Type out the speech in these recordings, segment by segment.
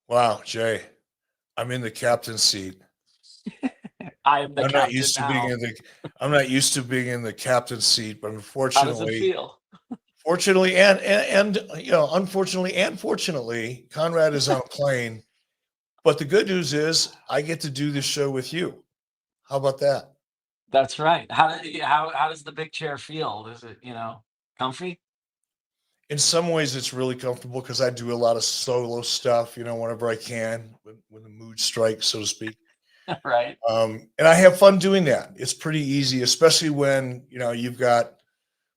Wow, Jay, I'm in the captain's seat. I am the I'm not captain used to being now. in the I'm not used to being in the captain's seat, but How does it unfortunately, feel? fortunately, unfortunately and fortunately, Conrad is on a plane. But the good news is I get to do this show with you. How about that? That's right. How does the big chair feel? Is it, comfy? In some ways, it's really comfortable because I do a lot of solo stuff, whenever I can, when the mood strikes, so to speak. Right. And I have fun doing that. It's pretty easy, especially when you've got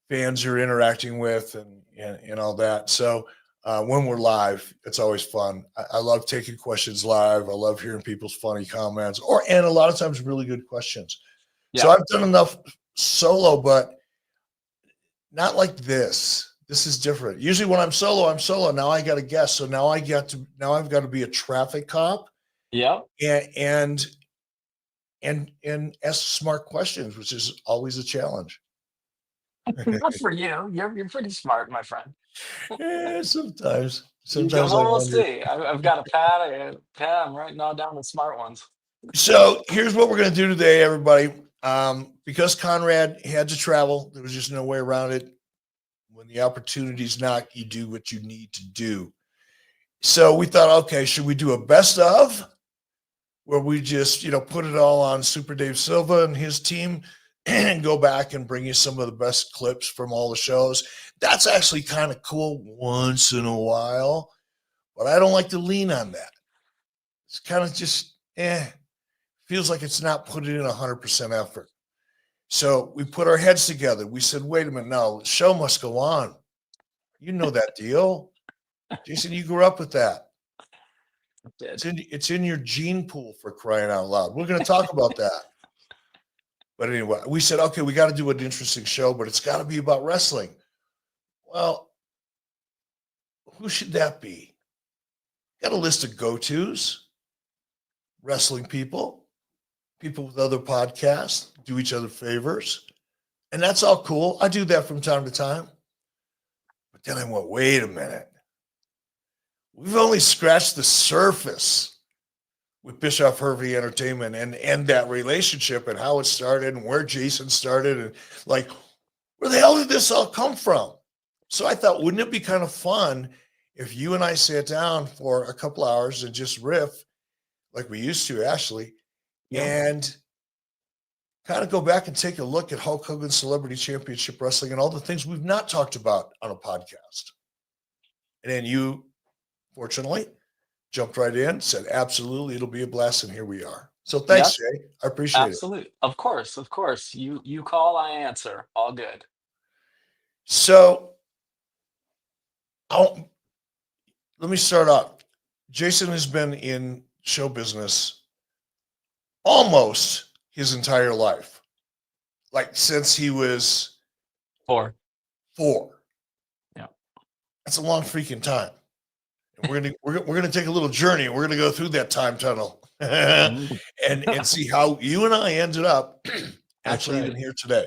fans you're interacting with and all that. So when we're live, it's always fun. I love taking questions live. I love hearing people's funny comments, and a lot of times really good questions. So Yeah. I've done enough solo, but not like this. This is different. Usually when I'm solo, I'm solo. Now I got a guest, so now I've got to be a traffic cop Yep. and and ask smart questions, which is always a challenge. Good for you. You're pretty smart, my friend. Sometimes I Well, we'll wonder. see. I've got a pad. I got a pad. I'm writing all down the smart ones. So here's what we're going to do today, everybody. Because Conrad had to travel, there was just no way around it. When the opportunity's knock, you do what you need to do. So we thought, okay, should we do a best of where we just, put it all on Super Dave Silva and his team and go back and bring you some of the best clips from all the shows? That's actually kind of cool once in a while, but I don't like to lean on that. It's kind of just, feels like it's not putting in 100% effort. So we put our heads together. We said, wait a minute, no, the show must go on. You know that deal. Jason, you grew up with that. I did. It's in your gene pool, for crying out loud. We're going to talk about that. But anyway, we said, okay, we got to do an interesting show, but it's got to be about wrestling. Well, who should that be? Got a list of go-tos, wrestling people with other podcasts, do each other favors. And that's all cool. I do that from time to time. But then I went, wait a minute. We've only scratched the surface with Bischoff-Hervey Entertainment and that relationship and how it started and where Jason started and like, where the hell did this all come from? So I thought, wouldn't it be kind of fun if you and I sat down for a couple hours and just riff like we used to, Ashley, Yeah. and kind of go back and take a look at Hulk Hogan Celebrity Championship Wrestling and all the things we've not talked about on a podcast. And then you, fortunately, jumped right in, said, absolutely, it'll be a blast. And here we are. So thanks, Yep. Jay. I appreciate it. Absolutely. Of course. Of course. You call, I answer. All good. So I'll, let me start off. Jason has been in show business almost his entire life, like since he was 4. 4. Yeah. That's a long freaking time. And we're gonna take a little journey. We're gonna go through that time tunnel Mm. and see how you and I ended up That's actually right. even here today.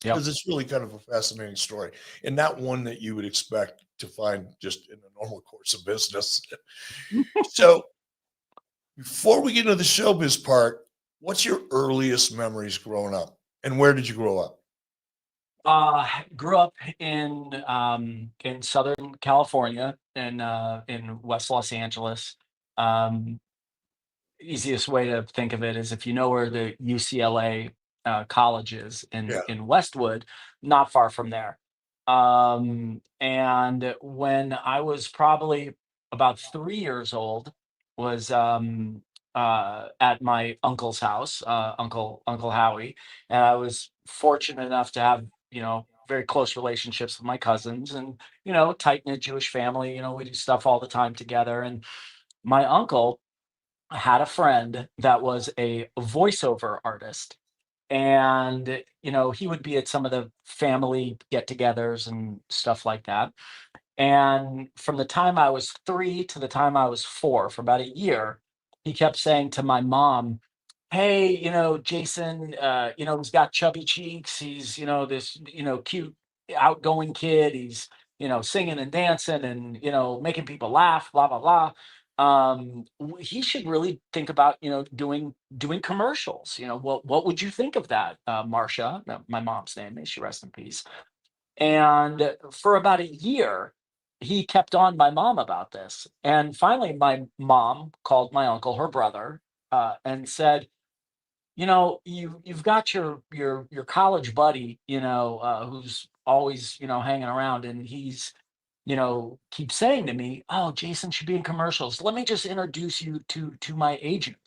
Yep. Because it's really kind of a fascinating story and not one that you would expect to find just in the normal course of business. So before we get into the showbiz part, what's your earliest memories growing up and where did you grow up? Grew up in Southern California in West Los Angeles. Um, Easiest way to think of it is if you know where the UCLA college is Yeah. in Westwood, not far from there. And when I was probably about 3 years old, was at my uncle's house, Uncle Howie, and I was fortunate enough to have very close relationships with my cousins, and tight knit Jewish family. We do stuff all the time together, and my uncle had a friend that was a voiceover artist, and he would be at some of the family get-togethers and stuff like that. And from the time I was 3 to the time I was 4, for about a year, he kept saying to my mom, hey, Jason, he's got chubby cheeks, he's this cute outgoing kid, he's singing and dancing and making people laugh, blah blah blah. he should really think about, doing commercials. What would you think of that, Marcia? My mom's name, may she rest in peace. And for about a year, he kept on my mom about this. And finally, my mom called my uncle, her brother, and said, you've got your college buddy, who's always, hanging around, and he's, keeps saying to me, "Oh, Jason should be in commercials. Let me just introduce you to my agent."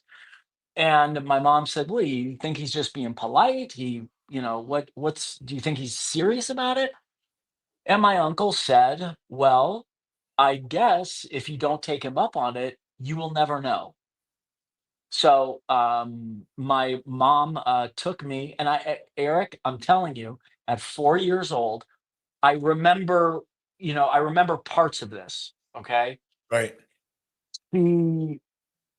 And my mom said, "Well, you think he's just being polite? What's do you think he's serious about it?" And my uncle said, "Well, I guess if you don't take him up on it, you will never know." So, my mom, took me, and Eric, I'm telling you, at 4 years old, I remember, I remember parts of this, okay? Right. She,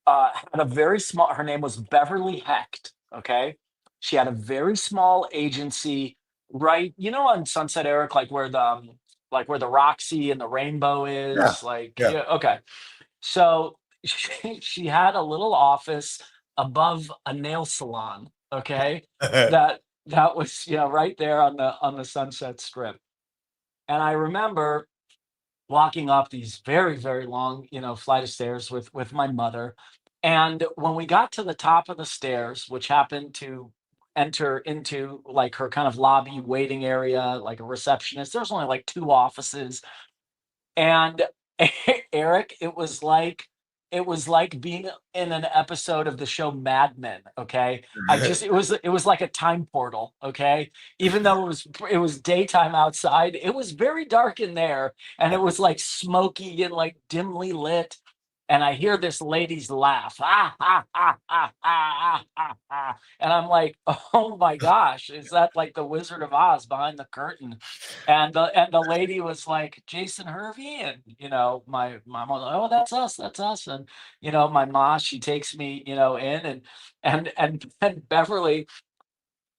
had a very small her name was Beverly Hecht, okay? She had a very small agency right, on Sunset, Eric, like where the Roxy and the Rainbow Yeah. is, like, Yeah. yeah, okay. So she had a little office above a nail salon, okay? That was, right there on the Sunset Strip. And I remember walking up these very, very long, flight of stairs with my mother. And when we got to the top of the stairs, which happened to enter into like her kind of lobby waiting area, like a receptionist, there's only like two offices. And Eric, it was like being in an episode of the show Mad Men, okay? It was like a time portal, okay? Even though it was daytime outside, it was very dark in there, and it was like smoky and like dimly lit. And I hear this lady's laugh, ah, ah, ah, ah, ah, ah, ah, ah. And I'm like, oh my gosh, is that like the Wizard of Oz behind the curtain? And the lady was like, "Jason Hervey," and my mom was like, "Oh, that's us." And my ma, she takes me, in, and Beverly,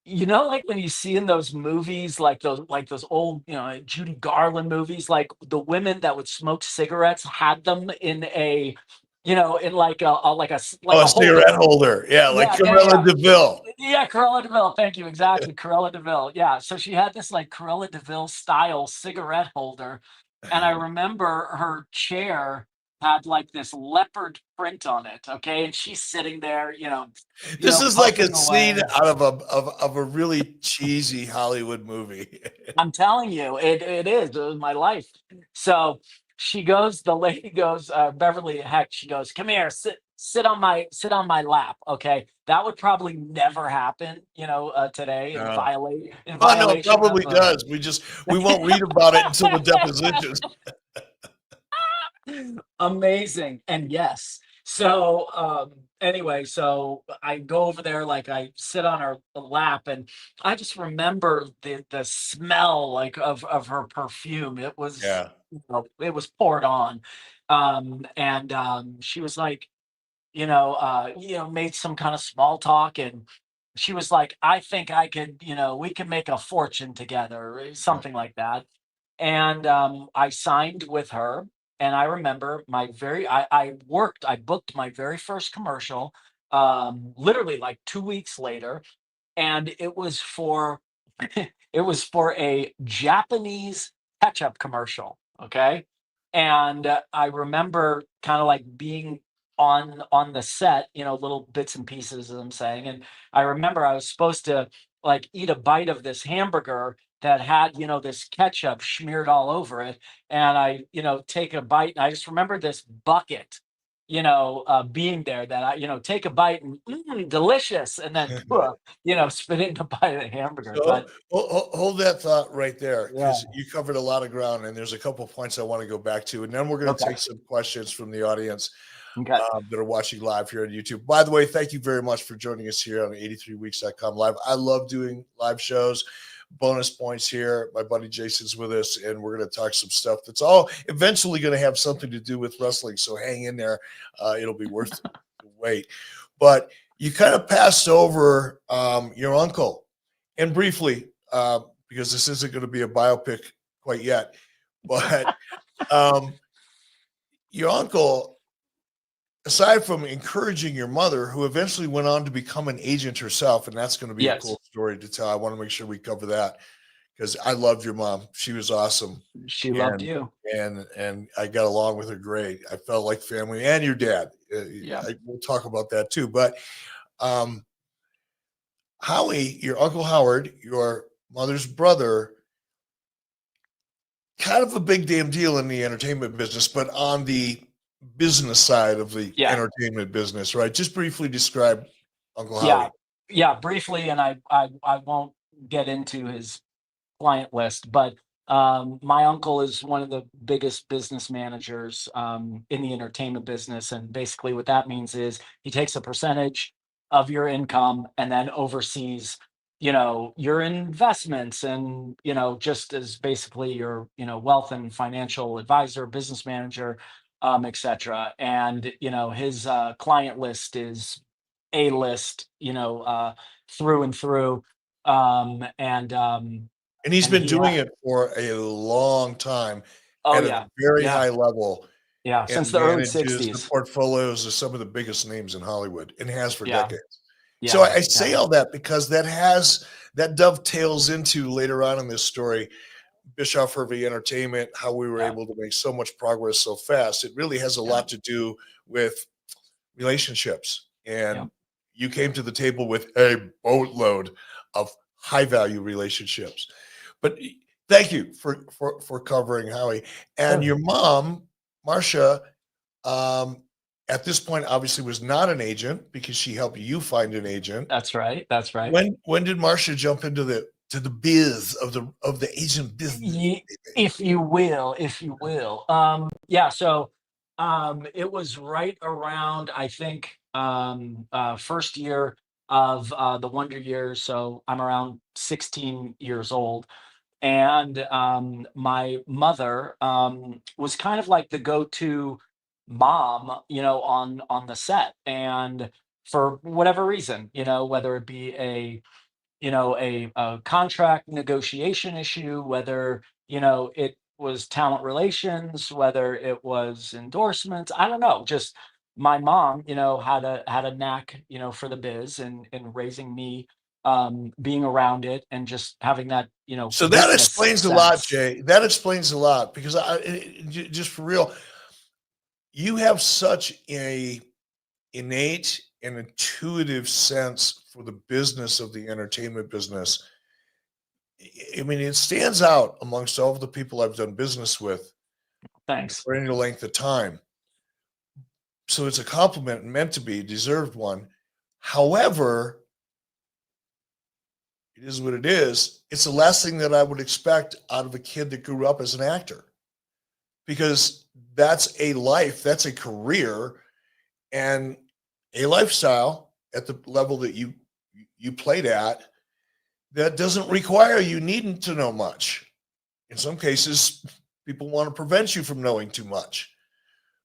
like when you see in those movies, like those old, Judy Garland movies, like the women that would smoke cigarettes had them in in like Oh, a a holder. cigarette holder. Yeah, like Yeah, yeah, yeah. Cruella Deville. Yeah, Cruella Deville. Thank you. Exactly. Cruella Deville. Yeah. So she had this like Cruella Deville style cigarette holder. And I remember her chair had like this leopard print on it. Okay. And she's sitting there, This is like a puffing scene away. out of a really cheesy Hollywood movie. I'm telling you, it is. It was my life. So the lady goes, Beverly Heck, she goes, "Come here, sit on my lap." Okay. That would probably never happen, today No. in Oh, no, it violation of probably does. We won't read about it until the depositions. Amazing. And yes. So anyway, so I go over there, like I sit on her lap, and I just remember the smell like of her perfume. It was Yeah. it was poured on. And she was like, made some kind of small talk, and she was like, "I think I could, we can make a fortune together," or something like that. And I signed with her, and I remember I booked my very first commercial, literally like 2 weeks later, and it was for a Japanese ketchup commercial. Okay. And I remember kind of like being on the set, little bits and pieces, as I'm saying. And I remember I was supposed to like eat a bite of this hamburger that had, this ketchup smeared all over it. And I, take a bite, and I just remember this bucket, being there, that I, take a bite and delicious, and then spitting the bite of the hamburger. So But hold that thought right there, yeah, because you covered a lot of ground, and there's a couple points I want to go back to, and then we're going to okay, take some questions from the audience okay. that are watching live here on YouTube. By the way, thank you very much for joining us here on 83weeks.com live. I love doing live shows. Bonus points here. My buddy Jason's with us, and we're going to talk some stuff that's all eventually going to have something to do with wrestling. So hang in there. It'll be worth the wait. But you kind of passed over your uncle, and briefly, because this isn't going to be a biopic quite yet, but um, your uncle aside from encouraging your mother, who eventually went on to become an agent herself, and that's going to be a Yes, cool story to tell. I want to make sure we cover that because I loved your mom. She was awesome, she loved and you. and I got along with her great. I felt like family, and your dad. Yeah, We'll talk about that too. But um, Howie, your Uncle Howard, your mother's brother, kind of a big damn deal in the entertainment business, but on the business side of the yeah, entertainment business, right? Just briefly describe Uncle yeah, Howie. yeah. Briefly, and I won't get into his client list, but my uncle is one of the biggest business managers in the entertainment business, and basically what that means is he takes a percentage of your income and then oversees, your investments, and just as basically your wealth and financial advisor, business manager, etc. And his client list is a list, through and through. And And he's and been he doing ha it for a long time Oh, at a yeah. very Yeah, high level yeah, and since the early manages the 60s. portfolios of some of the biggest names in Hollywood and has for Yeah, decades. So yeah, I say yeah, all that because that dovetails into later on in this story, Bischoff-Hervey Entertainment, how we were yeah, able to make so much progress so fast. It really has a yeah, lot to do with relationships. yeah. And you came to the table with a boatload of high value relationships. But thank you for covering Howie. And Sure. your mom, Marcia, um, at this point obviously was not an agent because she helped you find an agent. That's right, that's right. When did Marcia jump into the biz of the agent business? Ye If you will, if you will. Yeah, so, it was right around, I think, first year of, the Wonder Years, so I'm around 16 years old. And my mother was kind of like the go-to mom, on the set. And for whatever reason, whether it be a contract negotiation issue, whether it was talent relations, whether it was endorsements, I don't know. Just my mom, had a knack, for the biz, and raising me, being around it, and just having that So that business explains a lot, sense. Jay. That explains a lot because just for real, you have such a innate and intuitive sense for the business of the entertainment business. I mean, it stands out amongst all of the people I've done business with Thanks. for any length of time. So it's a compliment meant to be, deserved one. However, it is what it is. It's the last thing that I would expect out of a kid that grew up as an actor because that's a life, that's a career, and a lifestyle at the level that you played at that doesn't require you needing to know much. In some cases, people want to prevent you from knowing too much.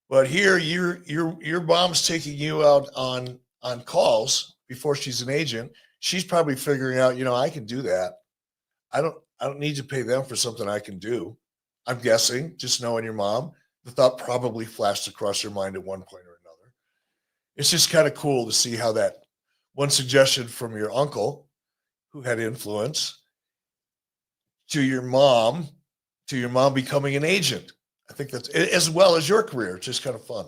But here, your mom's taking you out on calls before she's an agent. She's probably figuring out, I can do that. I don't need to pay them for something I can do. I'm guessing, just knowing your mom, the thought probably flashed across your mind at one point or another. It's just kind of cool to see how that one suggestion from your uncle, who had influence, to your mom, to your mom becoming an agent. I think that's as well as your career. It's just kind of fun.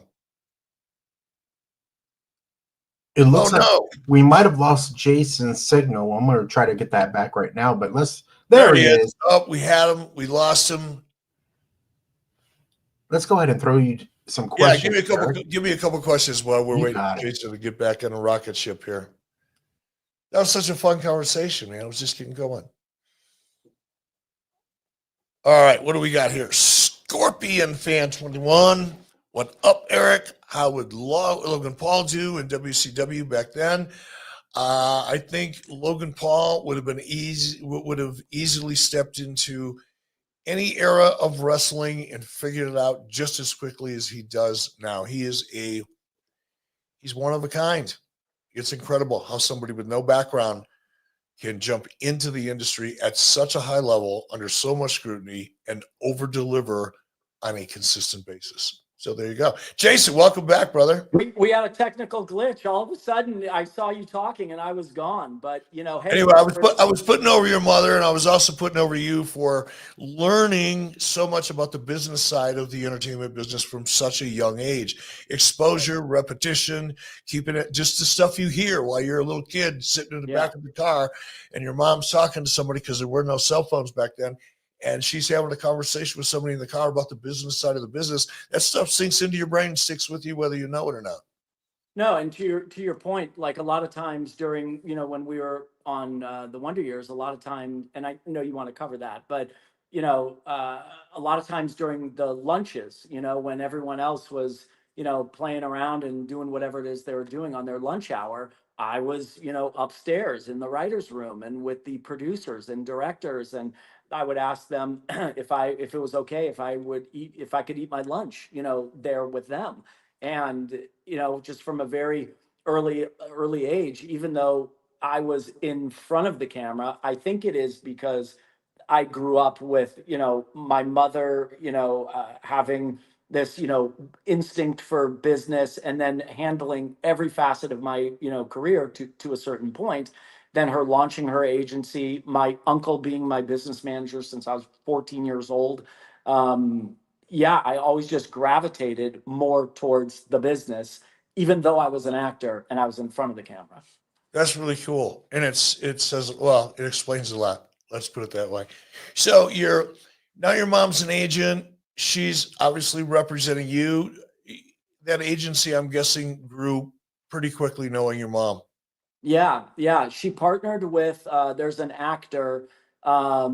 It Oh looks like no, we might have lost Jason's signal. I'm going to try to get that back right now, but there there it he is. is. Oh, we had him. We lost him. Let's go ahead and throw you some Yeah, questions, Eric. give me a couple questions while we're You waiting got for it. Jason to get back on a rocket ship here. That was such a fun conversation, man. I was just getting going. All right, what do we got here? Scorpion Fan 21. What up, Eric? How would Logan Paul do in WCW back then? I think Logan Paul would have easily stepped into any era of wrestling and figured it out just as quickly as he does now. He's one of a kind. It's incredible how somebody with no background can jump into the industry at such a high level under so much scrutiny and over deliver on a consistent basis. So there you go. Jason, welcome back, brother. We had a technical glitch. All of a sudden, I saw you talking and I was gone. But, you know, hey. Anyway, I was putting over your mother, and I was also putting over you for learning so much about the business side of the entertainment business from such a young age. Exposure, repetition, keeping it just the stuff you hear while you're a little kid sitting in the back of the car and your mom's talking to somebody because there were no cell phones back then. And she's having a conversation with somebody in the car about the business side of the business. That stuff sinks into your brain, sticks with you, whether you know it or not. No, and to your point, like a lot of times during, you know, when we were on the Wonder Years, a lot of time, and I know you want to cover that, but you know, a lot of times during the lunches, you know, when everyone else was, you know, playing around and doing whatever it is they were doing on their lunch hour, I was, you know, upstairs in the writers' room and with the producers and directors, and I would ask them if it was okay if I could eat my lunch, you know, there with them. And you know, just from a very early age, even though I was in front of the camera, I think it is because I grew up with, you know, my mother, you know, having this, you know, instinct for business and then handling every facet of my, you know, career to a certain point. Then her launching her agency, my uncle being my business manager since I was 14 years old. Yeah, I always just gravitated more towards the business, even though I was an actor and I was in front of the camera. That's really cool. And it says, well, it explains a lot. Let's put it that way. So now your mom's an agent. She's obviously representing you. That agency, I'm guessing, grew pretty quickly knowing your mom. Yeah. She partnered with, there's an actor. I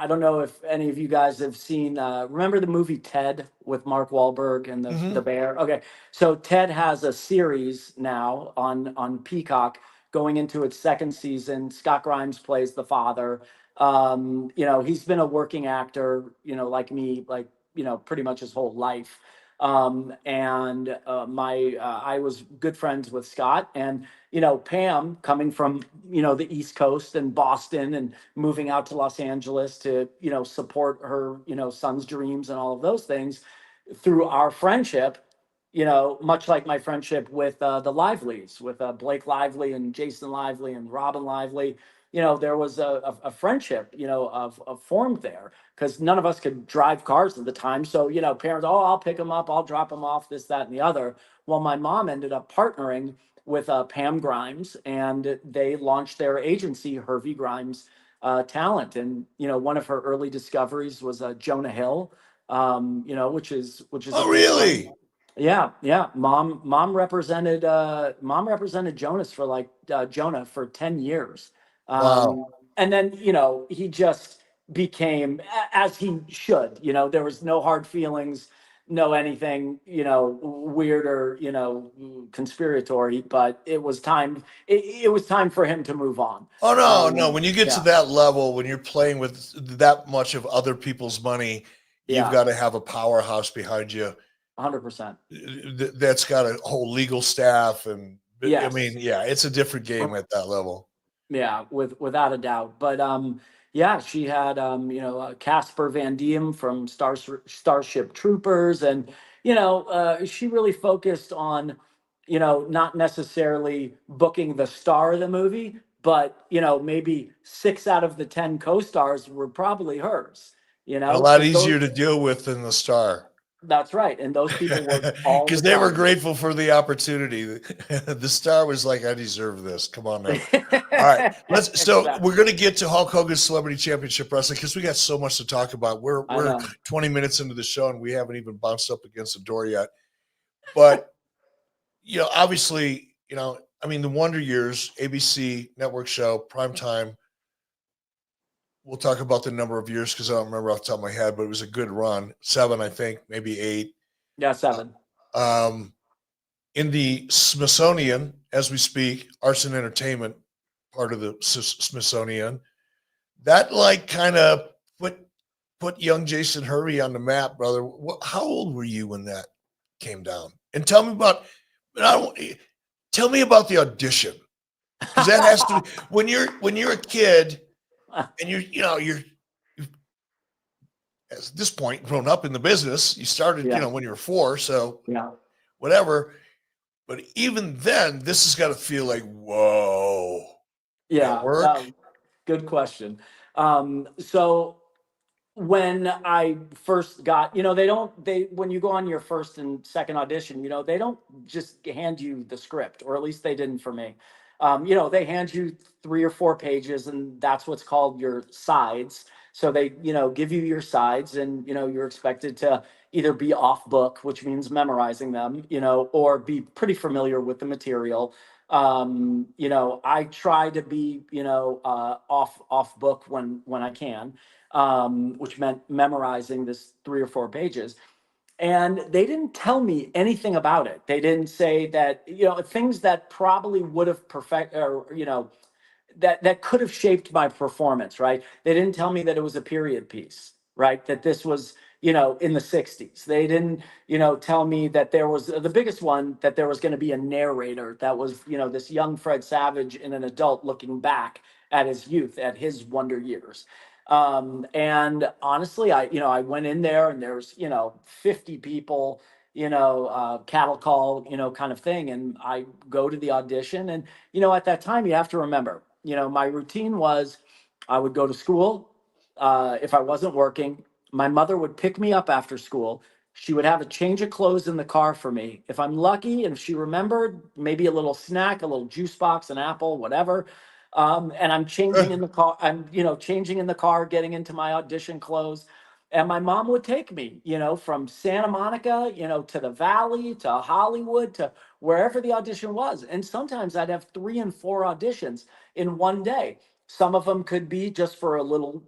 don't know if any of you guys have seen, remember the movie Ted with Mark Wahlberg and the bear? Okay. So Ted has a series now on Peacock going into its second season. Scott Grimes plays the father. You know, he's been a working actor, you know, like me, like, you know, pretty much his whole life. And I was good friends with Scott, and you know, Pam coming from, you know, the East Coast and Boston and moving out to Los Angeles to, you know, support her, you know, son's dreams and all of those things through our friendship, you know, much like my friendship with the Livelies, with Blake Lively and Jason Lively and Robin Lively. You know, there was a friendship, you know, of formed there because none of us could drive cars at the time. So, you know, parents, oh, I'll pick them up, I'll drop them off, this, that, and the other. Well, my mom ended up partnering with Pam Grimes, and they launched their agency, Hervey Grimes Talent. And you know, one of her early discoveries was Jonah Hill, you know, which is Oh, really? Yeah. Mom represented Jonas for like Jonah for 10 years. Wow. And then, you know, he just became as he should, you know, there was no hard feelings, no anything, you know, weird or, you know, conspiratory, but it was time. It was time for him to move on. Oh, no. When you get to Yeah. that level, when you're playing with that much of other people's money, you've got to have a powerhouse behind you. 100%. That's got a whole legal staff. And I Yes. mean, yeah, it's a different game at that level. Yeah, without a doubt. But yeah, she had you know, Casper Van Diem from Starship Troopers, and you know, she really focused on, you know, not necessarily booking the star of the movie, but you know, maybe 6 out of the 10 co-stars were probably hers. You And a know, lot 'cause easier to deal with than the star. that's right, and those people worked all the Because they were time. grateful for the opportunity. The star was like, I deserve this. Come on now. All right. So Exactly. we're gonna get to Hulk Hogan's Celebrity Championship Wrestling because we got so much to talk about. We're I know. 20 minutes into the show and we haven't even bounced up against the door yet. But you know, obviously, you know, I mean, the Wonder Years, ABC network show, primetime. We'll talk about the number of years because I don't remember off the top of my head, but it was a good run. 7, I think, maybe 8. Yeah, 7. In the Smithsonian, as we speak, arts and entertainment part of the Smithsonian, that like kind of put young Jason Hervey on the map, brother. How old were you when that came down? And tell me about tell me about the audition, because that has to be when you're a kid and you're at this point grown up in the business. You started, Yeah. when you were 4, so Yeah. whatever. But even then, this has got to feel like, whoa. Yeah. At work? Good question. So when I first got, when you go on your first and second audition, they don't just hand you the script, or at least they didn't for me. They hand you 3 or 4 pages, and that's what's called your sides. So they, give you your sides, and, you're expected to either be off book, which means memorizing them, or be pretty familiar with the material. I try to be, off book when I can, which meant memorizing this 3 or 4 pages. And they didn't tell me anything about it. They didn't say that, things that probably would have that could have shaped my performance, right? They didn't tell me that it was a period piece, right? That this was, in the 60s. They didn't, tell me that there was the biggest one, that there was going to be a narrator that was, this young Fred Savage in an adult looking back at his youth, at his wonder years. And honestly, I went in there, and there was, 50 people, cattle call, kind of thing. And I go to the audition, and, at that time, you have to remember, my routine was I would go to school. If I wasn't working, my mother would pick me up after school. She would have a change of clothes in the car for me. If I'm lucky, and if she remembered, maybe a little snack, a little juice box, an apple, whatever. And I'm changing in the car. I'm, changing in the car, getting into my audition clothes. And my mom would take me, from Santa Monica, to the Valley, to Hollywood, to wherever the audition was. And sometimes I'd have 3 and 4 auditions in one day. Some of them could be just for a little,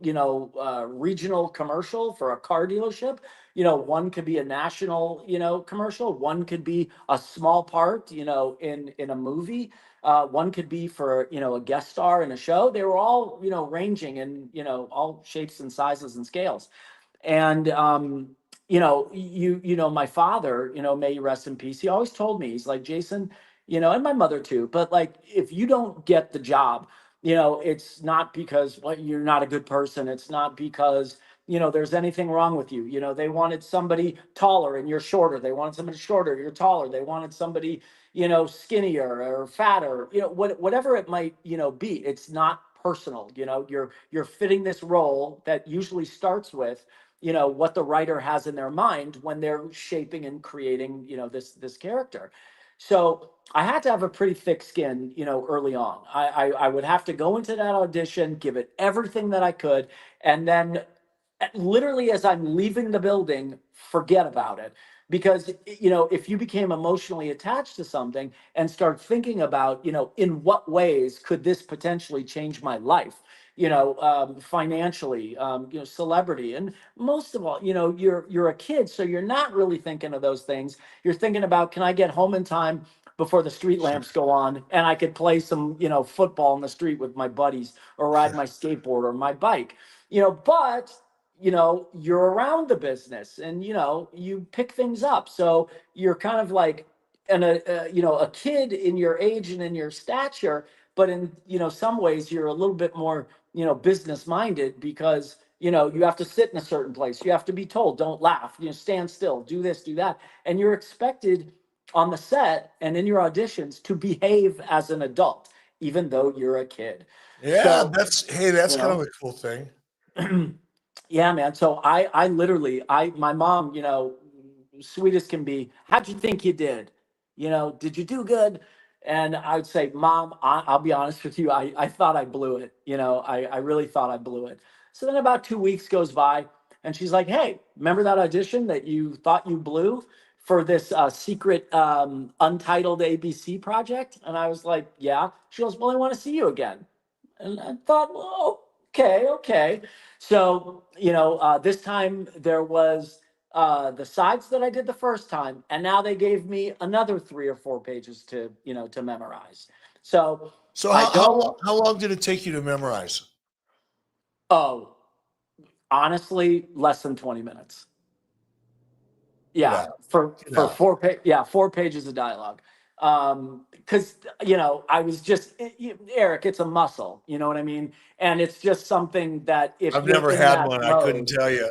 regional commercial for a car dealership. One could be a national, commercial. One could be a small part, in a movie. One could be for, a guest star in a show. They were all, ranging in, all shapes and sizes and scales. And my father, may he rest in peace, he always told me, he's like, Jason, and my mother too, but like, if you don't get the job, it's not because, well, you're not a good person. It's not because, there's anything wrong with you. They wanted somebody taller and you're shorter. They wanted somebody shorter, you're taller. They wanted somebody, skinnier or fatter, whatever it might, be. It's not personal. You're fitting this role that usually starts with, what the writer has in their mind when they're shaping and creating, this character. So I had to have a pretty thick skin, early on. I would have to go into that audition, give it everything that I could, and then literally as I'm leaving the building, forget about it. Because, if you became emotionally attached to something and start thinking about, in what ways could this potentially change my life, financially, celebrity, and most of all, you're a kid, so you're not really thinking of those things. You're thinking about, can I get home in time before the street lamps go on, and I could play some, football in the street with my buddies, or ride my skateboard or my bike, but you're around the business, and you pick things up, so you're kind of like a kid in your age and in your stature, but in some ways you're a little bit more business minded, because you have to sit in a certain place, you have to be told, don't laugh, stand still, do this, do that, and you're expected on the set and in your auditions to behave as an adult even though you're a kid. Yeah, So that's you kind of know a cool thing. yeah, man. So I literally, my mom, sweet as can be. How'd you think you did? Did you do good? And I would say, Mom, I'll be honest with you. I thought I blew it. I really thought I blew it. So then about 2 weeks goes by, and she's like, Hey, remember that audition that you thought you blew for this secret untitled ABC project? And I was like, Yeah. She goes, Well, I want to see you again. And I thought, well, okay. So, this time there was the sides that I did the first time, and now they gave me another 3 or 4 pages to memorize. So So I go, how long did it take you to memorize? oh, honestly, less than 20 minutes. Get Yeah, out. for Get out. 4 pages of dialogue. Because I was just Eric, it's a muscle, you know what I mean? And it's just something that if I've you're never in had that one. I couldn't mode. tell you.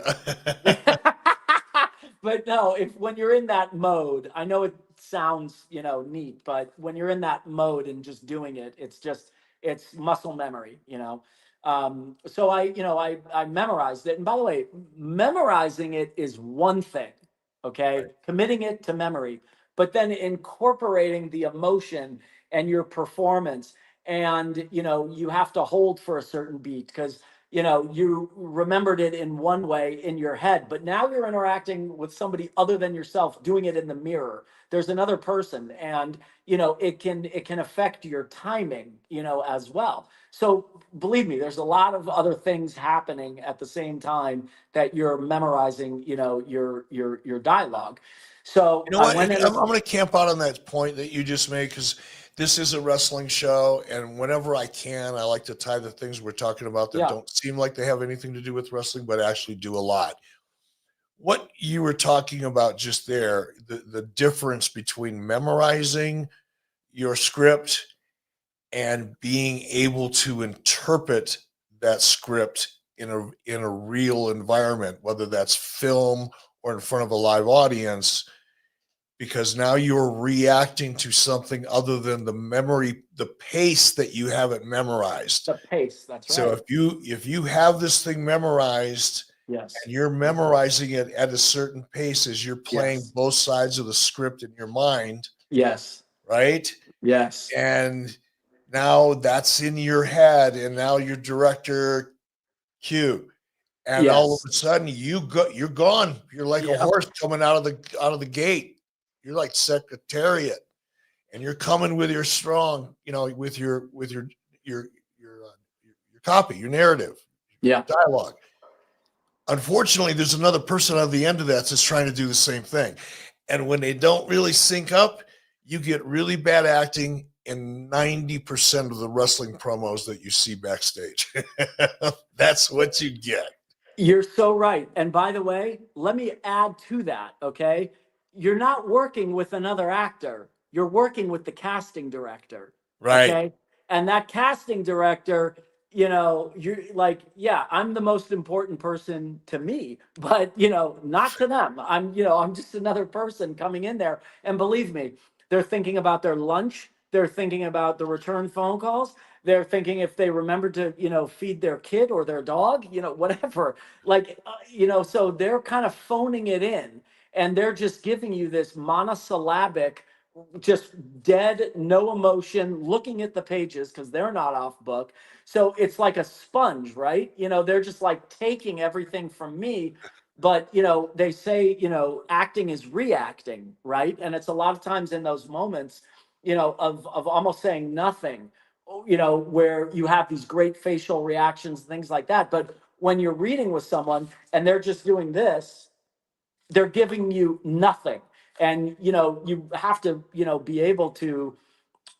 But no, if when you're in that mode, I know it sounds, neat, but when you're in that mode and just doing it, it's muscle memory. So I memorized it. And by the way, memorizing it is one thing, okay? Right. Committing it to memory, but then incorporating the emotion and your performance. And you have to hold for a certain beat because you remembered it in one way in your head, but now you're interacting with somebody other than yourself, doing it in the mirror. There's another person, and it can affect your timing, as well. So believe me, there's a lot of other things happening at the same time that you're memorizing, your dialogue. So You know I what? went in. I'm going to camp out on that point that you just made because this is a wrestling show, and whenever I can, I like to tie the things we're talking about that Yeah. don't seem like they have anything to do with wrestling, but actually do a lot. What you were talking about just there, the difference between memorizing your script and being able to interpret that script in a real environment, whether that's film or in front of a live audience, because now you're reacting to something other than the pace that you have it memorized. The pace. That's So right. if you have this thing memorized Yes. and you're memorizing it at a certain pace as you're playing Yes. both sides of the script in your mind, Yes. right? Yes. And now that's in your head, and now your director cue, and all of Yes. a sudden you're gone. You're like a Yeah. horse coming out of the gate. You're like Secretariat, and you're coming with your strong, with your copy, your narrative, Yeah. dialogue. Unfortunately, there's another person on the end of that that's trying to do the same thing. And when they don't really sync up, you get really bad acting in 90% of the wrestling promos that you see backstage. That's what you get. You're so right. And by the way, let me add to that, okay? You're not working with another actor. You're working with the casting director, Right. okay? And that casting director, you're like, yeah, I'm the most important person to me, but not to them. I'm just another person coming in there. And believe me, they're thinking about their lunch, they're thinking about the return phone calls, they're thinking if they remember to feed their kid or their dog, whatever, like so they're kind of phoning it in, and they're just giving you this monosyllabic, just dead, no emotion, looking at the pages because they're not off book. So it's like a sponge, right? They're just like taking everything from me. But they say acting is reacting, right? And it's a lot of times in those moments of almost saying nothing, where you have these great facial reactions, things like that. But when you're reading with someone and they're just doing this, they're giving you nothing. And, you have to, be able to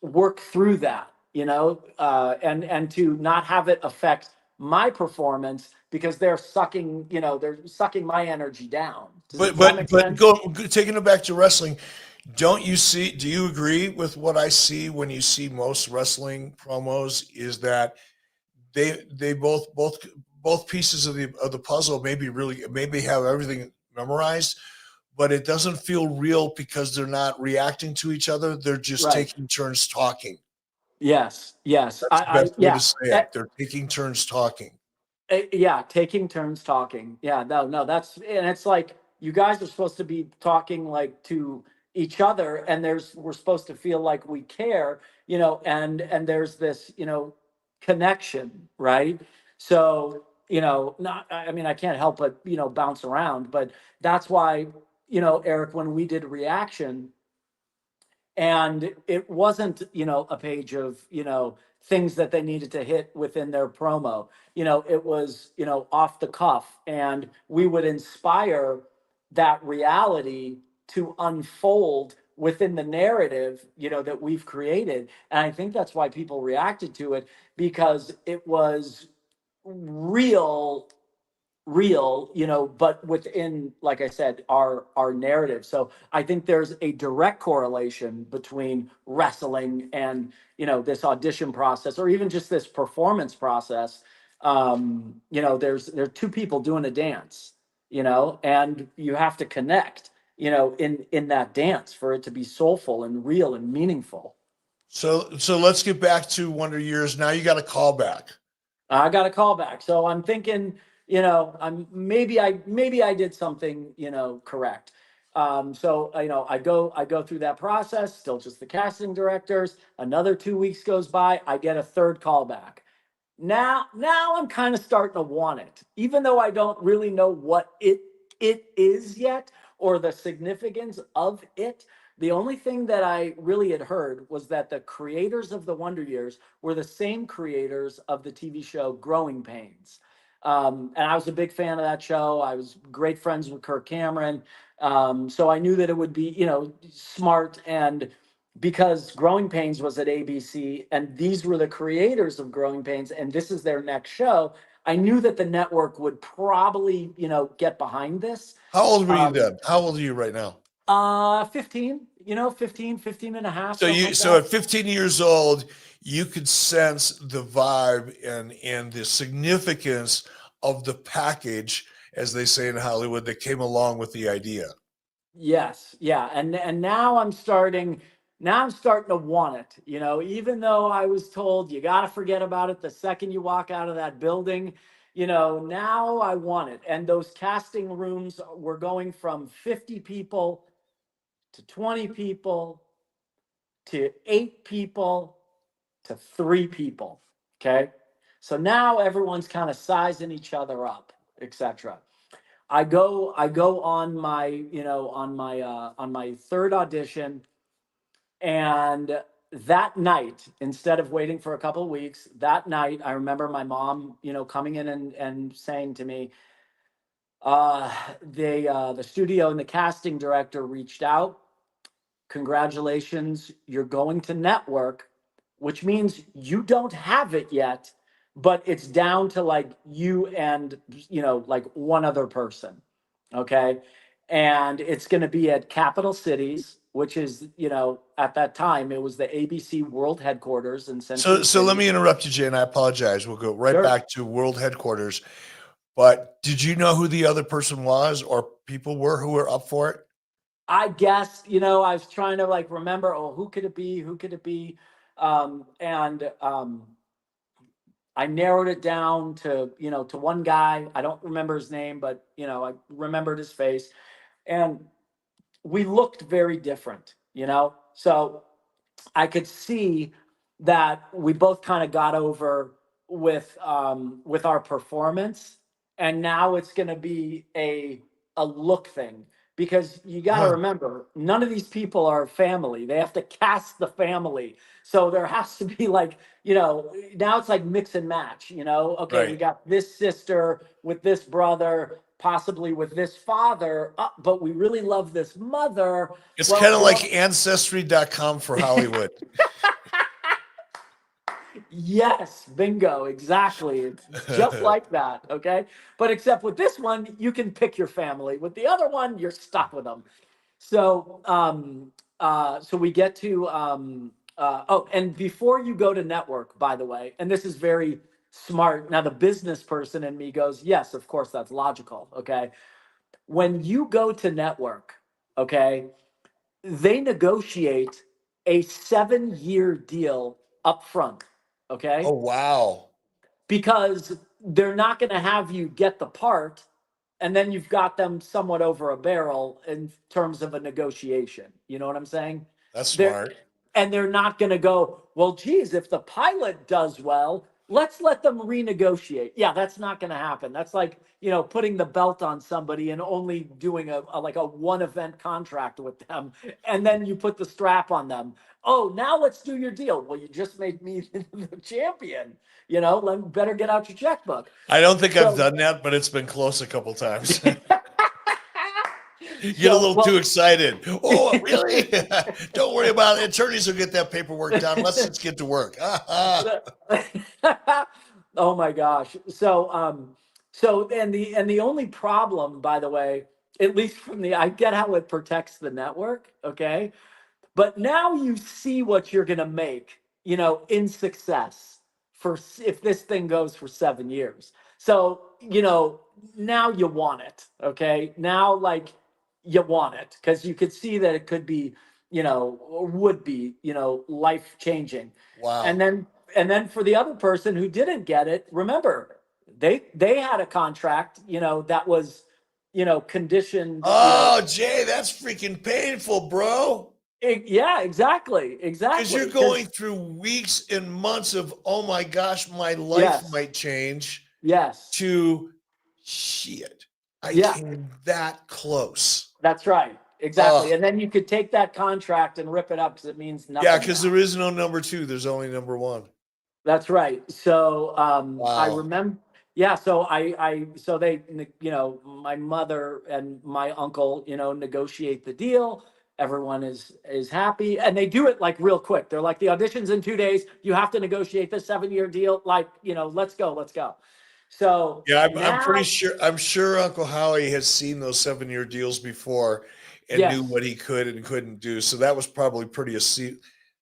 work through that, and to not have it affect my performance because they're sucking my energy down. Does But that but make but sense? taking it back to wrestling, do you agree with what I see when you see most wrestling promos is that they both pieces of the puzzle maybe have everything memorized, but it doesn't feel real because they're not reacting to each other. They're just Right. taking turns talking. Yes. Yes. That's the best way to Yeah. say it. They're taking turns talking. Yeah, taking turns talking. Yeah, no, no, and it's like you guys are supposed to be talking like to each other, and we're supposed to feel like we care, and there's this, connection, right? So, not, I mean, I can't help but, bounce around, but that's why, Eric, when we did reaction, and it wasn't a page of things that they needed to hit within their promo. It was off the cuff, and we would inspire that reality to unfold within the narrative that we've created. And I think that's why people reacted to it, because it was real real, but within, like I said, our narrative. So I think there's a direct correlation between wrestling and this audition process, or even just this performance process. There are two people doing a dance, and you have to connect, in that dance for it to be soulful and real and meaningful. So let's get back to Wonder Years. Now you got a call back. I got a call back. So I'm thinking, maybe I did something, correct. So I go through that process, still just the casting directors. Another 2 weeks goes by, I get a third call back. Now I'm kind of starting to want it, even though I don't really know what it is yet, or the significance of it. The only thing that I really had heard was that the creators of the Wonder Years were the same creators of the TV show Growing Pains. And I was a big fan of that show. I was great friends with Kirk Cameron. So I knew that it would be, smart, and because Growing Pains was at ABC and these were the creators of Growing Pains and this is their next show, I knew that the network would probably, get behind this. How old were you then? How old are you right now? 15, 15 and a half. So something like so that. at 15 years old, you could sense the vibe and the significance of the package, as they say in Hollywood, that came along with the idea. Yes, yeah, and now I'm starting to want it, even though I was told you got to forget about it the second you walk out of that building, now I want it. And those casting rooms were going from 50 people to 20 people to 8 people to 3 people, okay? So now everyone's kind of sizing each other up, etc. I go on my, on my third audition, and that night, instead of waiting for a couple of weeks, that night I remember my mom, coming in and saying to me, the studio and the casting director reached out. Congratulations, you're going to network, which means you don't have it yet, but it's down to like you and, like one other person. Okay. And it's going to be at Capital Cities, which is, at that time, it was the ABC World Headquarters in Century So let City. me interrupt you, Jay, and I apologize. We'll go right Sure. back to World Headquarters. But did you know who the other person was, or people were who were up for it? I guess, I was trying to like remember, oh, who could it be? Who could it be? And I narrowed it down to, to one guy. I don't remember his name, but, I remembered his face. And we looked very different, So I could see that we both kind of got over with our performance, and now it's going to be a look thing, because you got to Huh. remember, none of these people are family. They have to cast the family, so there has to be like, now it's like mix and match. Okay, we Right. got this sister with this brother, possibly with this father, but we really love this mother. It's Well, kind of like Ancestry.com for Hollywood. Yes, bingo, exactly. It's just like that, okay? But except with this one, you can pick your family. With the other one, you're stuck with them. So, so we get to, oh, and before you go to network, by the way, and this is very smart. Now, the business person in me goes, yes, of course, that's logical, okay? When you go to network, okay, they negotiate a 7-year deal up front, okay? Oh, wow. Because they're not going to have you get the part and then you've got them somewhat over a barrel in terms of a negotiation. You know what I'm saying? That's They're smart. and they're not going to go, well, geez, if the pilot does well, let's let them renegotiate. Yeah, that's not going to happen. That's like, putting the belt on somebody and only doing a like a one event contract with them. And then you put the strap on them. Oh, now let's do your deal. Well, you just made me the champion. Better get out your checkbook. I don't think I've So- done that, but it's been close a couple times. You get a So, little too excited. Oh, really? Don't worry about it. Attorneys will get that paperwork done. Let's just get to work. Oh my gosh. So So and the only problem, by the way, at least from the, I get how it protects the network, okay? But now you see what you're going to make, in success if this thing goes for 7 years. So, now you want it. Okay. Now, like, you want it because you could see that it could be, or would be, life changing. Wow. And then for the other person who didn't get it, remember, they had a contract, that was, conditioned, Oh, Jay, that's freaking painful, bro. Yeah, exactly. Because you're Exactly. going through weeks and months of, oh my gosh, my life Yes. might change, Yes. to shit. I Yeah. came that close. That's right. Exactly. And then you could take that contract and rip it up because it means nothing. Yeah, because now. there is no number 2. There's only number 1. That's right. So I Wow. remember. Yeah. So so they, my mother and my uncle, negotiate the deal. Everyone is happy, and they do it like real quick. They're like, the audition's in 2 days. You have to negotiate the 7-year deal. Like, let's go. So Yeah, I'm now, pretty sure. I'm sure Uncle Howie has seen those 7-year deals before and knew yes. what he could and couldn't do. So that was probably pretty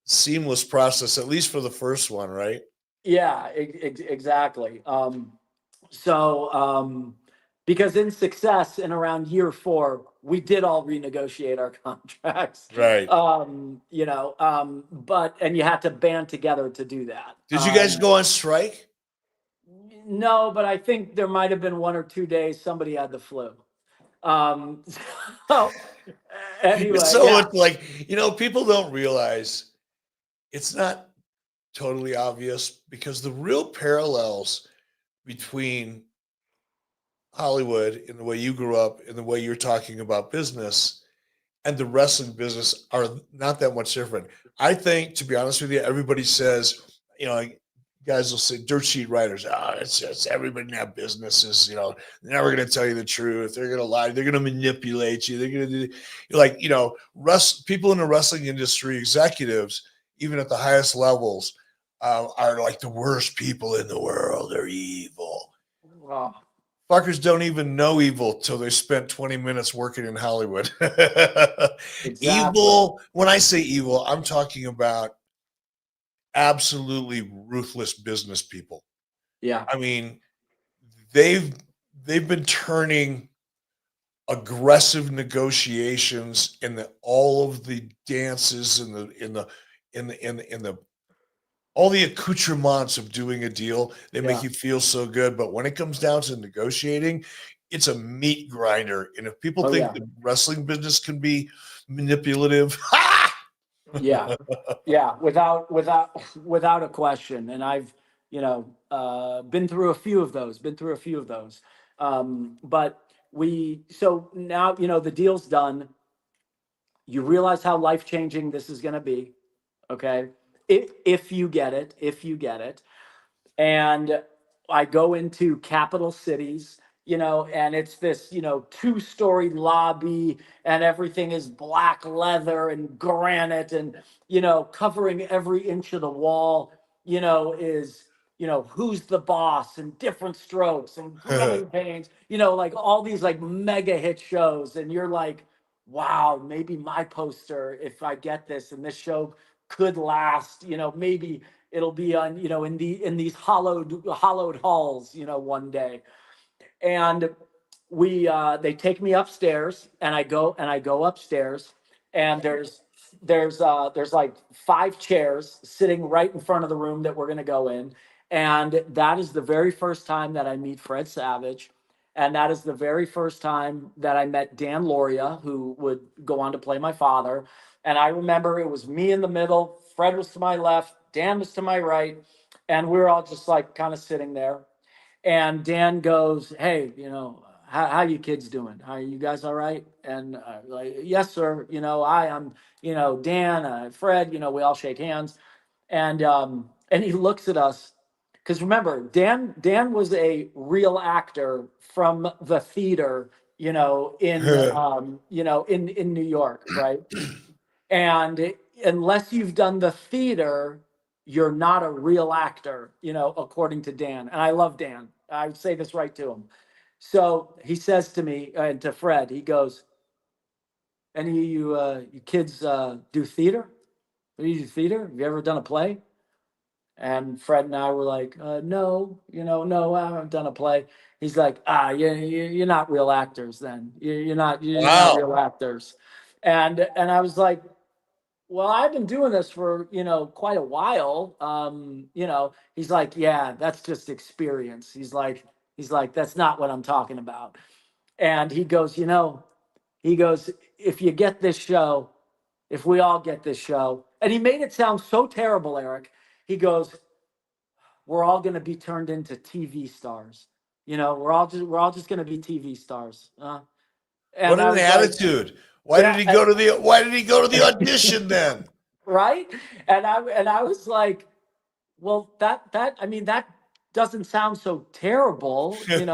seamless process, at least for the first one, right? Yeah, exactly. Because in success, in around year 4, we did all renegotiate our contracts. Right. But you had to band together to do that. Did you guys go on strike? No, but I think there might have been 1 or 2 days somebody had the flu. So anyway, It's so yeah. much like, people don't realize it's not totally obvious because the real parallels between Hollywood and the way you grew up and the way you're talking about business and the wrestling business are not that much different. I think, to be honest with you, everybody says, like, guys will say dirt sheet writers, it's just everybody in that business is, they're never going to tell you the truth. They're going to lie. They're going to manipulate you. They're going to do, like, people in the wrestling industry, executives, even at the highest levels, are like the worst people in the world. They're evil. Wow. Fuckers don't even know evil till they spent 20 minutes working in Hollywood. Exactly. Evil, when I say evil, I'm talking about absolutely ruthless business people. Yeah. I mean, they've been turning aggressive negotiations and all of the dances and the all the accoutrements of doing a deal. They make you feel so good, but when it comes down to negotiating, it's a meat grinder. And if people think the wrestling business can be manipulative, yeah, without a question. And I've, been through a few of those. But so now, the deal's done. You realize how life changing this is going to be. Okay, if you get it, and I go into capital cities, and it's this, 2-story lobby, and everything is black leather and granite, and, covering every inch of the wall, is, who's the boss and different strokes and growing pains, like all these like mega hit shows. And you're like, wow, maybe my poster, if I get this and this show could last, maybe it'll be on, in these hollowed halls, one day. And they take me upstairs, and I go upstairs, and there's like 5 chairs sitting right in front of the room that we're going to go in. And that is the very first time that I meet Fred Savage. And that is the very first time that I met Dan Loria, who would go on to play my father. And I remember it was me in the middle, Fred was to my left, Dan was to my right, and we were all just like kind of sitting there. And Dan goes, "Hey, how you kids doing? Are you guys all right?" And like, "Yes, sir. I'm, Dan, Fred. We all shake hands." And he looks at us, because remember, Dan was a real actor from the theater, in in New York, right? And unless you've done the theater, you're not a real actor, according to Dan. And I love Dan. I would say this right to him. So he says to me and to Fred, he goes, "Any of you kids do theater? Do you do theater? Have you ever done a play?" And Fred and I were like, "No, no, I haven't done a play." He's like, you're not real actors then. You're not Wow. real actors." And I was like, "Well, I've been doing this for, quite a while." He's like, "Yeah, that's just experience." He's like, "That's not what I'm talking about." And he goes, "If you get this show, if we all get this show," and he made it sound so terrible, Eric. He goes, "We're all going to be turned into TV stars. We're all just going to be TV stars." What And I an was like, attitude. yeah, Why did he go to the audition then? right? And I was like, well, that doesn't sound so terrible. In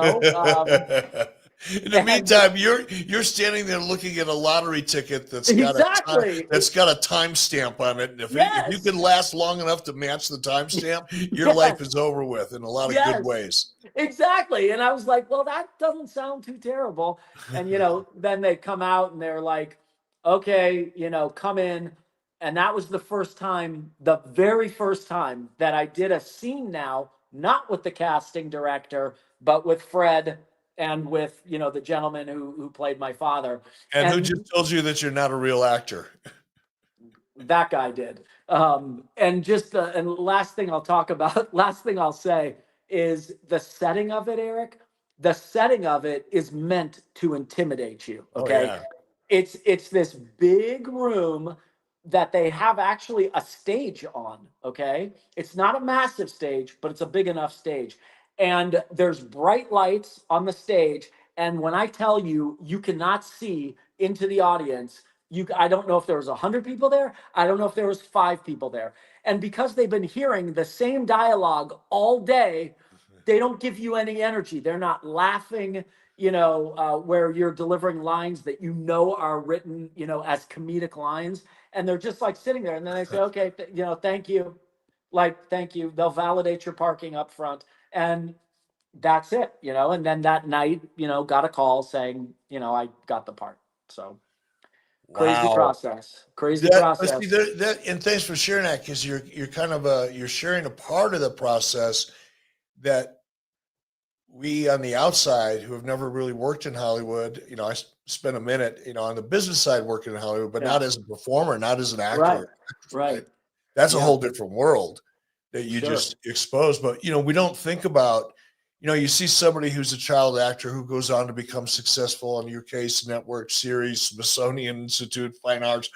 the And meantime, you're standing there looking at a lottery ticket exactly. that's got a timestamp on it. And if you Yes. can last long enough to match the timestamp, your life Yes. is over with in a lot of good Yes. ways. Exactly. And I was like, well, that doesn't sound too terrible. And, then they come out and they're like, "Okay, come in." And that was the very first time that I did a scene now, not with the casting director, but with Fred and with, the gentleman who played my father. And who And just told you that you're not a real actor? that guy did. And last thing I'll talk about, last thing I'll say is the setting of it, Eric. The setting of it is meant to intimidate you. Oh Okay. yeah. It's this big room that they have actually a stage on. Okay. It's not a massive stage, but it's a big enough stage. And there's bright lights on the stage. And when I tell you, you cannot see into the audience. I don't know if there was 100 people there. I don't know if there was 5 people there. And because they've been hearing the same dialogue all day, they don't give you any energy. They're not laughing, where you're delivering lines that are written, as comedic lines. And they're just like sitting there. And then they say, "Okay, thank you." Like, "Thank you." They'll validate your parking up front. And that's it. And then that night, got a call saying, I got the part. So crazy Wow. process. Crazy But see, process. and thanks for sharing that, because you're kind of you're sharing a part of the process that we on the outside who have never really worked in Hollywood, I spent a minute, on the business side working in Hollywood, but Yeah. not as a performer, not as an actor. Right. Or actress, Right. That's a Yeah. whole different world that you Sure. just exposed. But we don't think about, you see somebody who's a child actor who goes on to become successful, in your case, network series, Smithsonian Institute, Fine Arts,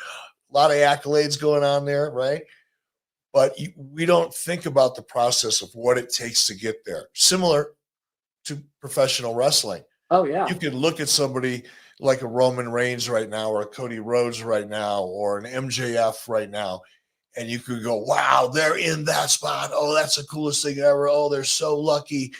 a lot of accolades going on there, right? But we don't think about the process of what it takes to get there. Similar to professional wrestling. Oh yeah. You can look at somebody like a Roman Reigns right now, or a Cody Rhodes right now, or an MJF right now, and you could go, "Wow, they're in that spot. Oh, that's the coolest thing ever. Oh, they're so lucky."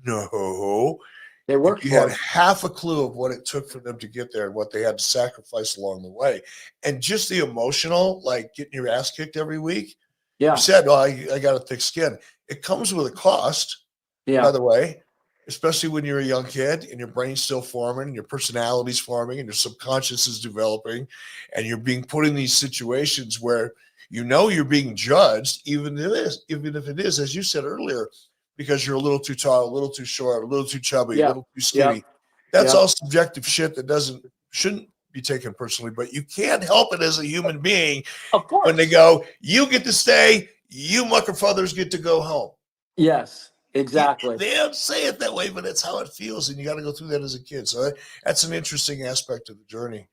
No, They if worked you for had it. half a clue of what it took for them to get there and what they had to sacrifice along the way, and just the emotional, like getting your ass kicked every week. Yeah. You said, "Oh, I got a thick skin." It comes with a cost, by Yeah. the way, especially when you're a young kid and your brain's still forming and your personality's forming and your subconscious is developing, and you're being put in these situations where you're being judged, even if it is, as you said earlier, because you're a little too tall, a little too short, a little too chubby, a Yeah. little too skinny. That's all subjective shit that shouldn't be taken personally, but you can't help it as a human being Of course. when they go, "You get to stay, you muckerfuthers get to go home." Yes. Exactly. They don't say it that way, but it's how it feels, and you got to go through that as a kid. So that's an interesting aspect of the journey.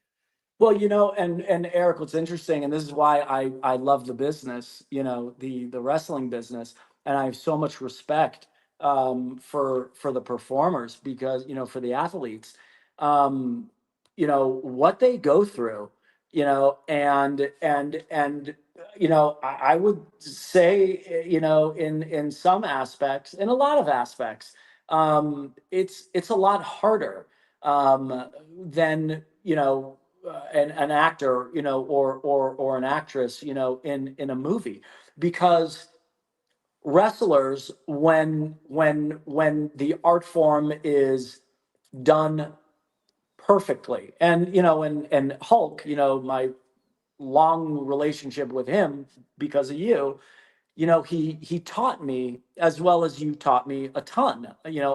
Well, and Eric, what's interesting, and this is why I love the business, the wrestling business, and I have so much respect for the performers, because for the athletes, what they go through, and I would say, in some aspects, in a lot of aspects, it's a lot harder than an actor, or an actress, in a movie, because wrestlers, when the art form is done perfectly, and and Hulk, my long relationship with him because of you, he taught me, as well as you taught me, a ton,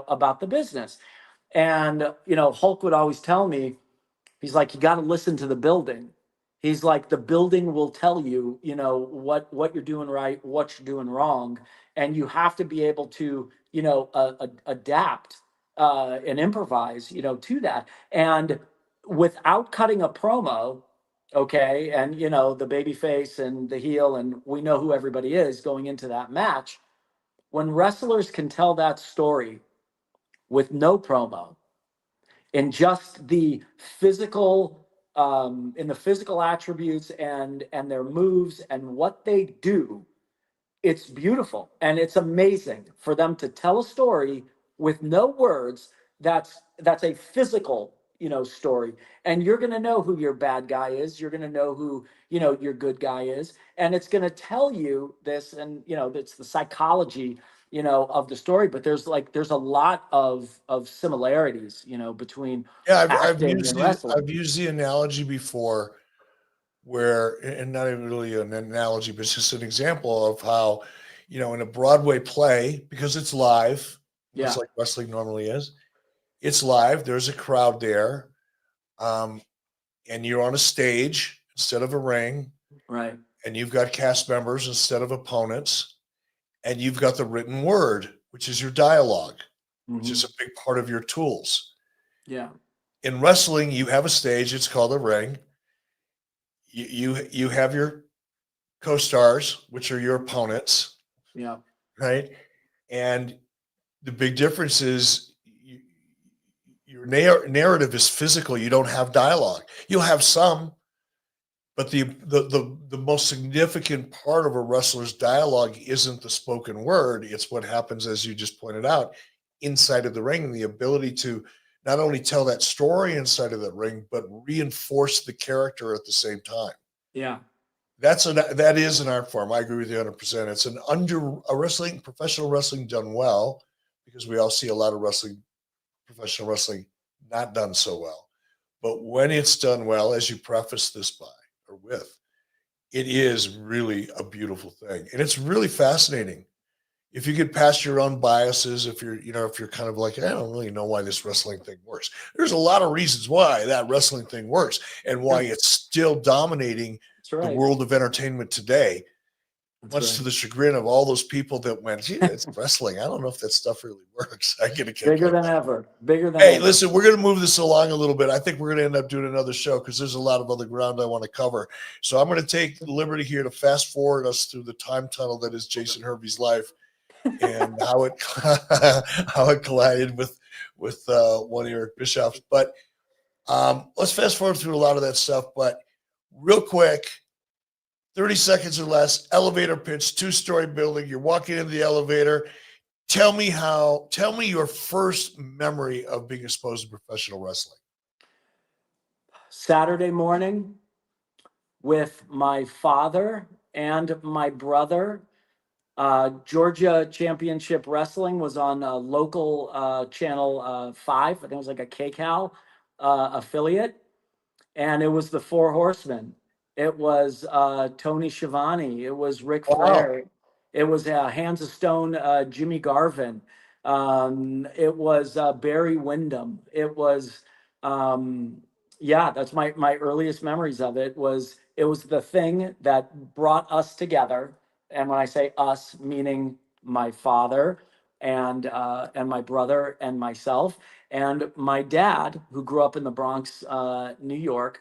about the business. And Hulk would always tell me, he's like, you got to listen to the building. He's like, the building will tell you, what you're doing right, what you're doing wrong, and you have to be able to, adapt and improvise, to that. And without cutting a promo, okay, and the baby face and the heel, and we know who everybody is going into that match. When wrestlers can tell that story with no promo, in just the physical in the physical attributes and their moves and what they do, it's beautiful and it's amazing for them to tell a story with no words. That's a physical story, and you're going to know who your bad guy is, you're going to know who your good guy is, and it's going to tell you this. And it's the psychology of the story, but there's a lot of similarities between Yeah, acting and wrestling. I've used the analogy before, where, and not even really an analogy, but it's just an example of how, in a Broadway play, because it's live, Yeah, much like wrestling normally is, it's live. There's a crowd there, um, and you're on a stage instead of a ring, right. and you've got cast members instead of opponents, and you've got the written word, which is your dialogue, which Hmm. is a big part of your tools. Yeah, In wrestling, you have a stage. It's called a ring. You have your co-stars, which are your opponents, yeah, right? And the big difference is your narrative is physical. You don't have dialogue. You'll have some, but the most significant part of a wrestler's dialogue isn't the spoken word. It's what happens, as you just pointed out, inside of the ring, and the ability to not only tell that story inside of the ring, but reinforce the character at the same time. yeah. That is an art form. I agree with you 100%. It's professional wrestling done well, because we all see a lot of professional wrestling not done so well. But when it's done well, as you preface this by or with, it is really a beautiful thing. And it's really fascinating. If you get past your own biases, if you're kind of like, I don't really know why this wrestling thing works. There's a lot of reasons why that wrestling thing works, and why Yeah, it's still dominating that's the right. world of entertainment today, That's much right. to the chagrin of all those people that went, gee, it's wrestling. I don't know if that stuff really works. I get a kick Bigger out of than that. ever. Bigger than Hey, ever. listen, we're going to move this along a little bit. I think we're going to end up doing another show, because there's a lot of other ground I want to cover. So I'm going to take the liberty here to fast forward us through the time tunnel that is Jason Hervey's life, and how it how it collided with one of Eric Bischoff's. But let's fast forward through a lot of that stuff. But real quick, 30 seconds or less, elevator pitch, two-story building. You're walking into the elevator. Tell me your first memory of being exposed to professional wrestling. Saturday morning with my father and my brother. Georgia Championship Wrestling was on local channel 5. I think it was like a KCAL affiliate, and it was the Four Horsemen. It was Tony Schiavone. It was Ric Wow. Flair. It was Hands of Stone, Jimmy Garvin. It was Barry Windham. It was, yeah, that's my earliest memories of it. It was the thing that brought us together. And when I say us, meaning my father and my brother and myself and my dad, who grew up in the Bronx, New York.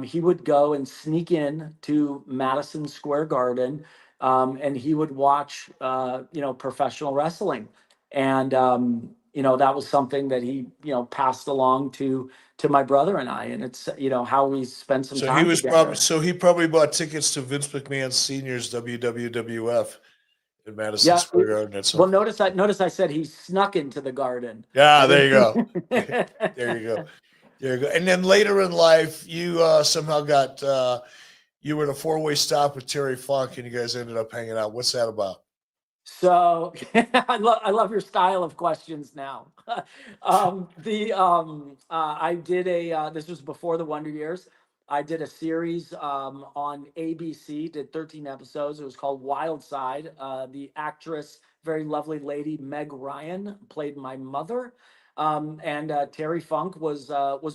He would go and sneak in to Madison Square Garden, and he would watch, professional wrestling. And, that was something that he, passed along to my brother and I. And it's, how we spent some time together. So he probably bought tickets to Vince McMahon Senior's WWF in Madison Yeah. Square Garden at some Well, point. notice I said he snuck into the garden. Yeah, I there you go. didn't. There you go. There you go. And then later in life, you somehow got you were in a four-way stop with Terry Funk, and you guys ended up hanging out. What's that about? So I love your style of questions now. I did this was before the Wonder Years. I did a series on ABC, did 13 episodes. It was called Wild Side. The actress, very lovely lady Meg Ryan, played my mother, and Terry Funk was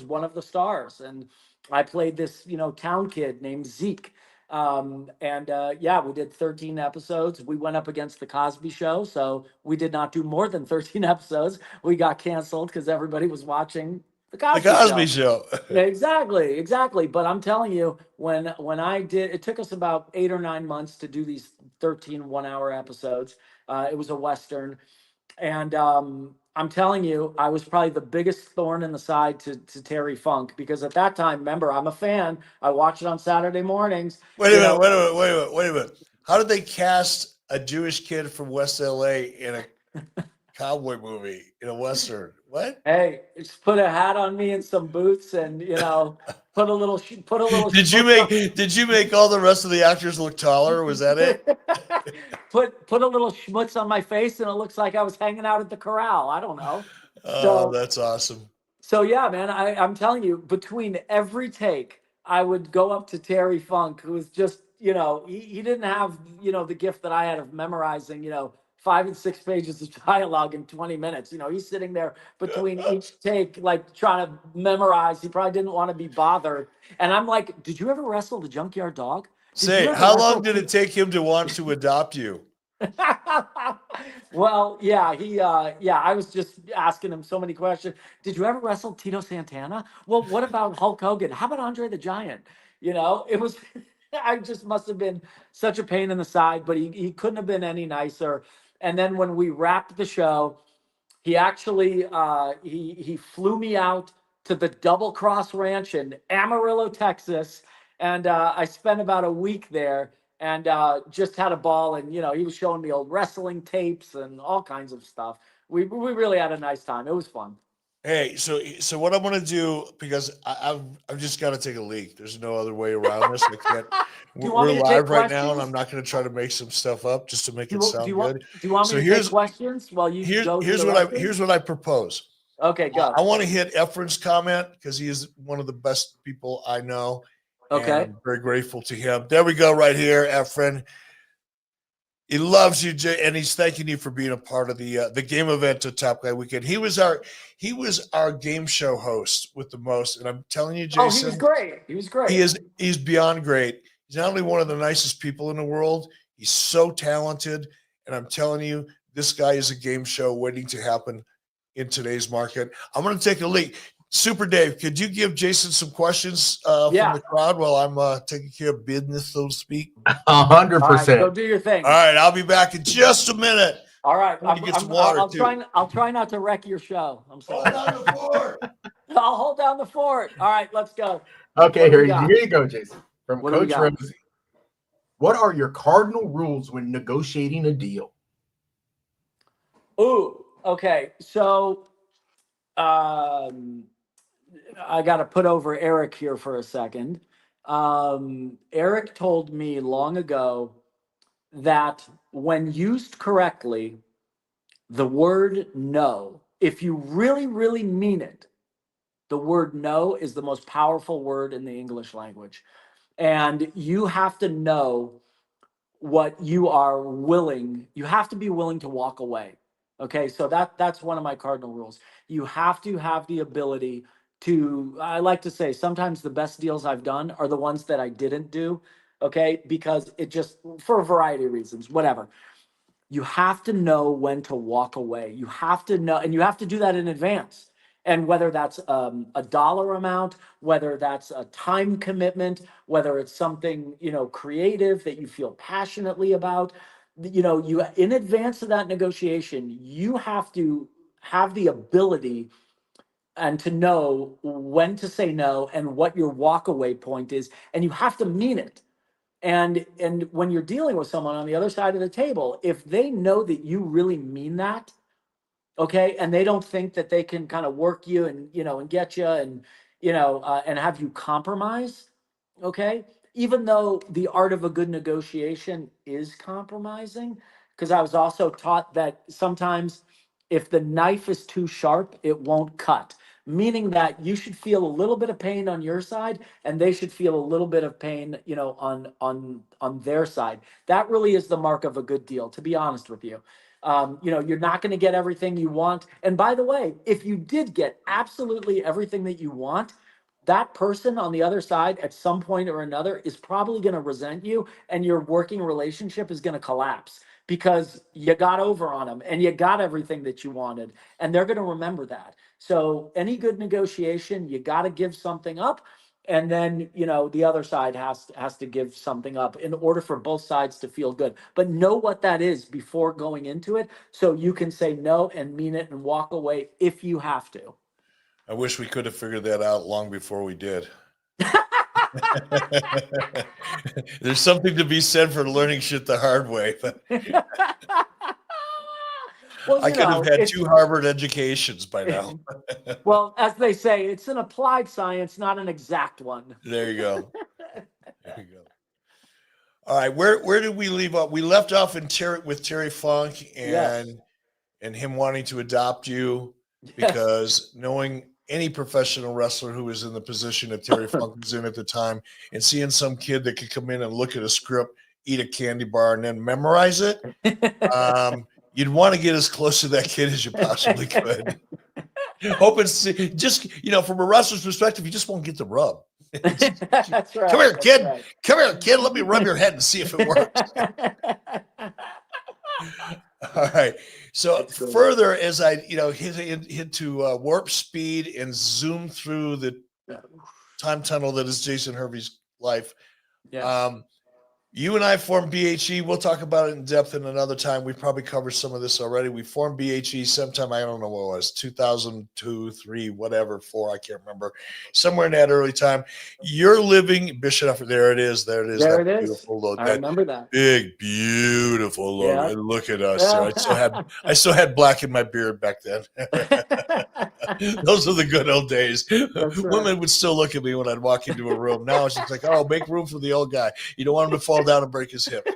one of the stars, and I played this town kid named Zeke. Yeah, we did 13 episodes. We went up against the Cosby Show, so we did not do more than 13 episodes. We got canceled because everybody was watching the The Cosby Cosby Show. Show. Exactly. But I'm telling you, when I did, it took us about 8 or 9 months to do these 13 1-hour episodes. It was a Western. And I'm telling you, I was probably the biggest thorn in the side to Terry Funk, because at that time, remember, I'm a fan. I watch it on Saturday mornings. Wait a minute. How did they cast a Jewish kid from West LA in a cowboy movie, in a Western? What? Hey, just put a hat on me and some boots, and put a little Did you make all the rest of the actors look taller? Was that it? put a little schmutz on my face, and it looks like I was hanging out at the corral. I don't know. Oh, So that's awesome. So yeah, man, I'm telling you, between every take, I would go up to Terry Funk, who was just, he didn't have, the gift that I had of memorizing, 5 and 6 pages of dialogue in 20 minutes. He's sitting there between each take, like trying to memorize. He probably didn't want to be bothered. And I'm like, did you ever wrestle the Junkyard Dog? Did you Say, ever how long wrestle did it take him to want to adopt you? Well, yeah, I was just asking him so many questions. Did you ever wrestle Tito Santana? Well, what about Hulk Hogan? How about Andre the Giant? It was, I just must have been such a pain in the side, but he couldn't have been any nicer. And then when we wrapped the show, he actually he flew me out to the Double Cross Ranch in Amarillo, Texas, and I spent about a week there, and just had a ball. And he was showing me old wrestling tapes and all kinds of stuff. We really had a nice time. It was fun. Hey, so what I'm gonna do, because I've just got to take a leak. There's no other way around this. I can't. Do you want We're me to take live right now, and questions? I'm not gonna try to make some stuff up just to make Do it you, do sound you want good. do you want me So to take questions while you go do the wrestling? here's what I propose. Okay, go. I want to hit Efren's comment because he is one of the best people I know, and Okay. I'm very grateful to him. There we go, right here, Efren. He loves you, Jay, and he's thanking you for being a part of the game event to Top Guy Weekend. He was our game show host with the most, and I'm telling you, Jason, Oh, he was great. He was great. he's beyond great. He's not only one of the nicest people in the world, he's so talented, and I'm telling you, this guy is a game show waiting to happen in today's market. I'm going to take a leak. Super Dave, could you give Jason some questions from the crowd while I'm taking care of business, so to speak? 100%. Go do your thing. All right, I'll be back in just a minute. All right, I'll try not to wreck your show. I'm sorry. Hold down the fort. I'll hold down the fort. All right, let's go. Okay, here you go, Jason. From What Coach Rosie. What are your cardinal rules when negotiating a deal? Ooh, okay. So I got to put over Eric here for a second. Eric told me long ago that when used correctly, the word no, if you really, really mean it, the word no is the most powerful word in the English language. And you have to know what you are willing. You have to be willing to walk away. Okay, so that's one of my cardinal rules. You have to have the ability to, I like to say, sometimes the best deals I've done are the ones that I didn't do. Okay, because it just, for a variety of reasons, whatever. You have to know when to walk away. You have to know, and you have to do that in advance. And whether that's a dollar amount, whether that's a time commitment, whether it's something creative that you feel passionately about, you in advance of that negotiation, you have to have the ability and to know when to say no and what your walkaway point is, and you have to mean it. And when you're dealing with someone on the other side of the table, if they know that you really mean that, okay, and they don't think that they can kind of work you and and get you and have you compromise, okay, even though the art of a good negotiation is compromising, because I was also taught that sometimes if the knife is too sharp, it won't cut. Meaning that you should feel a little bit of pain on your side, and they should feel a little bit of pain, on their side. That really is the mark of a good deal, to be honest with you. You're not going to get everything you want. And by the way, if you did get absolutely everything that you want, that person on the other side at some point or another is probably going to resent you, and your working relationship is going to collapse because you got over on them and you got everything that you wanted, and they're going to remember that. So any good negotiation, you got to give something up, and then the other side has to give something up in order for both sides to feel good. But know what that is before going into it, so you can say no and mean it and walk away if you have to. I wish we could have figured that out long before we did. There's something to be said for learning shit the hard way. But Well, I could have had 2 Harvard educations by now. Well, as they say, it's an applied science, not an exact one. There you go. There you go. All right, where did we leave off? We left off with Terry Funk and him wanting to adopt you because knowing any professional wrestler who was in the position that Terry Funk was in at the time, and seeing some kid that could come in and look at a script, eat a candy bar, and then memorize it, you'd want to get as close to that kid as you possibly could. Hoping just, from a wrestler's perspective, you just won't get the rub. That's right. Come here, kid. Right. Come here, kid. Let me rub your head and see if it works. All right. So further, as I, hit to warp speed and zoom through the time tunnel that is Jason Hervey's life. Yes. You and I formed BHE. We'll talk about it in depth in another time. We probably covered some of this already. We formed BHE sometime, I don't know what it was, 2002, 3, whatever, 4, I can't remember. Somewhere in that early time. You're living Bischoff. There it is. There it is. There that it is. Beautiful logo. I remember that. Big, beautiful logo. Yeah. And look at us. I still had black in my beard back then. Those are the good old days. Right. Women would still look at me when I'd walk into a room. Now it's just like, oh, make room for the old guy. You don't want him to fall down and break his hip.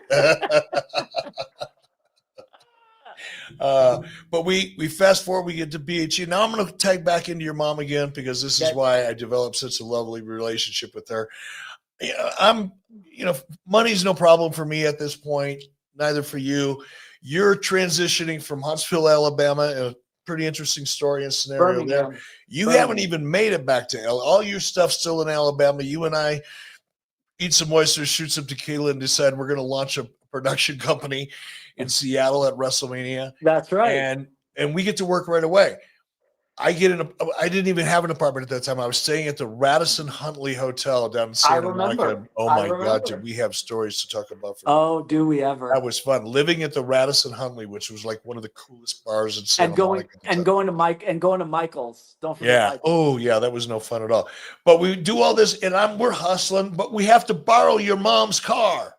But we fast forward, we get to BHE. Now I'm going to tag back into your mom again, because this is why I developed such a lovely relationship with her. Money's no problem for me at this point, neither for you. You're transitioning from Huntsville, Alabama, and a pretty interesting story and scenario Birmingham. there. You haven't even made it back to all your stuff's still in Alabama. You and I eat some oysters, shoot some tequila, and decide we're going to launch a production company in Seattle at WrestleMania. That's right. And we get to work right away. I didn't even have an apartment at that time. I was staying at the Radisson Huntley Hotel down in Santa Monica. Oh my God, did we have stories to talk about? Do we ever? That was fun. Living at the Radisson Huntley, which was like one of the coolest bars in Santa Monica. And going to Michael's. Don't forget. Yeah. Michael's. Oh yeah, that was no fun at all. But we do all this, and we're hustling, but we have to borrow your mom's car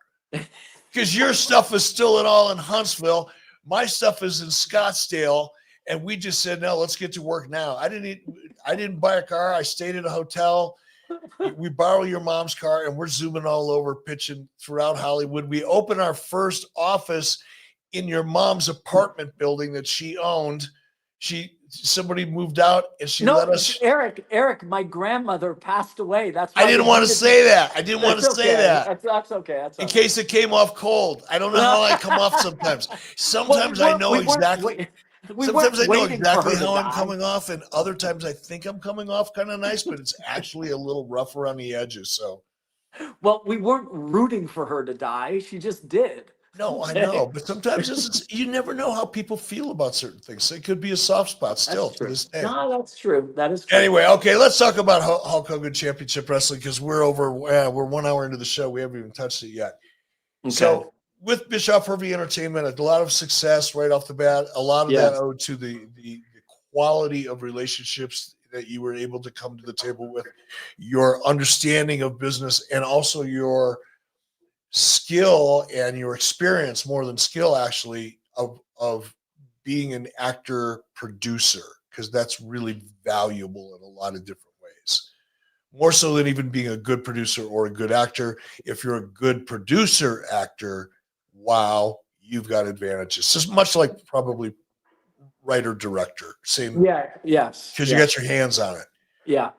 because your stuff is still in Huntsville. My stuff is in Scottsdale. And we just said, no, let's get to work now. I didn't buy a car. I stayed at a hotel. We borrow your mom's car, and we're zooming all over, pitching throughout Hollywood. We open our first office in your mom's apartment building that she owned. Somebody moved out, and she let us. Eric, my grandmother passed away. That's why I didn't want to say that. I didn't want to say that. That's okay. That's in case it came off cold. I don't know how I come off sometimes. Sometimes I know exactly. Sometimes I know exactly how I'm coming off, and other times I think I'm coming off kind of nice, but it's actually a little rougher on the edges. So, well, we weren't rooting for her to die. She just did. No, I know, but sometimes you never know how people feel about certain things. It could be a soft spot still to this day. No, that's true. That is true. Anyway, okay, let's talk about Hulk Hogan Championship Wrestling, because we're 1 hour into the show. We haven't even touched it yet. Okay. So with Bischoff-Hervey Entertainment, a lot of success right off the bat. A lot of that owed to the quality of relationships that you were able to come to the table with, your understanding of business, and also your skill and your experience, more than skill actually, of being an actor producer, because that's really valuable in a lot of different ways, more so than even being a good producer or a good actor. If you're a good producer actor, wow, you've got advantages. Just much like probably writer director, same. Yeah. Yes. Because you got your hands on it. Yeah.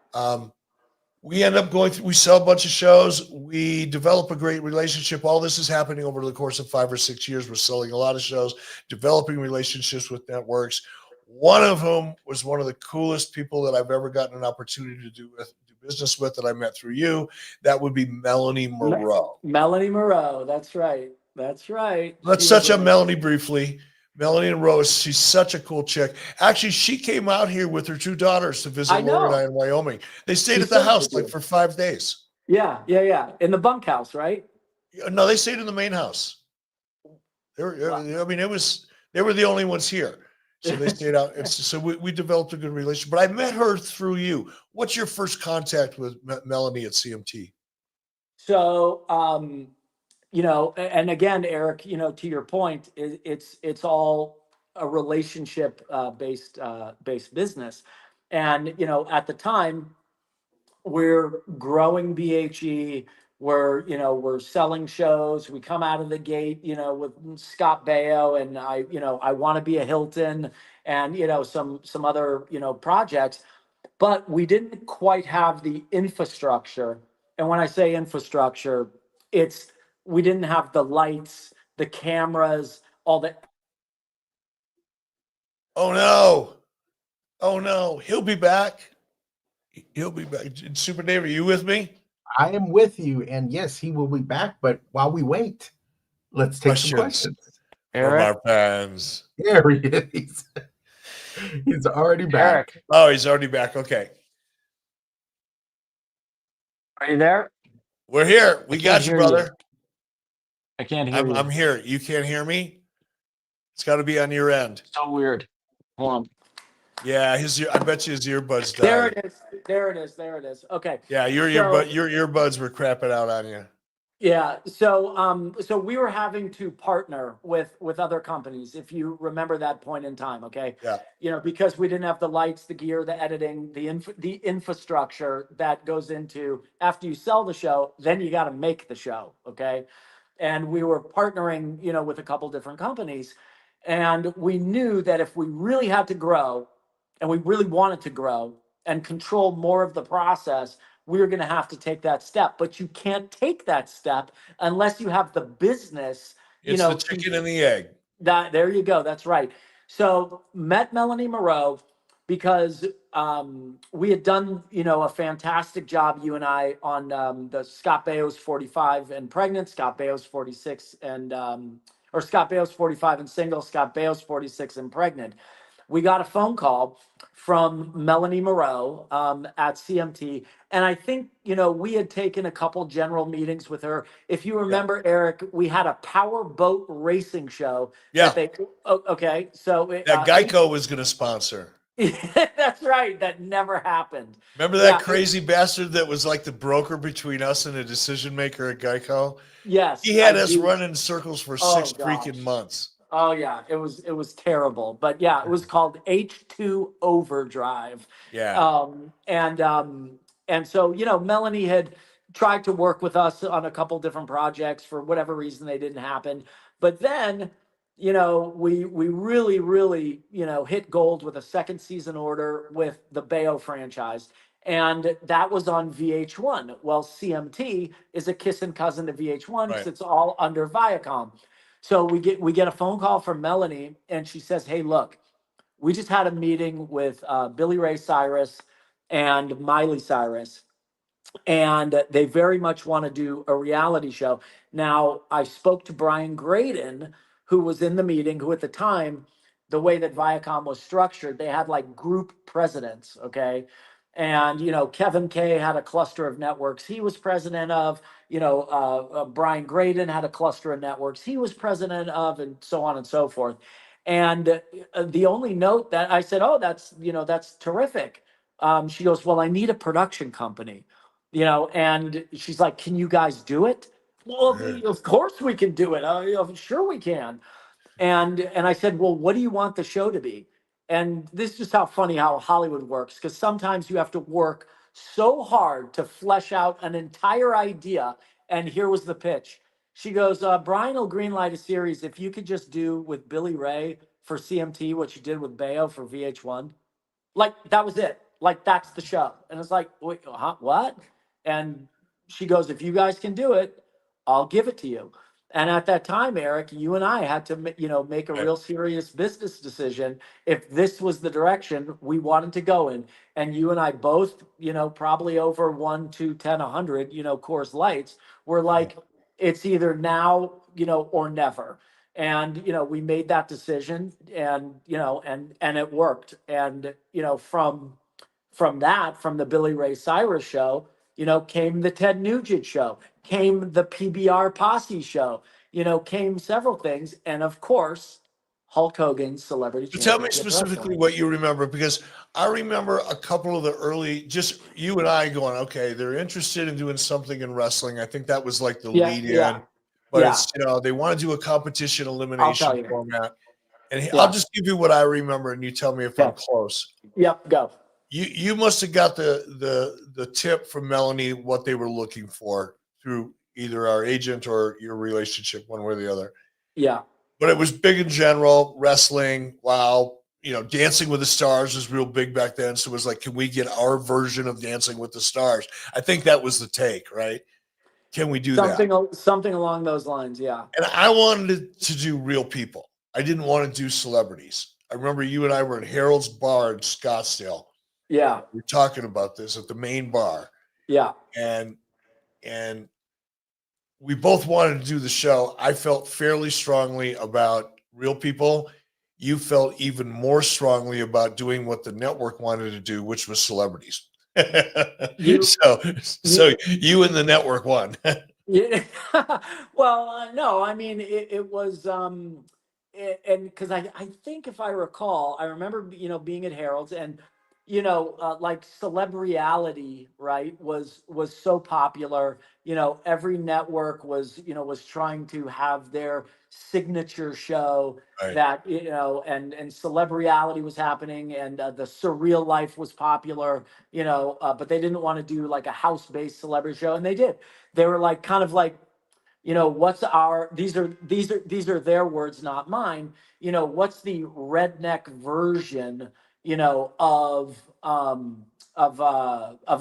We end up going through, we sell a bunch of shows. We develop a great relationship. All this is happening over the course of 5 or 6 years. We're selling a lot of shows, developing relationships with networks. One of whom was one of the coolest people that I've ever gotten an opportunity to do business with that I met through you. That would be Melanie Moreau. Melanie Moreau. That's right. That's right. Let's touch on Melanie briefly. Melanie Rose, she's such a cool chick. Actually, she came out here with her 2 daughters to visit Laura and I in Wyoming. They stayed at the house like for 5 days. Yeah. In the bunkhouse, right? No, they stayed in the main house. They were, I mean, they were the only ones here. So they stayed out. So we developed a good relationship. But I met her through you. What's your first contact with Melanie at CMT? So, and again, Eric, to your point, it's all a relationship based business. And, at the time, we're growing BHE. We're selling shows. We come out of the gate, with Scott Baio, and I want to be a Hilton, and some other projects, but we didn't quite have the infrastructure. And when I say infrastructure, we didn't have the lights, the cameras, all the. Oh no, he'll be back. He'll be back. Super Dave, are you with me? I am with you, and yes, he will be back. But while we wait, let's take some questions from our fans. There he is. He's already back. Eric. Oh, he's already back. Okay. Are you there? We're here. We got you, brother. I can't hear you. I'm here. You can't hear me? It's got to be on your end. So weird. Hold on. Yeah, I bet you his earbuds died. There it is. Okay. Yeah, your earbuds were crapping out on you. Yeah. So we were having to partner with other companies, if you remember that point in time. Okay. Yeah. Because we didn't have the lights, the gear, the editing, the infrastructure that goes into after you sell the show, then you got to make the show. Okay. And we were partnering, with a couple different companies, and we knew that if we really had to grow, and we really wanted to grow and control more of the process, we were going to have to take that step. But you can't take that step unless you have the business. It's the chicken and the egg. There you go. That's right. So met Melanie Moreau because we had done, a fantastic job, you and I, on the Scott Baio's 45 and pregnant, Scott Baio's 46 and or Scott Baio's 45 and single, Scott Baio's 46 and pregnant. We got a phone call from Melanie Moreau at CMT. And I think, we had taken a couple general meetings with her. If you remember, Eric, we had a power boat racing show. Yeah. Okay. So that Geico was going to sponsor. That's right. That never happened. Remember that crazy bastard that was like the broker between us and a decision maker at Geico? Yes. He had us running in circles for 6 freaking months. Oh yeah, it was terrible, but yeah, it was called H2 Overdrive. Yeah. And so Melanie had tried to work with us on a couple different projects. For whatever reason, they didn't happen. But then we really hit gold with a second season order with the Baio franchise, and that was on VH1. Well, CMT is a kissing cousin to VH1 because it's all under Viacom. So we get a phone call from Melanie, and she says, "Hey, look, we just had a meeting with Billy Ray Cyrus and Miley Cyrus, and they very much want to do a reality show." Now, I spoke to Brian Graydon, who was in the meeting, who at the time, the way that Viacom was structured, they had like group presidents, okay? And, Kevin Kay had a cluster of networks he was president of, Brian Graydon had a cluster of networks he was president of, and so on and so forth. And the only note that I said, "Oh, that's terrific." She goes, "Well, I need a production company, and she's like, "Can you guys do it?" Well, of course we can do it. Sure we can. And I said, "Well, what do you want the show to be?" And this is just how funny how Hollywood works, because sometimes you have to work so hard to flesh out an entire idea. And here was the pitch. She goes, Brian will greenlight a series if you could just do with Billy Ray for CMT what you did with Bayo for VH1. Like that was it. Like that's the show. And it's like, wait, huh, what? And she goes, if you guys can do it, I'll give it to you. And at that time, Eric, you and I had to, make a Right. real serious business decision if this was the direction we wanted to go in. And you and I both, probably over 1, 2, 10, 100, Coors Lights, were like, it's either now, or never. And we made that decision, and and it worked. And from the Billy Ray Cyrus show, came the Ted Nugent show, came the PBR Posse show, came several things, and of course, Hulk Hogan's Celebrity So tell me Championship specifically Wrestling. what you remember, because I remember a couple of the early, just you and I going, okay, they're interested in doing something in wrestling. I think that was like the Yeah, lead yeah, in, but yeah. it's, they want to do a competition I'll elimination tell you. format. And I'll Yeah. just give you what I remember, and you tell me if I'm Okay. close. Yep. Go. You must have got the tip from Melanie what they were looking for through either our agent or your relationship, one way or the other. Yeah. But it was big in general, wrestling. Wow, Dancing with the Stars was real big back then. So it was like, can we get our version of Dancing with the Stars? I think that was the take, right? Can we do that? Something along those lines. Yeah. And I wanted to do real people. I didn't want to do celebrities. I remember you and I were in Harold's Bar in Scottsdale. Yeah. We're talking about this at the main bar. Yeah. And we both wanted to do the show. I felt fairly strongly about real people. You felt even more strongly about doing what the network wanted to do, which was celebrities. So you and the network won. Yeah. Well, no, I mean, it was, and because I think if I recall, I remember, being at Harold's, and, like Celebrity, right, was so popular. Every network was trying to have their signature show, Right. that, and Celebrity was happening, and the Surreal Life was popular, but they didn't want to do like a house-based celebrity show, and they did. They were like, kind of like, what's our, these are their words, not mine. What's the redneck version, of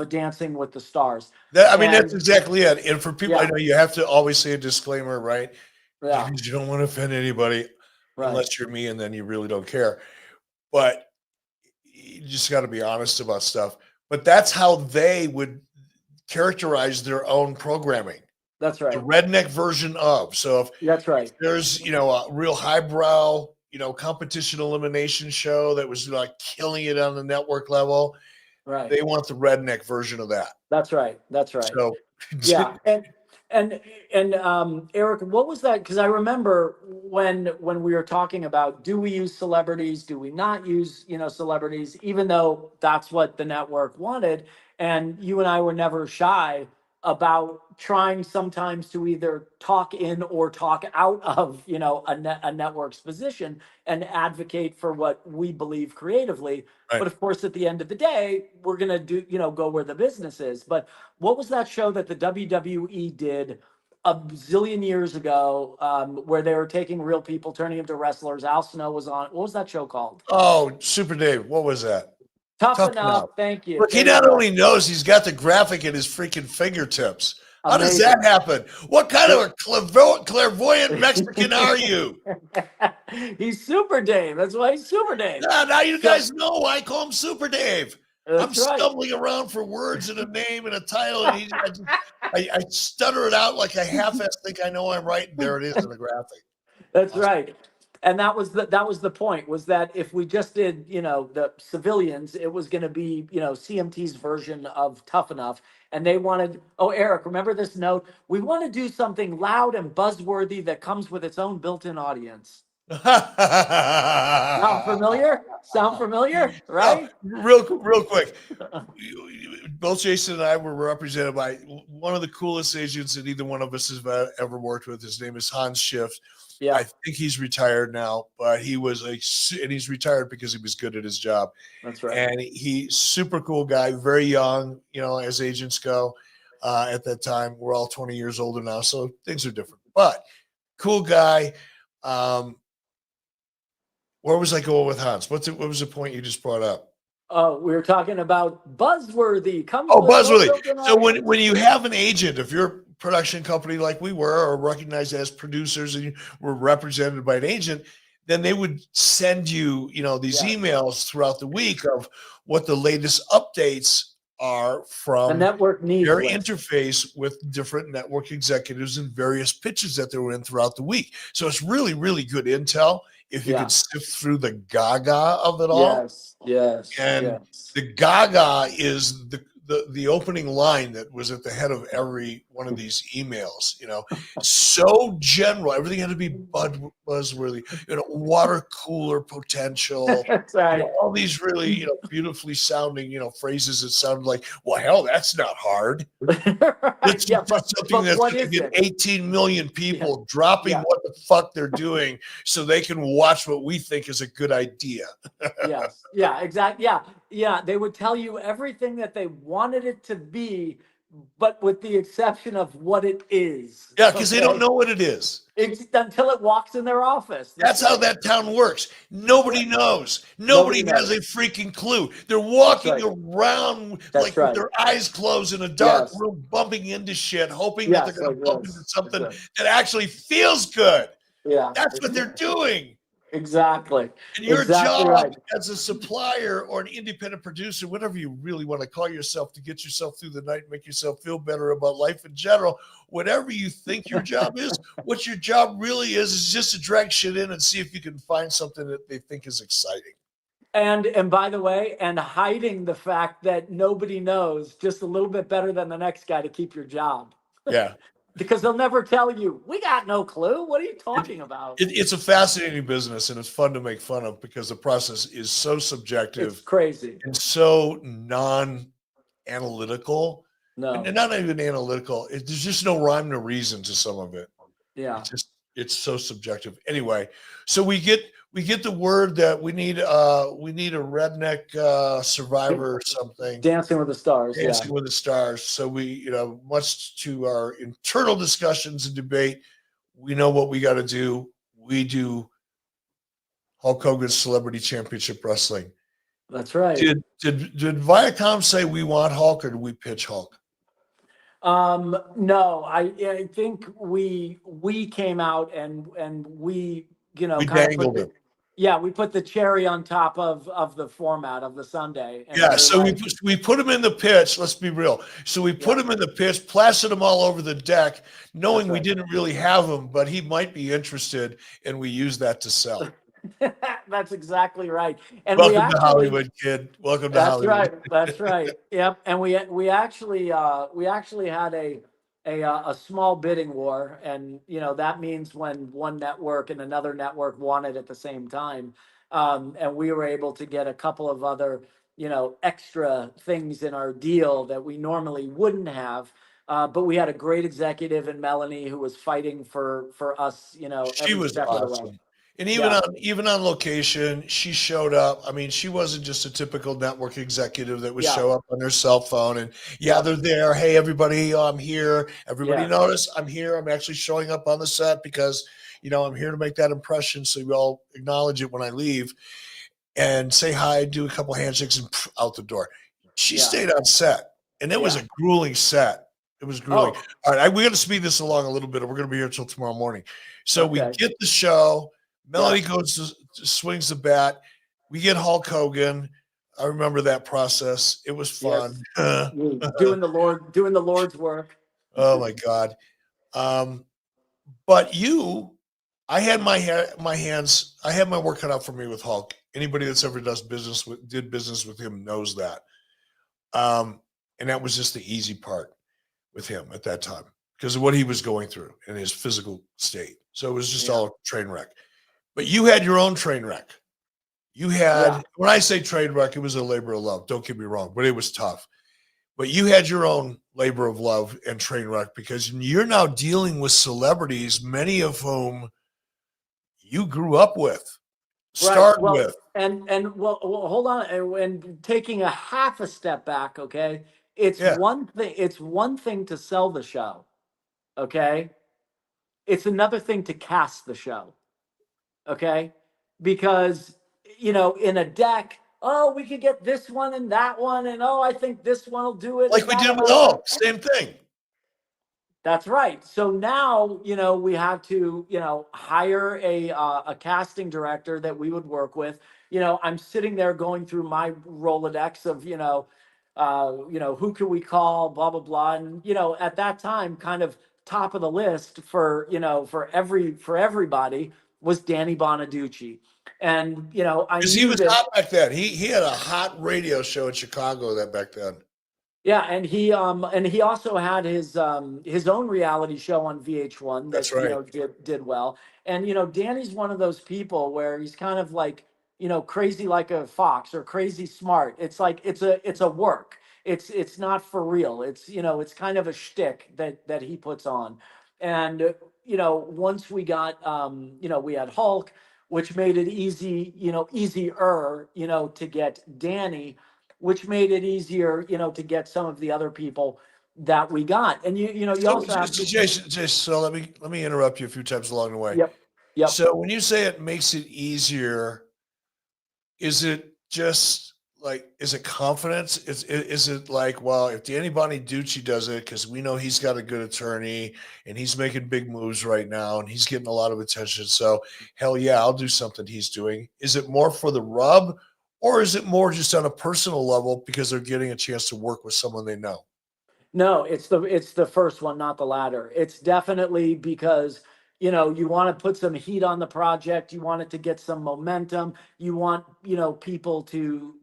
a Dancing with the Stars? That's exactly it. And for people, Yeah. I know you have to always say a disclaimer, right? Yeah. Because you don't want to offend anybody, Right. unless you're me, and then you really don't care. But you just got to be honest about stuff. But that's how they would characterize their own programming. That's right. The redneck version of. So That's right. if there's, a real highbrow, competition elimination show that was like killing it on the network level, Right. they want the redneck version of that. That's right. That's right. So Yeah. And Eric, what was that? Because I remember when we were talking about, do we use celebrities? Do we not use, celebrities, even though that's what the network wanted? And you and I were never shy about trying sometimes to either talk in or talk out of, a network's position and advocate for what we believe creatively. Right. But of course, at the end of the day, we're going to do, go where the business is. But what was that show that the WWE did a zillion years ago, where they were taking real people, turning them to wrestlers? Al Snow was on. What was that show called? Oh, Super Dave. What was that? Tough Enough. Thank you. Look, he not only knows, he's got the graphic at his freaking fingertips. How does that happen? What kind of a clairvoyant Mexican are you? He's Super Dave. That's why he's Super Dave. Now you guys know why I call him Super Dave. I'm That's right. stumbling around for words and a name and a title, and I stutter it out like I half-ass think I know I'm right, and there it is in the graphic. That's right. And that was the point, was that if we just did, the civilians, it was going to be, CMT's version of Tough Enough. And they wanted, oh, Eric, remember this note? We want to do something loud and buzzworthy that comes with its own built-in audience. Sound familiar? Right? Real quick. Both Jason and I were represented by one of the coolest agents that either one of us has ever worked with. His name is Hans Schiff. Yeah. I think he's retired now, but he was and he's retired because he was good at his job. That's right. And he's super cool guy, very young, as agents go. At that time, we're all 20 years older now, so things are different. but cool guy. Where was I going with Hans? What was the point you just brought up? Oh, we were talking about Buzzworthy. Comes Oh, with no Buzzworthy. built-in So audience. when you have an agent, if you're a production company like we were, or recognized as producers, and you were represented by an agent, then they would send you, these Yes. emails throughout the week of what the latest updates are The from network needs their list. interface with different network executives and various pitches that they were in throughout the week. So it's really, really good intel if you Yeah. can sift through the gaga of it all. Yes. And Yes. the gaga is the opening line that was at the head of every one of these emails, so general. Everything had to be buzzworthy, water cooler potential. That's right. All these really, beautifully sounding, phrases that sound like, well, hell, that's not hard. It's Yeah, just something but that's what going to is get it? 18 million people dropping Yeah. what the fuck they're doing so they can watch what we think is a good idea. Yes. Yeah, exactly. Yeah. Yeah. They would tell you everything that they wanted it to be, but with the exception of what it is. Yeah, because they don't know what it is. Until it walks in their office. That's how that town works. Nobody knows. Nobody has a freaking clue. They're walking around like with their eyes closed in a dark room, bumping into shit, hoping that they're going to bump into something that actually feels good. Yeah. That's what they're doing. Exactly. And your Exactly job right. as a supplier or an independent producer, whatever you really want to call yourself, to get yourself through the night and make yourself feel better about life in general, whatever you think your job is, what your job really is just to drag shit in and see if you can find something that they think is exciting. And by the way, and hiding the fact that nobody knows just a little bit better than the next guy to keep your job. Yeah. Because they'll never tell you, we got no clue. What are you talking about? It's a fascinating business, and it's fun to make fun of because the process is so subjective. It's crazy. And so non-analytical. No. And not even analytical. There's just no rhyme or reason to some of it. Yeah. It's so subjective. Anyway, so we get the word that we need a redneck survivor or something. Dancing with the Stars. Dancing with the Stars. So we, much to our internal discussions and debate, we know what we got to do. We do Hulk Hogan's Celebrity Championship Wrestling. That's right. Did Viacom say we want Hulk, or did we pitch Hulk? No, I think we came out and we we dangled him. Yeah, we put the cherry on top of the format of the Sunday. And yeah, so we put him in the pitch. Let's be real. So we put him in the pitch, plastered him all over the deck, knowing we didn't really have him, but he might be interested, and we used that to sell. That's exactly right. And welcome to Hollywood, kid. Welcome to Hollywood. That's right. That's right. Yep. And we actually had a small bidding war, and that means when one network and another network wanted at the same time, and we were able to get a couple of other extra things in our deal that we normally wouldn't have. But we had a great executive in Melanie who was fighting for us. She was step awesome. Of the way. And even on location, she showed up. I mean, she wasn't just a typical network executive that would show up on their cell phone and they're there. Hey, everybody, I'm here. Everybody notice I'm here. I'm actually showing up on the set because, I'm here to make that impression. So you all acknowledge it when I leave and say hi, do a couple handshakes and out the door. She stayed on set, and it was a grueling set. It was grueling. All right, we're going to speed this along a little bit. We're going to be here until tomorrow morning. So we get the show. Melody swings the bat. We get Hulk Hogan. I remember that process. It was fun. Yes. doing the Lord's work. Oh my God. But I had my hands. I had my work cut out for me with Hulk. Anybody that's ever did business with him knows that. And that was just the easy part with him at that time because of what he was going through in his physical state. So it was just all a train wreck. But you had your own train wreck. You had, when I say train wreck, it was a labor of love. Don't get me wrong, but it was tough. But you had your own labor of love and train wreck because you're now dealing with celebrities, many of whom you grew up with, started with. And hold on. And taking a half a step back, okay? It's one thing to sell the show, okay? it's another thing to cast the show. Okay. Because, in a deck, oh, we could get this one and that one. And oh, I think this one will do it. Like And we da, did da, with da, da. Hulk, same thing. That's right. So now, we have to, hire a casting director that we would work with. I'm sitting there going through my Rolodex of, who can we call, blah, blah, blah. And, at that time, kind of top of the list for, for everybody was Danny Bonaducci. And, I Because he knew was that. hot back then. He had a hot radio show in Chicago that back then. Yeah, and he also had his own reality show on VH1 that That's right. did well. And Danny's one of those people where he's kind of like, crazy like a fox or crazy smart. It's like it's a work. It's not for real. It's kind of a shtick that he puts on. And once we got we had Hulk, which made it easy, easier, to get Danny, which made it easier, to get some of the other people that we got. And you also have to. Jason, so let me interrupt you a few times along the way. Yep. So when you say it makes it easier, is it just like, is it confidence? Is it like, well, if Danny Bonaducci does it, because we know he's got a good attorney and he's making big moves right now and he's getting a lot of attention. So hell yeah, I'll do something he's doing. Is it more for the rub, or is it more just on a personal level because they're getting a chance to work with someone they know? No, it's the first one, not the latter. It's definitely because you want to put some heat on the project. You want it to get some momentum. You want people to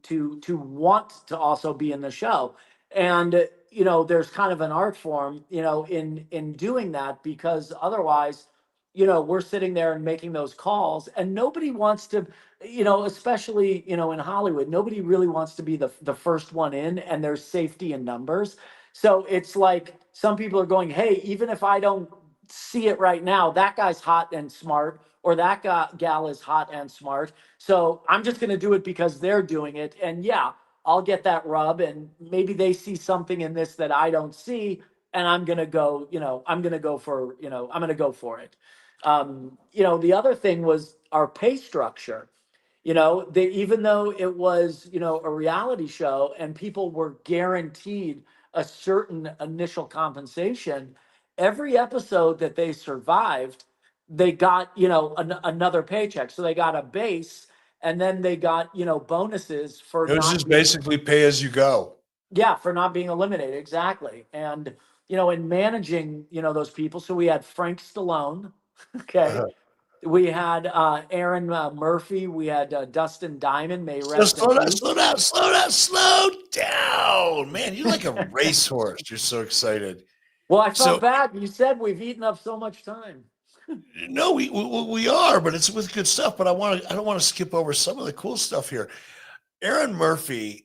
want to also be in the show. And there's kind of an art form in doing that, because otherwise we're sitting there and making those calls, and nobody wants to, especially in Hollywood, nobody really wants to be the first one in, and there's safety in numbers. So it's like some people are going, hey, even if I don't see it right now, that guy's hot and smart, or that gal is hot and smart. So I'm just going to do it because they're doing it. And yeah, I'll get that rub, and maybe they see something in this that I don't see. And I'm going to go, I'm going to go for, I'm going to go for it. The other thing was our pay structure. Even though it was, a reality show and people were guaranteed a certain initial compensation, every episode that they survived, they got, another paycheck. So they got a base, and then they got, bonuses for It was not just being, basically pay as you go. yeah, for not being eliminated. Exactly. And, in managing, those people. So we had Frank Stallone. Okay. We had Aaron Murphy. We had Dustin Diamond. May So rest in peace. slow down, man. You're like a racehorse. You're so excited. Well, I So felt bad. You said we've eaten up so much time. no, we are, but it's with good stuff. But I don't want to skip over some of the cool stuff here. Aaron Murphy.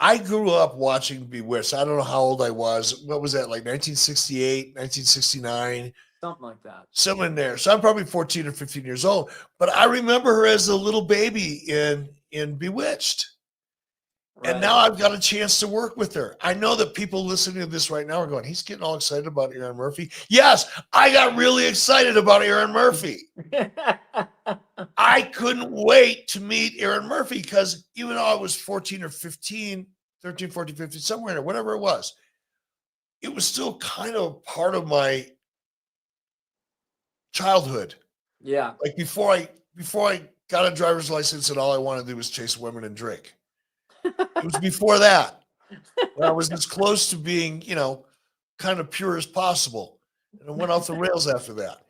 I grew up watching Bewitched. I don't know how old I was. What was that, like 1968, 1969? Something like that. Somewhere in there. So I'm probably 14 or 15 years old. But I remember her as a little baby in Bewitched. Right. And now I've got a chance to work with her. I know that people listening to this right now are going, he's getting all excited about Aaron Murphy. Yes, I got really excited about Aaron Murphy. I couldn't wait to meet Aaron Murphy, because even though I was 14 or 15, 13, 14, 15, somewhere in there, whatever it was still kind of part of my childhood. Yeah. Like before I got a driver's license and all I wanted to do was chase women and drink. It was before that, when I was as close to being, kind of pure as possible. And it went off the rails after that.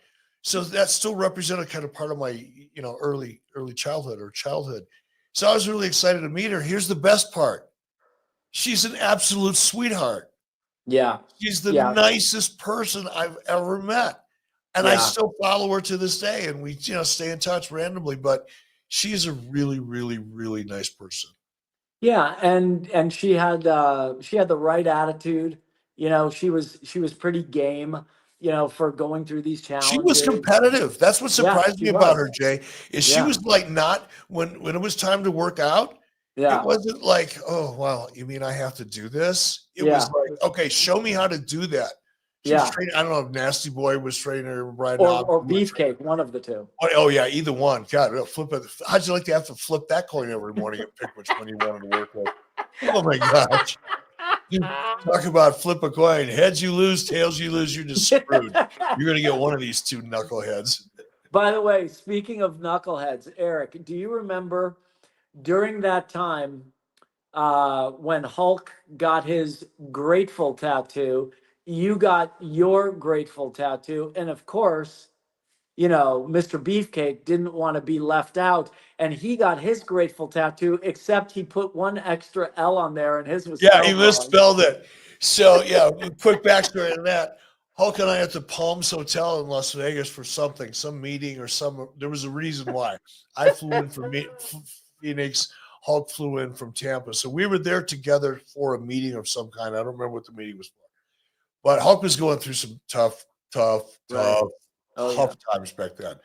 So that still represented kind of part of my, early childhood. So I was really excited to meet her. Here's the best part. She's an absolute sweetheart. Yeah. She's the nicest person I've ever met. And I still follow her to this day, and we, stay in touch randomly, but she's a really, really, really nice person. Yeah, and she had the right attitude. She was pretty game, for going through these She was challenges. competitive. That's what surprised me about her, Jay, is she Yeah. was like, not when it was time to work out. Yeah. It wasn't like, oh, wow, you mean I have to do this? It Yeah. was like, okay, show me how to do that. She was Yeah. training. I don't know if Nasty Boy was training her, Brian Or Beefcake, one of the two. Oh yeah, either one. God, flip it. How'd you like to have to flip that coin every morning and pick which one you wanted to work with? Oh my gosh. Talk about flip a coin. Heads you lose, tails you lose. You're just screwed. You're going to get one of these two knuckleheads. By the way, speaking of knuckleheads, Eric, do you remember during that time when Hulk got his Grateful tattoo, you got your Grateful tattoo, and of course, Mr. Beefcake didn't want to be left out, and he got his Grateful tattoo, except he put one extra L on there, and his was Yeah, he spelled wrong. misspelled it. So yeah, quick backstory on that. Hulk and I at the Palms Hotel in Las Vegas for some meeting or there was a reason why. I flew in from Phoenix. Hulk flew in from Tampa. So we were there together for a meeting of some kind. I don't remember what the meeting was for. But Hulk was going through some tough times back then.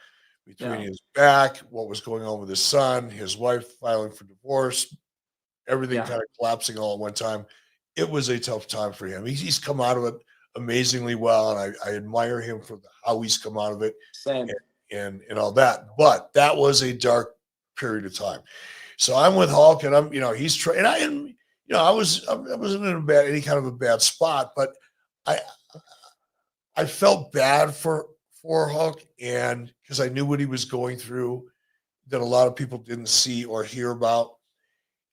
Between his back, what was going on with his son, his wife filing for divorce, everything kind of collapsing all at one time. It was a tough time for him. He's come out of it amazingly well, and I admire him for how he's come out of it. Same. And all that. But that was a dark period of time. So I'm with Hulk, and I'm, he's trying. I wasn't in any kind of a bad spot, but I felt bad for Hulk, and because I knew what he was going through that a lot of people didn't see or hear about.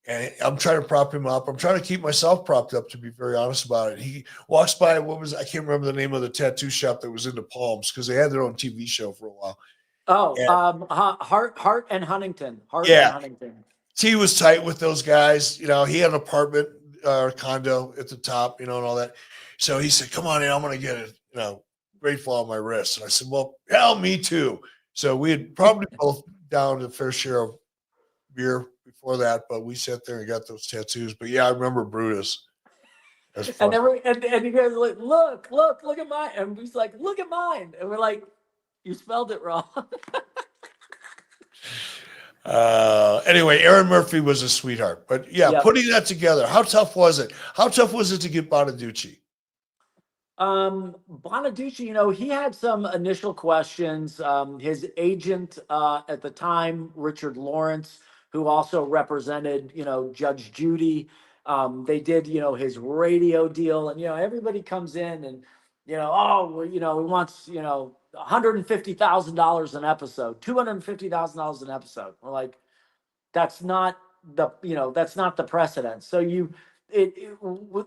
And I'm trying to prop him up. I'm trying to keep myself propped up, to be very honest about it. He walks by, I can't remember the name of the tattoo shop that was in the Palms, because they had their own TV show for a while. Oh, Hart and Huntington. And Huntington. He was tight with those guys. He had an apartment or condo at the top, and all that. So he said, "Come on in, I'm going to get it, Grateful on my wrist." And I said, "Well, hell, me too." So we had probably both downed a fair share of beer before that, but we sat there and got those tattoos. But yeah, I remember Brutus. And you guys are like, look at mine. And he's like, look at mine. And we're like, you spelled it wrong. Anyway, Aaron Murphy was a sweetheart. But putting that together, how tough was it? How tough was it to get Bonaducci? Bonaducci, he had some initial questions. His agent at the time, Richard Lawrence, who also represented, Judge Judy. They did, his radio deal, and everybody comes in and, he wants, $150,000 an episode, $250,000 an episode. We're like, that's not the precedent. So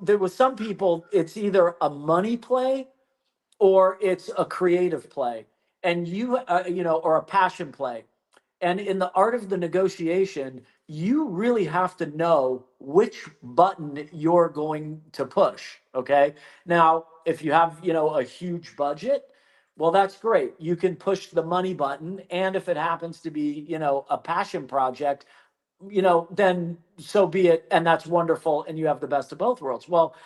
there was some people, it's either a money play or it's a creative play, and or a passion play. And in the art of the negotiation, you really have to know which button you're going to push. Okay. Now, if you have, a huge budget, well, that's great. You can push the money button. And if it happens to be, a passion project, then so be it. And that's wonderful. And you have the best of both worlds. Well,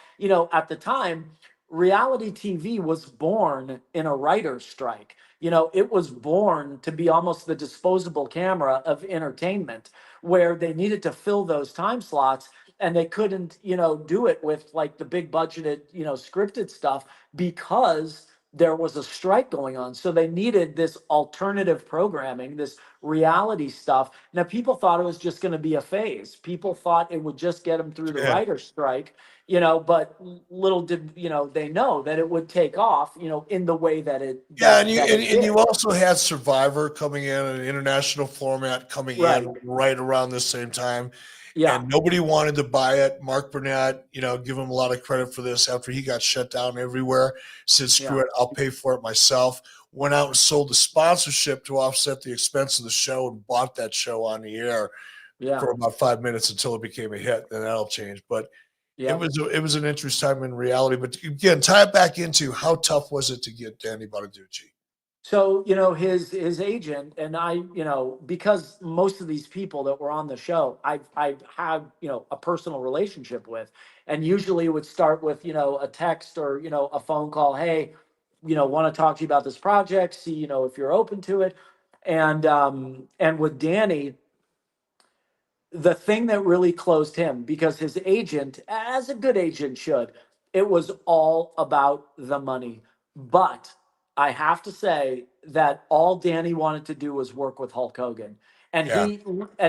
at the time, reality TV was born in a writer's strike. It was born to be almost the disposable camera of entertainment, where they needed to fill those time slots, and they couldn't, do it with like the big budgeted, scripted stuff, because there was a strike going on. So they needed this alternative programming, this reality stuff. Now, people thought it was just going to be a phase. People thought it would just get them through the writer's strike, but little did, they know that it would take off, in the way that it. And you also had Survivor coming in, an international format coming in right around the same time. Yeah. And nobody wanted to buy it. Mark Burnett, give him a lot of credit for this after he got shut down everywhere. Said, screw it, I'll pay for it myself. Went out and sold the sponsorship to offset the expense of the show and bought that show on the air for about 5 minutes until it became a hit. Then that'll change. But it was an interesting time in reality. But again, tie it back into how tough was it to get Danny Bonaducci? So, his agent and I, because most of these people that were on the show, I've had, a personal relationship with, and usually it would start with, a text or, a phone call. Hey, want to talk to you about this project, see, if you're open to it. And with Danny, the thing that really closed him, because his agent, as a good agent should, it was all about the money. But I have to say that all Danny wanted to do was work with Hulk Hogan. And Yeah.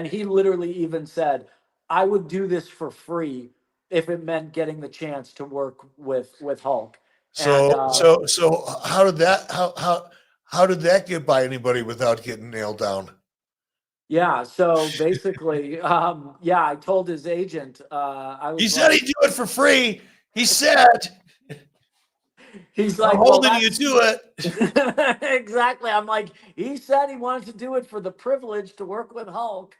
he literally even said, I would do this for free if it meant getting the chance to work with Hulk. And So how did that get by anybody without getting nailed down? yeah, so basically, yeah, I told his agent, I He was said like, he'd do it for free. He said, he's I'm like, well, holding you that's to it. exactly. I'm like, he said he wanted to do it for the privilege to work with Hulk.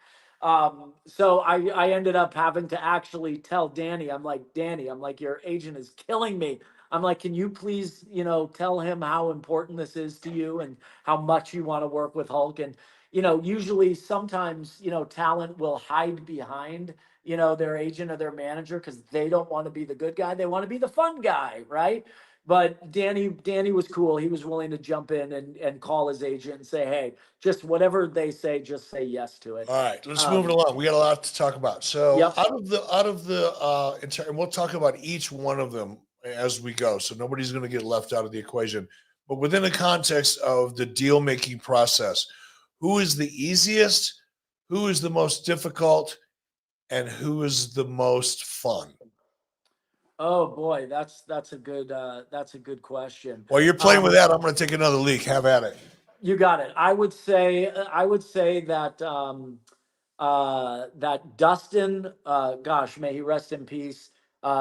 So I ended up having to actually tell Danny, I'm like, Danny, I'm like, your agent is killing me. I'm like, can you please, tell him how important this is to you and how much you want to work with Hulk? And, usually sometimes, talent will hide behind, their agent or their manager because they don't want to be the good guy. They want to be the fun guy, right? But Danny was cool. He was willing to jump in and call his agent and say, hey, just whatever they say, just say yes to it. All right, let's move it along. We got a lot to talk about. So Yep. out of the entire, and we'll talk about each one of them as we go. So nobody's going to get left out of the equation. But within the context of the deal making process, who is the easiest, who is the most difficult, and who is the most fun? Oh boy, that's a good question. While you're playing with that, I'm going to take another leak. Have at it. You got it. I would say that Dustin, gosh, may he rest in peace.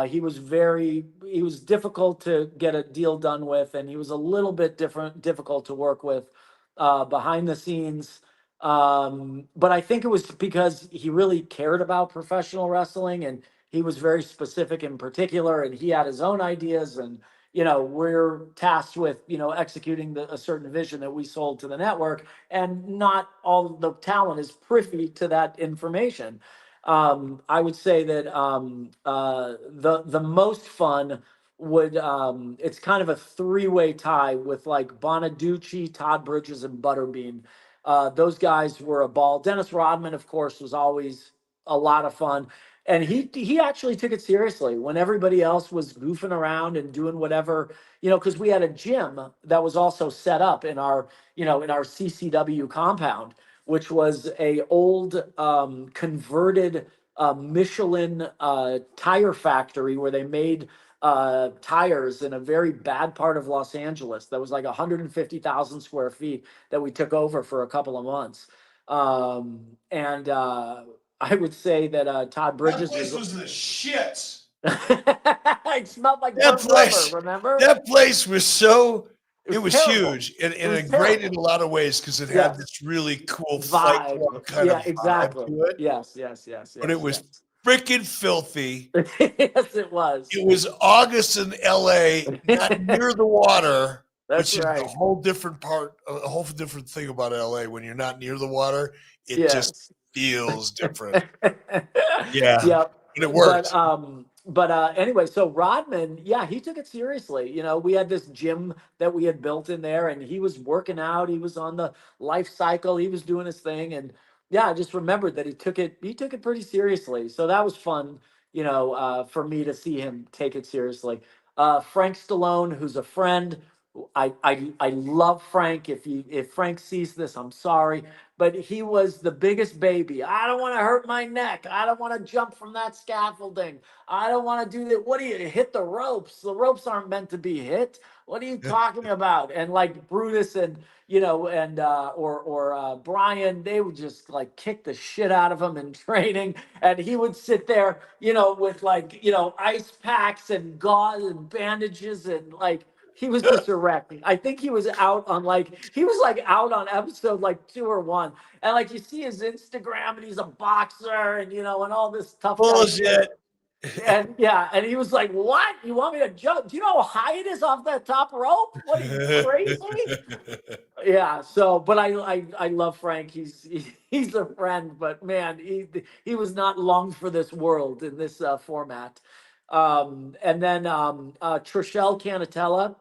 He was difficult to get a deal done with, and he was a little bit difficult to work with behind the scenes. But I think it was because he really cared about professional wrestling, and he was very specific in particular, and he had his own ideas, and we're tasked with executing a certain vision that we sold to the network, and not all the talent is privy to that information. I would say that the most fun would it's kind of a three-way tie with like Bonaducci, Todd Bridges, and Butterbean. Those guys were a ball. Dennis Rodman, of course, was always a lot of fun. And he actually took it seriously when everybody else was goofing around and doing whatever, because we had a gym that was also set up in our CCW compound, which was a old converted Michelin tire factory where they made tires in a very bad part of Los Angeles. That was like 150,000 square feet that we took over for a couple of months. And I would say that Todd Bridges was the shit. it smelled like That burnt place, rubber, remember? that place was so. It It was was terrible. huge and It was great in terrible. a lot of ways because it had Yes. this really cool fight club Vibe. kind Yeah, of vibe exactly. to it. Yes, But it was freaking filthy. yes, it was. It was August in LA, not near the water, That's which is right. a whole different part, a whole different thing about LA. When you're not near the water, it just Yes. feels different. Yeah. Yep. But it worked. But anyway, so Rodman, yeah, he took it seriously. We had this gym that we had built in there, and he was working out. He was on the life cycle. He was doing his thing, and yeah, I just remembered that he took it pretty seriously. So that was fun, for me to see him take it seriously. Frank Stallone, who's a friend. I love Frank. If Frank sees this, I'm sorry, but he was the biggest baby. I don't want to hurt my neck. I don't want to jump from that scaffolding. I don't want to do that. What do you hit the ropes? The ropes aren't meant to be hit. What are you talking about? And like Brutus and Brian, they would just like kick the shit out of him in training, and he would sit there, with like ice packs and gauze and bandages, and like he was just a wreck. I think he was out on episode like 2 or 1. And like you see his Instagram and he's a boxer and and all this tough guy shit. Bullshit. And yeah, and he was like, "What? You want me to jump? Do you know how high it is off that top rope? What are you crazy?" Yeah. So, but I love Frank. He's a friend, but man, he was not long for this world in this format. And then Trishelle Canatella.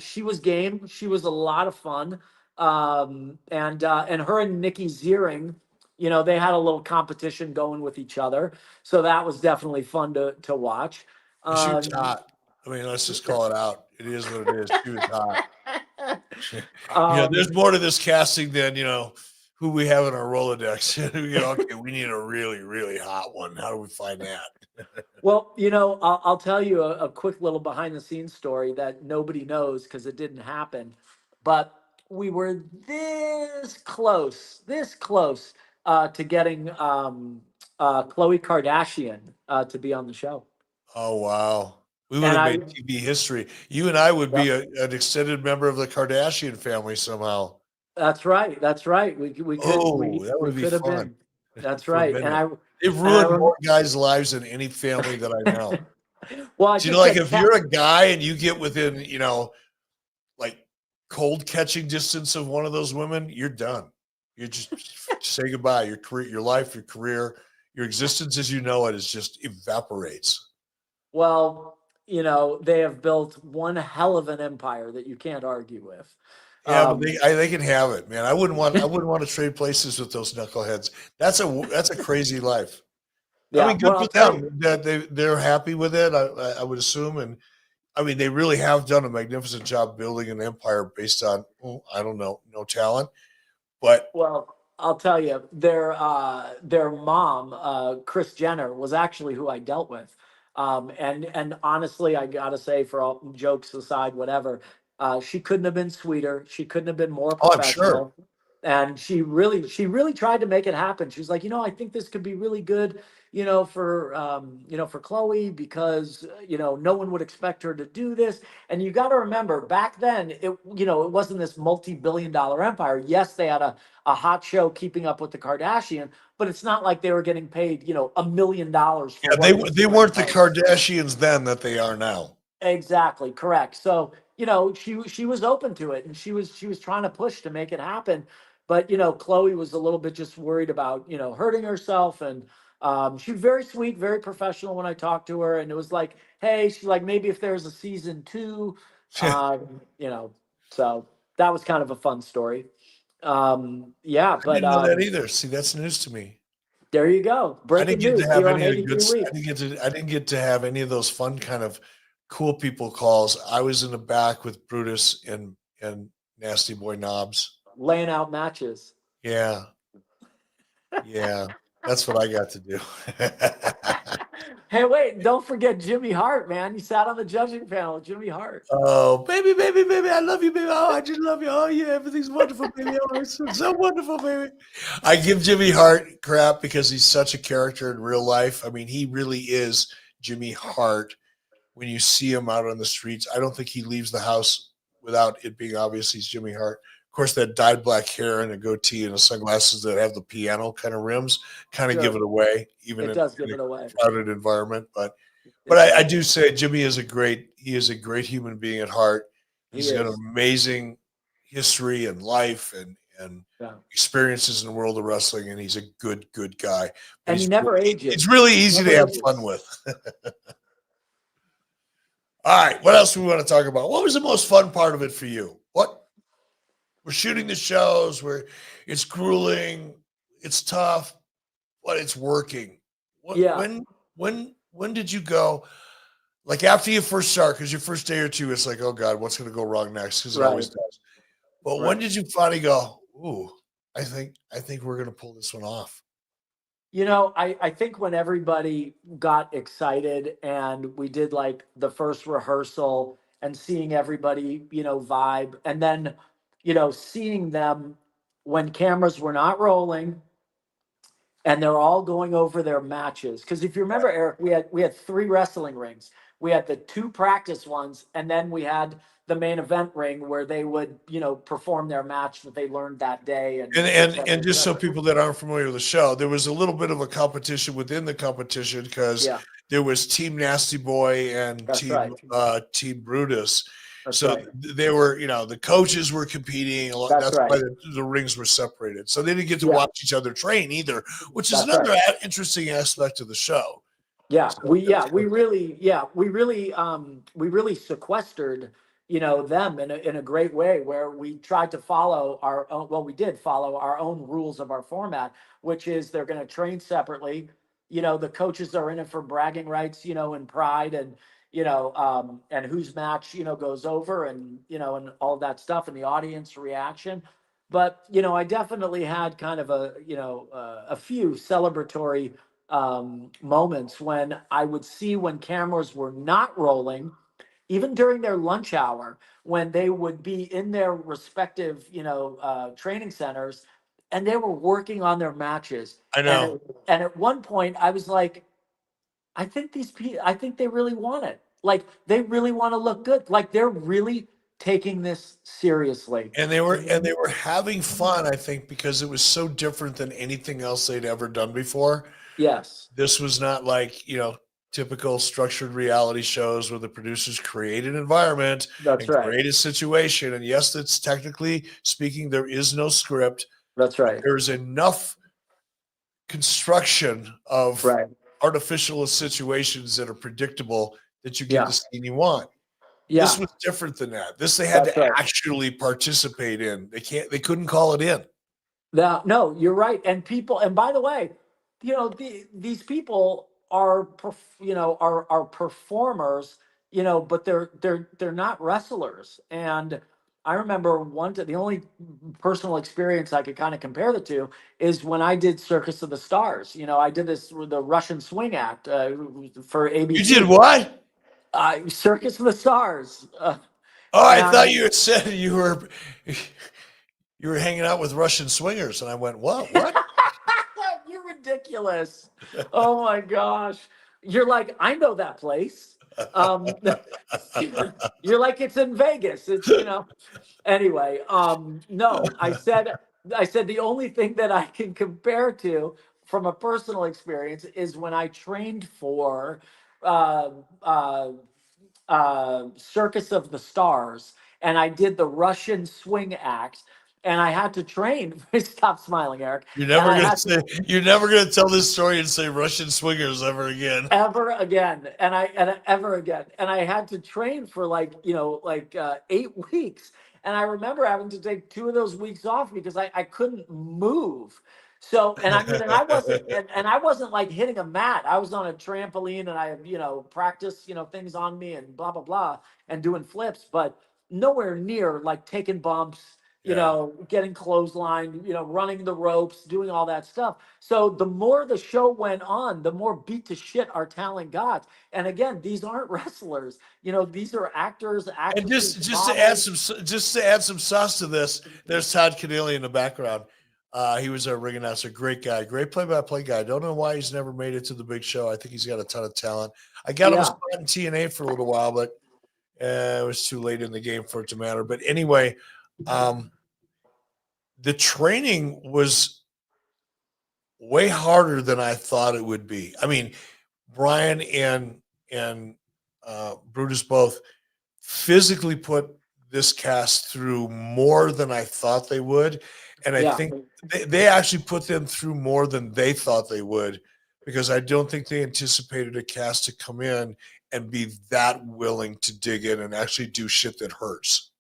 She was game. She was a lot of fun. And her and Nikki Ziering, they had a little competition going with each other. So that was definitely fun to watch. She was Um, hot. I mean, let's just call it out. It is what it is. She was hot. There's um, more to this casting than who we have in our Rolodex. Okay, we need a really, really hot one. How do we find that? well, I'll tell you a quick little behind the scenes story that nobody knows because it didn't happen. But we were this close to getting Khloe Kardashian to be on the show. Oh wow, we would And have I, made TV history. You and I would be yep, an extended member of the Kardashian family somehow. that's right. That's right. We could Oh, that we would be could have fun been. That's for a right. minute. They've And I ruined more guys' lives than any family that I know. well, I So, think like that if you're a guy and you get within, like cold catching distance of one of those women, you're done. You just say goodbye. Your career, your life, your career, your existence as you know it is just evaporates. well, they have built one hell of an empire that you can't argue with. Yeah, but Um, they can have it, man. I wouldn't want to trade places with those knuckleheads. That's a crazy life. I yeah, mean, good well, for I'll tell them you. that they're happy with it. I would assume, and I mean, they really have done a magnificent job building an empire based on I don't know, no talent, but Well, I'll tell you, their mom, Kris Jenner, was actually who I dealt with. And honestly, I gotta say, for all jokes aside, whatever, she couldn't have been sweeter. She couldn't have been more oh, I'm sure. professional. And she really tried to make it happen. She was like, I think this could be really good, for Chloe because no one would expect her to do this. And you got to remember, back then, it wasn't this multi-billion-dollar empire. Yes, they had a hot show keeping up with the Kardashian, but it's not like they were getting paid, $1 million for Yeah, they what they they do in a weren't the night. Kardashians then that they are now. Exactly, correct. So, she was open to it and she was trying to push to make it happen. But, Chloe was a little bit just worried about, hurting herself. And she was very sweet, very professional when I talked to her. And it was like, hey, she's like, maybe if there's a season two, so that was kind of a fun story. Yeah, I but didn't know that either. See, that's news to me. there you go. I didn't Breaking get to news have here on any of the good. 83 I didn't Weeks. get to. I didn't get to have any of those fun kind of cool people calls. I was in the back with Brutus and Nasty Boy Knobs. Laying out matches. Yeah, yeah, that's what I got to do. Hey, wait, don't forget Jimmy Hart, man. You sat on the judging panel with Jimmy Hart. Oh, baby, baby, baby, I love you, baby. Oh, I just love you. Oh, yeah, everything's wonderful, baby. Oh, it's so wonderful, baby. I give Jimmy Hart crap because he's such a character in real life. I mean, he really is Jimmy Hart. When you see him out on the streets, I don't think he leaves the house without it being obvious he's Jimmy Hart. Of course, that dyed black hair and a goatee and the sunglasses that have the piano kind of rims kind of give Sure, it away, even it in does in give a it away. crowded environment. But It I does. do say Jimmy is a great human being at heart. He He's got an is. amazing history and life and Yeah. experiences in the world of wrestling, and he's a good guy. But And he never he's ages. really easy to Never have ages. fun with. All right, what else do we want to talk about? What was the most fun part of it for you? What we're shooting the shows where it's grueling, it's tough, but it's working. What Yeah, when did you go? Like after you first start, because your first day or two, it's like, oh God, what's going to go wrong next? Because it always right, does. But when right. did you finally go? Ooh, I think we're going to pull this one off. I think when everybody got excited and we did like the first rehearsal and seeing everybody, vibe, and then, seeing them when cameras were not rolling and they're all going over their matches. Because if you remember, Eric, we had three wrestling rings. We had the two practice ones, and then we had the main event ring where they would, perform their match that they learned that day, and And et and cetera, and et just so cetera. people that aren't familiar with the show, there was a little bit of a competition within the competition because Yeah, there was Team Nasty Boy and that's right. Team Brutus. That's So right. they were, the coaches were competing a lot. That's That's why right. the rings were separated. So they didn't get to Yeah, watch each other train either, which is that's right. another interesting aspect of the show. Yeah, So we it was yeah we really yeah we really sequestered them in a great way where we tried to follow our own, well, we did follow our own rules of our format, which is they're going to train separately, the coaches are in it for bragging rights, and pride, and and whose match goes over, and and all that stuff, and the audience reaction. But I definitely had kind of a few celebratory moments when I would see when cameras were not rolling, even during their lunch hour, when they would be in their respective training centers, and they were working on their matches. I know. And at one point I was like, I think these people, I think they really want it. Like, they really want to look good. Like, they're really taking this seriously. And they were having fun, I think, because it was so different than anything else they'd ever done before. Yes, This was not like, typical structured reality shows where the producers create an environment that's and right. create a situation. And yes, it's technically speaking, there is no script. That's right. There's enough construction of Right. artificial situations that are predictable that you get Yeah. the scene you want. Yeah. This was different than that. This they had That's to right. actually participate in. They couldn't call it in. No, you're right. And people, and by the way, these people are, are performers, but they're not wrestlers. And I remember the only personal experience I could kind of compare the two is when I did Circus of the Stars. I did this with the Russian swing act for ABC. You did what? Circus of the Stars. Oh, I And thought you had said you were hanging out with Russian swingers, and I went, "What? What?" You're ridiculous. Oh my gosh. You're like, I know that place. Um, you're like, it's in Vegas. Anyway, no, I said the only thing that I can compare to from a personal experience is when I trained for uh, uh, Circus of the Stars, and I did the Russian swing act, and I had to train. Stop smiling, Eric. You're And never I gonna had say you're never gonna tell this story and say Russian swingers ever again. ever again, and ever again, and I had to train for like 8 weeks, and I remember having to take 2 of those weeks off because I couldn't move. So, and I mean, and I wasn't, and I wasn't like hitting a mat. I was on a trampoline, and I practiced things on me, and blah blah blah, and doing flips, but nowhere near like taking bumps, Yeah. getting clotheslined, running the ropes, doing all that stuff. So the more the show went on, the more beat to shit our talent got. And again, these aren't wrestlers. These are actors, And actresses, just to add some sauce to this, there's Todd Canelli in the background. He was our ring announcer, great guy, great play-by-play guy. Don't know why he's never made it to the big show. I think he's got a ton of talent. I got him a Yeah. spot in TNA for a little while, but it was too late in the game for it to matter. But anyway, the training was way harder than I thought it would be. I mean, Brian and Brutus both physically put this cast through more than I thought they would. And I Yeah. think they actually put them through more than they thought they would, because I don't think they anticipated a cast to come in and be that willing to dig in and actually do shit that hurts.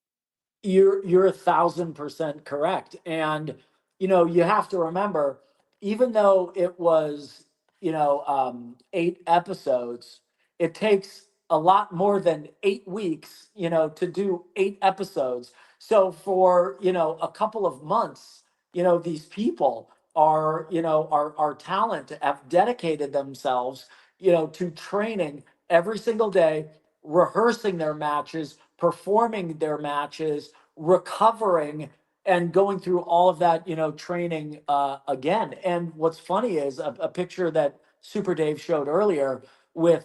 You're 1,000% correct. And you have to remember, even though it was 8 episodes, it takes a lot more than 8 weeks to do 8 episodes. So for a couple of months, these people are our talent have dedicated themselves to training every single day, rehearsing their matches, performing their matches, recovering, and going through all of that training again. And what's funny is a picture that Super Dave showed earlier with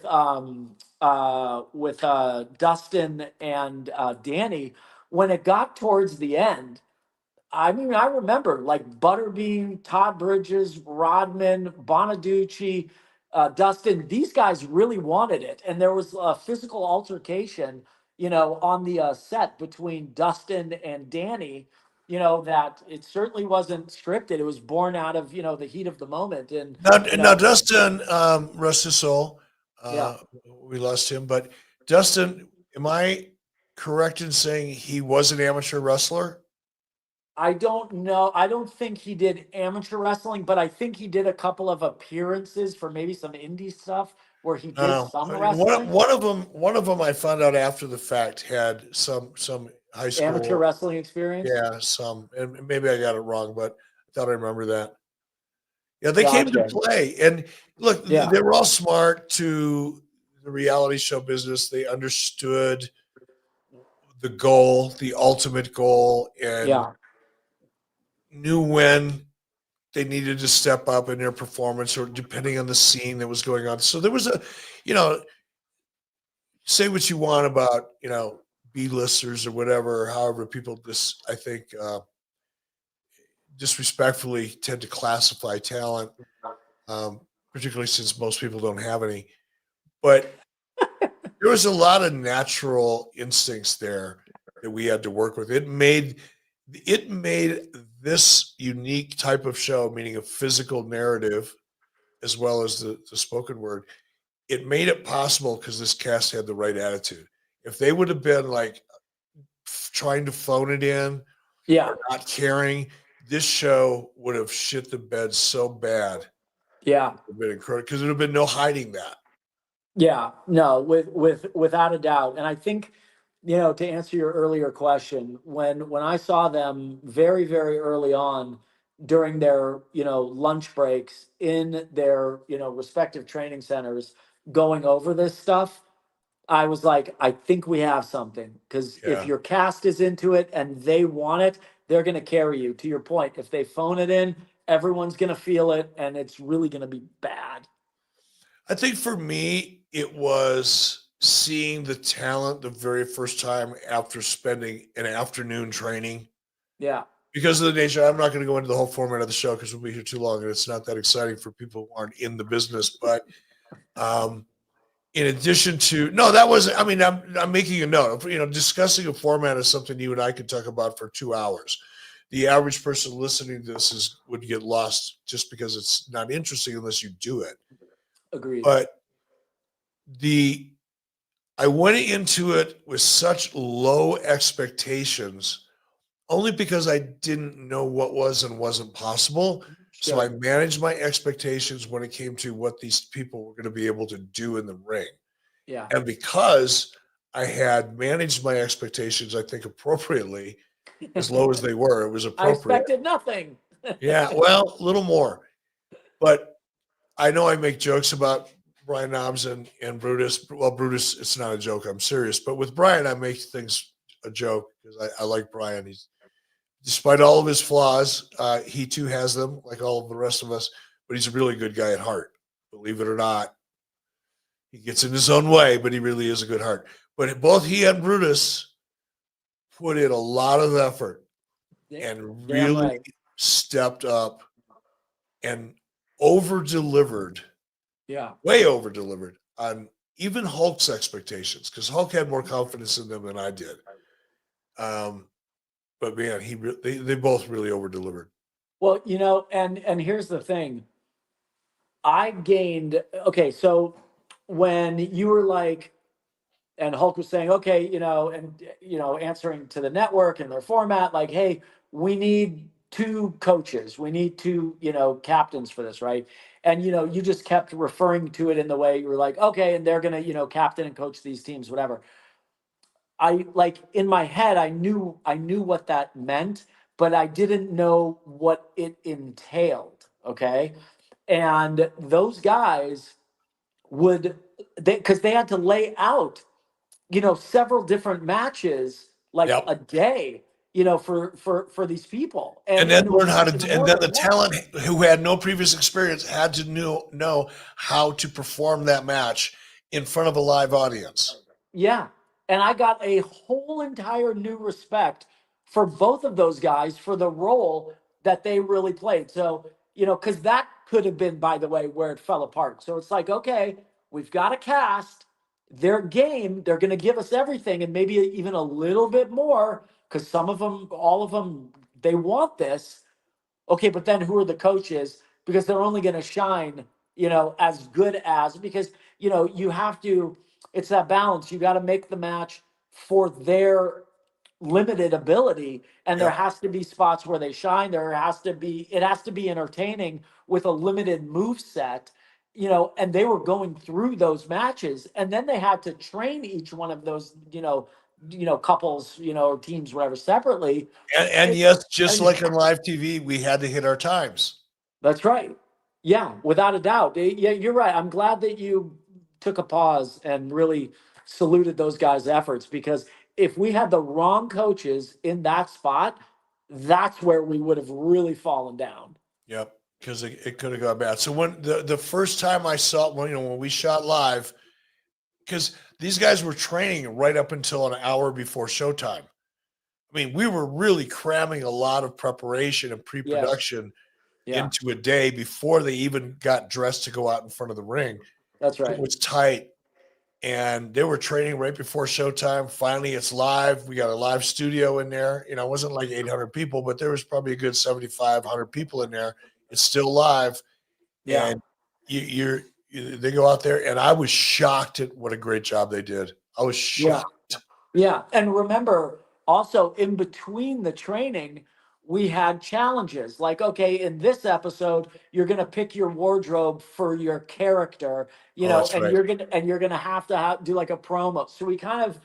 Dustin and Danny. When it got towards the end, I mean, I remember like Butterbean, Todd Bridges, Rodman, Bonaducci, Dustin. These guys really wanted it, and there was a physical altercation, on the set between Dustin and Danny. That it certainly wasn't scripted. It was born out of the heat of the moment, and Now Dustin, rest his soul, yeah. we lost him, but Dustin, am I correct in saying he was an amateur wrestler? I don't know. I don't think he did amateur wrestling, but I think he did a couple of appearances for maybe some indie stuff where he did No, some one wrestling. one of them I found out after the fact had some high Amateur school. wrestling experience. Yeah, some, and maybe I got it wrong, but I thought I remember that. Yeah, they came to Gotcha. play, and look, Yeah. they were all smart to the reality show business. They understood the goal, the ultimate goal, and Yeah. knew when they needed to step up in their performance, or depending on the scene that was going on. So there was a, you know, say what you want about, B-listers or whatever, however people I think disrespectfully tend to classify talent, particularly since most people don't have any. But there was a lot of natural instincts there that we had to work with. It made this unique type of show, meaning a physical narrative as well as the spoken word. It made it possible because this cast had the right attitude. If they would have been like trying to phone it in Yeah. or not caring, this show would have shit the bed so bad. Yeah. It would have been incredible because there would have been no hiding that. Yeah, no, without a doubt. And I think, to answer your earlier question, when I saw them very, very early on during their, lunch breaks in their, respective training centers going over this stuff, I was like, I think we have something. Because if Yeah. your cast is into it and they want it, they're going to carry you. To your point, if they phone it in, everyone's going to feel it and it's really going to be bad. I think for me, it was seeing the talent the very first time after spending an afternoon training. Yeah. Because of the nature, I'm not going to go into the whole format of the show because we'll be here too long and it's not that exciting for people who aren't in the business. But in addition to, no, that wasn't, I mean, I'm making a note. Discussing a format is something you and I could talk about for 2 hours. The average person listening to this would get lost just because it's not interesting unless you do it. Agreed. But I went into it with such low expectations only because I didn't know what was and wasn't possible. So I Sure. managed my expectations when it came to what these people were going to be able to do in the ring. Yeah. And because I had managed my expectations, I think appropriately, as low as they were, it was I appropriate. expected nothing. Yeah, well, a little more. But I know I make jokes about Brian Knobs and Brutus. Well, Brutus, it's not a joke. I'm serious. But with Brian, I make things a joke because I like Brian. Despite all of his flaws, he too has them, like all of the rest of us. But he's a really good guy at heart. Believe it or not, he gets in his own way, but he really is a good heart. But both he and Brutus put in a lot of effort and Damn really right. stepped up and over delivered. Yeah. Way over delivered on even Hulk's expectations because Hulk had more confidence in them than I did. But man, they both really over delivered. Well, and here's the thing. I gained, okay, so when you were like, and Hulk was saying, okay, answering to the network and their format, like, hey, we need two coaches, we need two, captains for this, right? And you just kept referring to it in the way you were like, okay, and they're gonna, captain and coach these teams, whatever. I like in my head, I knew what that meant, but I didn't know what it entailed. Okay. And those guys because they had to lay out, several different matches like Yep. a day, for these people. And then And it learn was how like in to, the and then order the of one. talent who had no previous experience had to know how to perform that match in front of a live audience. Yeah. And I got a whole entire new respect for both of those guys for the role that they really played. So, because that could have been, by the way, where it fell apart. So it's like, okay, we've got a cast, their game, they're going to give us everything and maybe even a little bit more because some of them, all of them, they want this. Okay, but then who are the coaches? Because they're only going to shine, as good as, because, you have to, it's that balance. You got to make the match for their limited ability, and there Yep. has to be spots where they shine. It has to be entertaining with a limited move set, and they were going through those matches, and then they had to train each one of those, couples, or teams, whatever, separately. And It- yes, just and like on live TV, we had to hit our times. that's right. Yeah, without a doubt. Yeah, you're right. I'm glad that you took a pause and really saluted those guys' efforts, because if we had the wrong coaches in that spot, that's where we would have really fallen down. Yep, because it could have gone bad. So when the first time I saw, when we shot live, because these guys were training right up until an hour before showtime. I mean, we were really cramming a lot of preparation and pre-production into a day before they even got dressed to go out in front of the ring. That's right. It was tight. And they were training right before showtime. Finally, it's live. We got a live studio in there. It wasn't like 800 people, but there was probably a good 7,500 people in there. It's still live. Yeah. And they go out there, and I was shocked at what a great job they did. I was shocked. Yeah. And remember, also in between the training, we had challenges. Like, okay, in this episode, you're gonna pick your wardrobe for your character, That's and right. you're gonna have to do like a promo. So we kind of,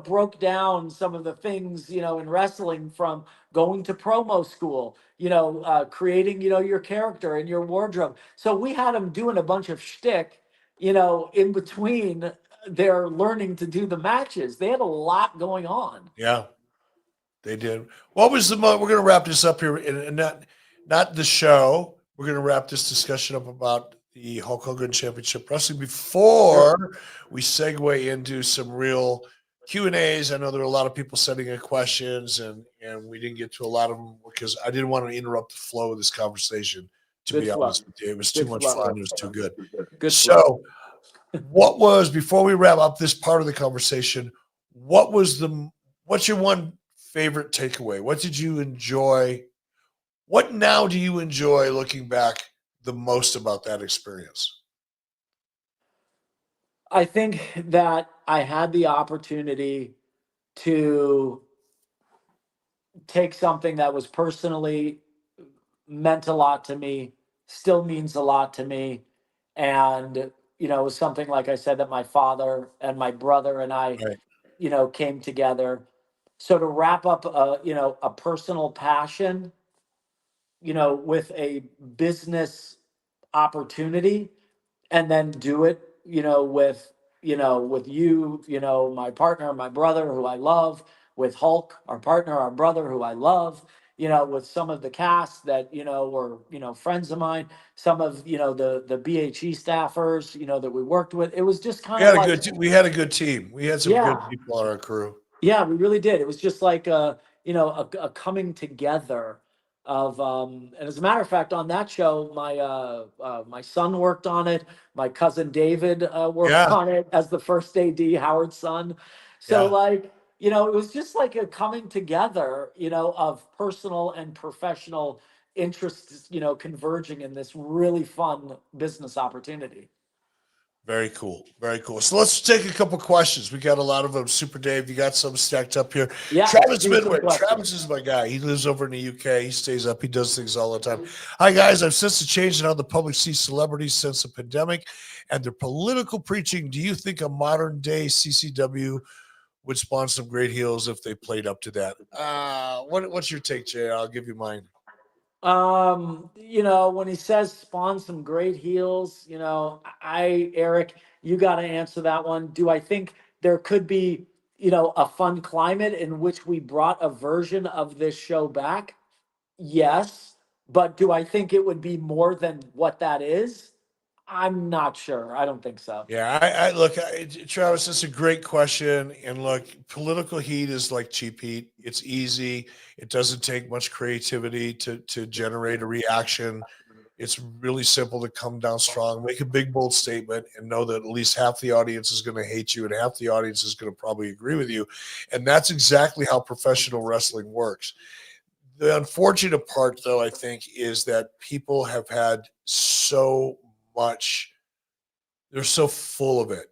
broke down some of the things, in wrestling, from going to promo school, creating, your character and your wardrobe. So we had them doing a bunch of shtick, in between they're learning to do the matches. They had a lot going on. Yeah, they did. What was we're going to wrap this up here, and not the show. We're going to wrap this discussion up about the Hulk Hogan Championship Wrestling before we segue into some real Q&As. I know there are a lot of people sending in questions, and we didn't get to a lot of them because I didn't want to interrupt the flow of this conversation, to be honest with you. It was too much fun. It was too good. So before we wrap up this part of the conversation, what's your one favorite takeaway? What did you enjoy? What now do you enjoy looking back the most about that experience? I think that I had the opportunity to take something that was personally meant a lot to me, still means a lot to me. And, it was something, like I said, that my father and my brother and I, came together. So to wrap up, a personal passion, with a business opportunity, and then do it, with you, my partner, my brother, who I love, with Hulk, our partner, our brother, who I love, with some of the cast that, were, friends of mine, some of, the BHE staffers, that we worked with. It was just kind of like, we had a good team. We had some good people on our crew. Yeah, we really did. It was just like a coming together of and as a matter of fact, on that show, my son worked on it. My cousin David worked on it as the first AD, Howard's son. So it was just like a coming together, of personal and professional interests, converging in this really fun business opportunity. Very cool. Very cool. So let's take a couple questions. We got a lot of them. Super Dave, you got some stacked up here. Yeah, Travis Midway. Travis is my guy. He lives over in the UK. He stays up. He does things all the time. Hi, guys. I've sensed a change in how the public sees celebrities since the pandemic and their political preaching. Do you think a modern day CCW would spawn some great heels if they played up to that? What's your take, Jay? I'll give you mine. When he says spawn some great heels, Eric, you got to answer that one. Do I think there could be, a fun climate in which we brought a version of this show back? Yes. But do I think it would be more than what that is? I'm not sure. I don't think so. Yeah, look, Travis, that's a great question. And look, political heat is like cheap heat. It's easy. It doesn't take much creativity to generate a reaction. It's really simple to come down strong, make a big, bold statement, and know that at least half the audience is going to hate you and half the audience is going to probably agree with you. And that's exactly how professional wrestling works. The unfortunate part, though, I think, is that people have had so much. They're so full of it.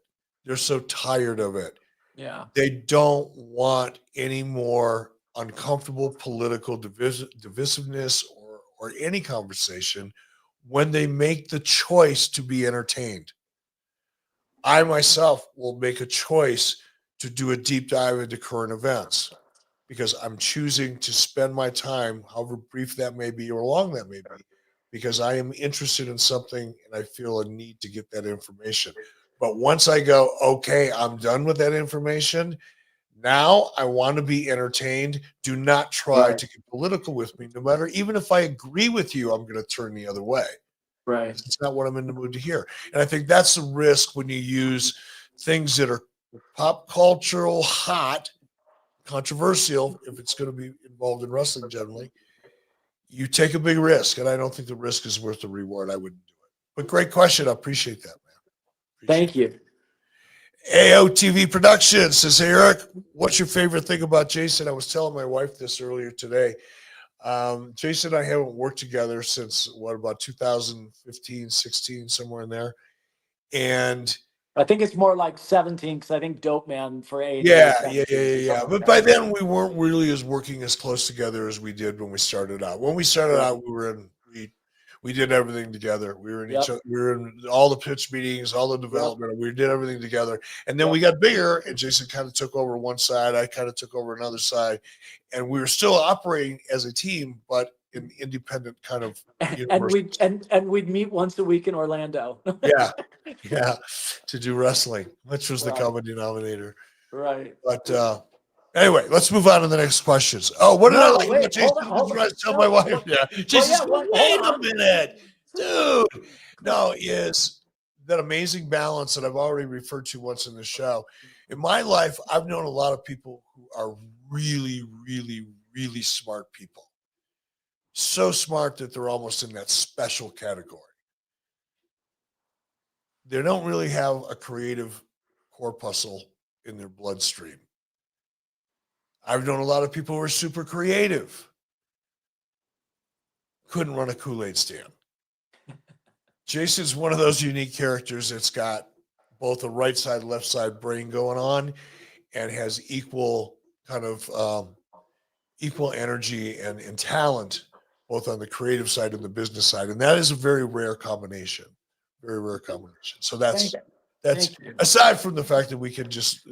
They're so tired of it. Yeah. They don't want any more uncomfortable political divisiveness or any conversation when they make the choice to be entertained. I myself will make a choice to do a deep dive into current events because I'm choosing to spend my time, however brief that may be or long that may be, because I am interested in something and I feel a need to get that information. But once I go, okay, I'm done with that information. Now I want to be entertained. Do not try Right. to get political with me, no matter, even if I agree with you, I'm going to turn the other way. Right. It's not what I'm in the mood to hear. And I think that's the risk when you use things that are pop cultural, hot, controversial, if it's going to be involved in wrestling generally. You take a big risk, and I don't think the risk is worth the reward. I wouldn't do it. But great question. I appreciate that, man. Thank you. AOTV Productions says, hey, Eric, what's your favorite thing about Jason? I was telling my wife this earlier today. Jason and I haven't worked together since, about 2015, 16, somewhere in there. And I think it's more like 17 because I think Dope Man for 8. Yeah. But by then we weren't really working as close together as we did when we started out. When we started out, we did everything together. We were in each other. We were in all the pitch meetings, all the development. We did everything together. And then we got bigger, and Jason kind of took over one side. I kind of took over another side, and we were still operating as a team, but in independent kind of. And we'd meet once a week in Orlando. yeah, to do wrestling, which was the common denominator. Right. But anyway, let's move on to the next questions. Oh, what did I like about Jason? Hold on. Tell my wife. Yeah, Jason, wait a on. minute, dude. No, is that amazing balance that I've already referred to once in the show. In my life, I've known a lot of people who are really, really, really smart people. So smart that they're almost in that special category. They don't really have a creative corpuscle in their bloodstream. I've known a lot of people who are super creative. Couldn't run a Kool-Aid stand. Jason's one of those unique characters that's got both a right side, left side brain going on and has equal kind of equal energy and talent, both on the creative side and the business side. And that is a very rare combination. Very rare combination. So that's aside from the fact that we can just,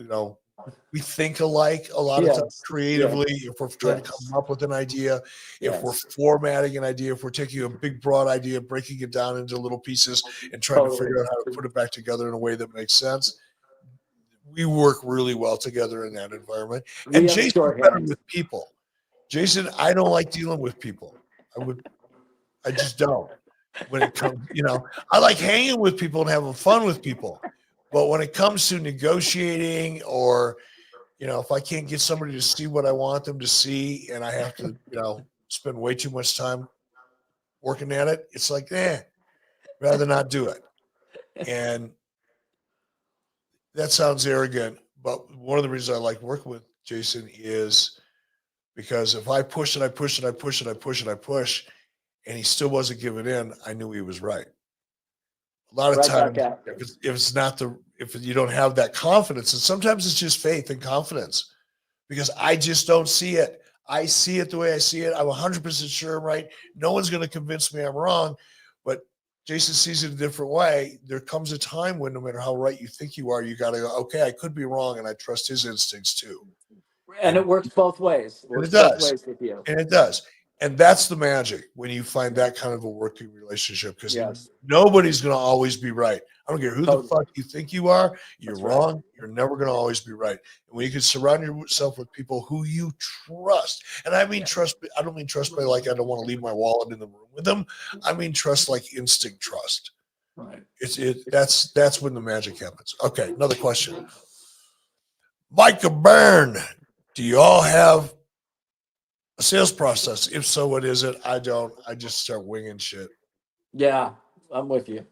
we think alike a lot of times creatively. If we're trying to come up with an idea, if we're formatting an idea, if we're taking a big, broad idea, breaking it down into little pieces and trying to figure out how to put it back together in a way that makes sense, we work really well together in that environment. And Jason's better with people. Jason, I don't like dealing with people. I just don't. When it comes, I like hanging with people and having fun with people. But when it comes to negotiating or, if I can't get somebody to see what I want them to see and I have to, spend way too much time working at it, it's like, rather not do it. And that sounds arrogant, but one of the reasons I like working with Jason is because if I push and I push and I push and I push and I push, and he still wasn't giving in, I knew he was right. A lot of times, if you don't have that confidence, and sometimes it's just faith and confidence, because I just don't see it. I see it the way I see it. I'm 100% sure I'm right. No one's going to convince me I'm wrong, but Jason sees it a different way. There comes a time when no matter how right you think you are, you got to go, okay, I could be wrong, and I trust his instincts too. And it works both ways. It does. Both ways with you. And it does. And that's the magic when you find that kind of a working relationship, because nobody's going to always be right. I don't care who the fuck you think you are. You're wrong. You're never going to always be right. And when you can surround yourself with people who you trust, and I mean trust, I don't mean trust by like I don't want to leave my wallet in the room with them. I mean trust like instinct trust. Right. That's when the magic happens. Okay, another question. Micah Byrne, do you all have a sales process? If so, what is it? I don't. I just start winging shit. Yeah, I'm with you.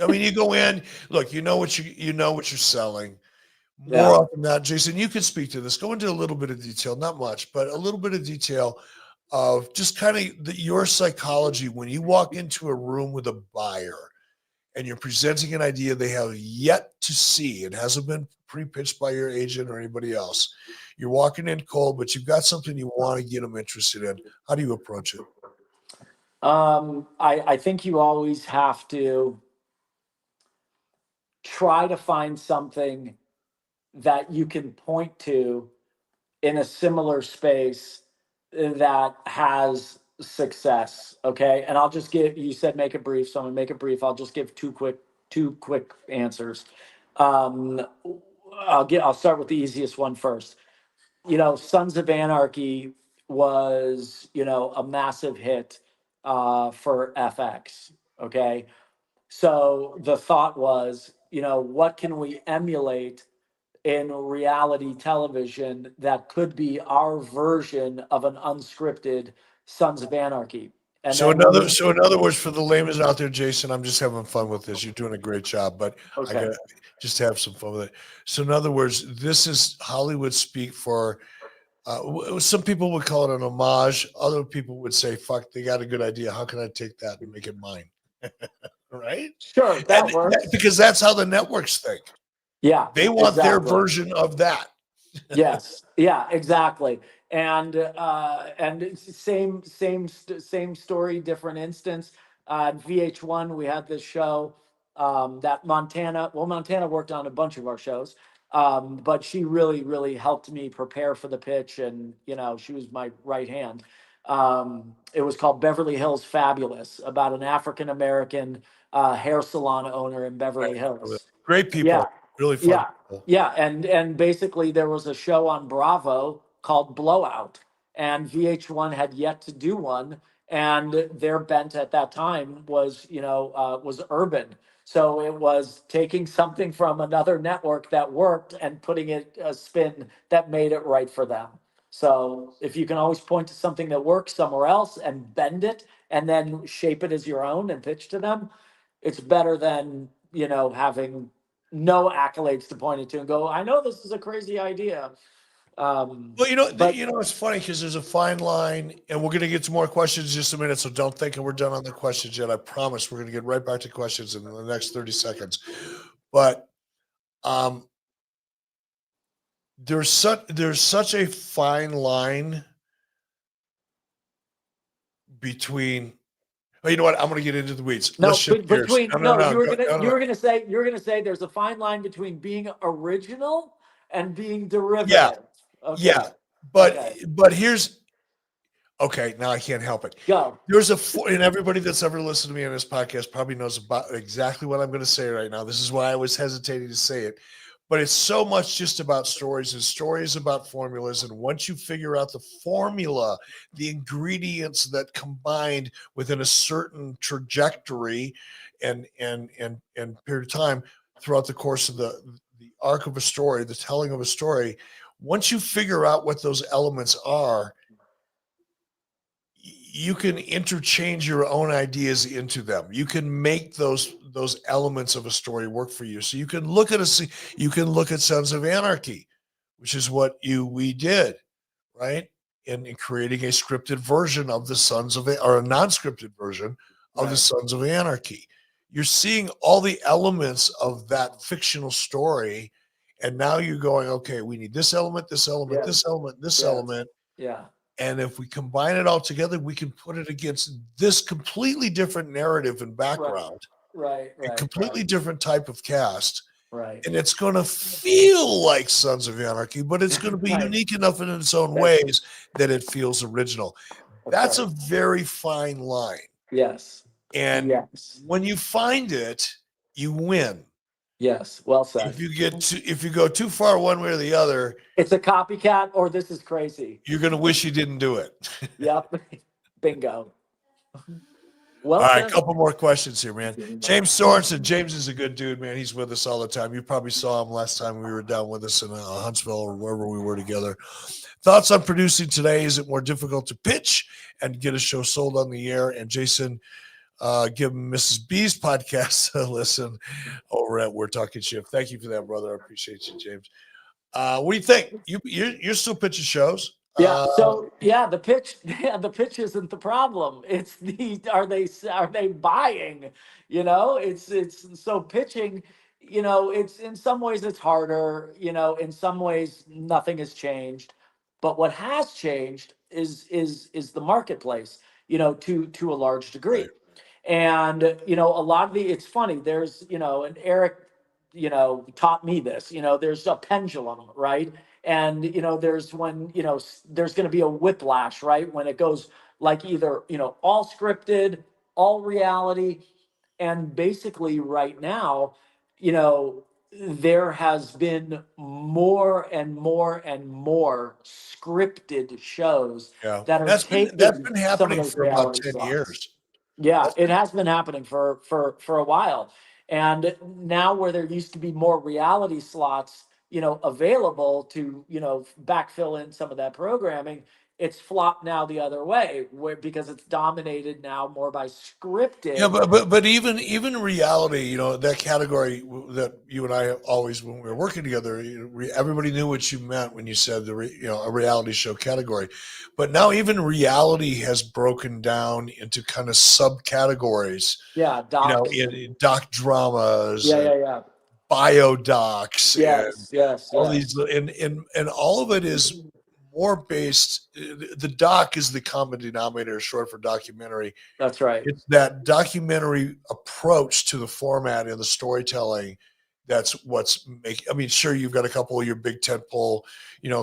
I mean, you go in, look, you know what you're selling. More often than not, Jason, you can speak to this. Go into a little bit of detail, not much, but a little bit of detail of just kind of your psychology when you walk into a room with a buyer and you're presenting an idea they have yet to see. It hasn't been pre-pitched by your agent or anybody else. You're walking in cold, but you've got something you want to get them interested in. How do you approach it? I think you always have to try to find something that you can point to in a similar space that has success. Okay. And I'll just give, you said make it brief. So I'm gonna make it brief. I'll just give two quick answers. I'll start with the easiest one first. Sons of Anarchy was, a massive hit for FX. Okay. So the thought was, what can we emulate in reality television that could be our version of an unscripted Sons of Anarchy? And So then in other words, for the layman's out there, Jason, I'm just having fun with this. You're doing a great job, but I okay. gotta just have some fun with it. So in other words, this is Hollywood speak for some people would call it an homage. Other people would say, fuck, they got a good idea. How can I take that and make it mine? Right? Sure, that works. Because that's how the networks think. Yeah. They want their exactly. version of that. Yes. Yeah, exactly. And it's same story, different instance. VH1, we had this show that Montana worked on a bunch of our shows. But she really helped me prepare for the pitch, and she was my right hand. It was called Beverly Hills Fabulous, about an African American hair salon owner in Beverly Hills. Great people. Yeah. Really fun. Yeah. People. Yeah, and basically there was a show on Bravo called Blowout, and VH1 had yet to do one, and their bent at that time was, was urban. So it was taking something from another network that worked and putting it a spin that made it right for them. So if you can always point to something that works somewhere else and bend it and then shape it as your own and pitch to them, it's better than, having no accolades to point it to and go, I know this is a crazy idea. Well, But it's funny because there's a fine line, and we're going to get to more questions in just a minute. So don't think we're done on the questions yet. I promise we're going to get right back to questions in the next 30 seconds. But there's such a fine line between. Oh, you know what? I'm going to get into the weeds. no, Let's shift gears. you were gonna say there's a fine line between being original and being derivative. Yeah. Okay. Yeah. But here's okay. Now I can't help it. Go. And everybody that's ever listened to me on this podcast probably knows about exactly what I'm going to say right now. This is why I was hesitating to say it. But it's so much just about stories, and stories about formulas. And once you figure out the formula, the ingredients that combined within a certain trajectory and period of time throughout the course of the arc of a story, the telling of a story, once you figure out what those elements are, you can interchange your own ideas into them. You can make those elements of a story work for you. So you can look at Sons of Anarchy, which is what we did, right? In creating a scripted version of the Sons of, or a non-scripted version of the Sons of Anarchy. You're seeing all the elements of that fictional story, and now you're going, okay, we need this element, this element, this element, this element. Yeah. And if we combine it all together, we can put it against this completely different narrative and background. Right. A completely different type of cast. Right. And it's going to feel like Sons of Anarchy, but it's going to be unique enough in its own ways that it feels original. That's a very fine line. Yes. And when you find it, you win. Yes, well said. If you go too far one way or the other, it's a copycat, or this is crazy. You're going to wish you didn't do it. Yep. Bingo. Well, all right, a couple more questions here, man. James Sorensen. James is a good dude, man. He's with us all the time. You probably saw him last time we were down with us in Huntsville or wherever we were together. Thoughts on producing today? Is it more difficult to pitch and get a show sold on the air? And Jason, give Mrs. B's podcast a listen over at We're Talking Ship. Thank you for that, brother. I appreciate you, James. What do you think? You're still pitching shows? Yeah. The pitch isn't the problem. It's are they buying? It's so pitching it's in some ways it's harder, in some ways nothing has changed. But what has changed is the marketplace, to a large degree. Right. And a lot of it's funny, there's and Eric taught me this, there's a pendulum, right? And there's when there's going to be a whiplash, right, when it goes like either all scripted, all reality. And basically right now, there has been more and more and more scripted shows Yeah. that are That's taking been some of happening those for about reality 10 slots. years. Yeah, That's it been, has been happening for a while. And now where there used to be more reality slots, available to, backfill in some of that programming, it's flopped now the other way, where because it's dominated now more by yeah, scripted. but even reality, that category that you and I always, when we were working together, everybody knew what you meant when you said a reality show category. But now even reality has broken down into kind of subcategories, Yeah, docs. in doc dramas Yeah, and yeah, yeah. biodocs and Yes, yes, all yes. these, and all of it is more based. The doc is the common denominator, short for documentary. That's right. It's that documentary approach to the format and the storytelling. That's what's making. I mean, sure, you've got a couple of your big tentpole,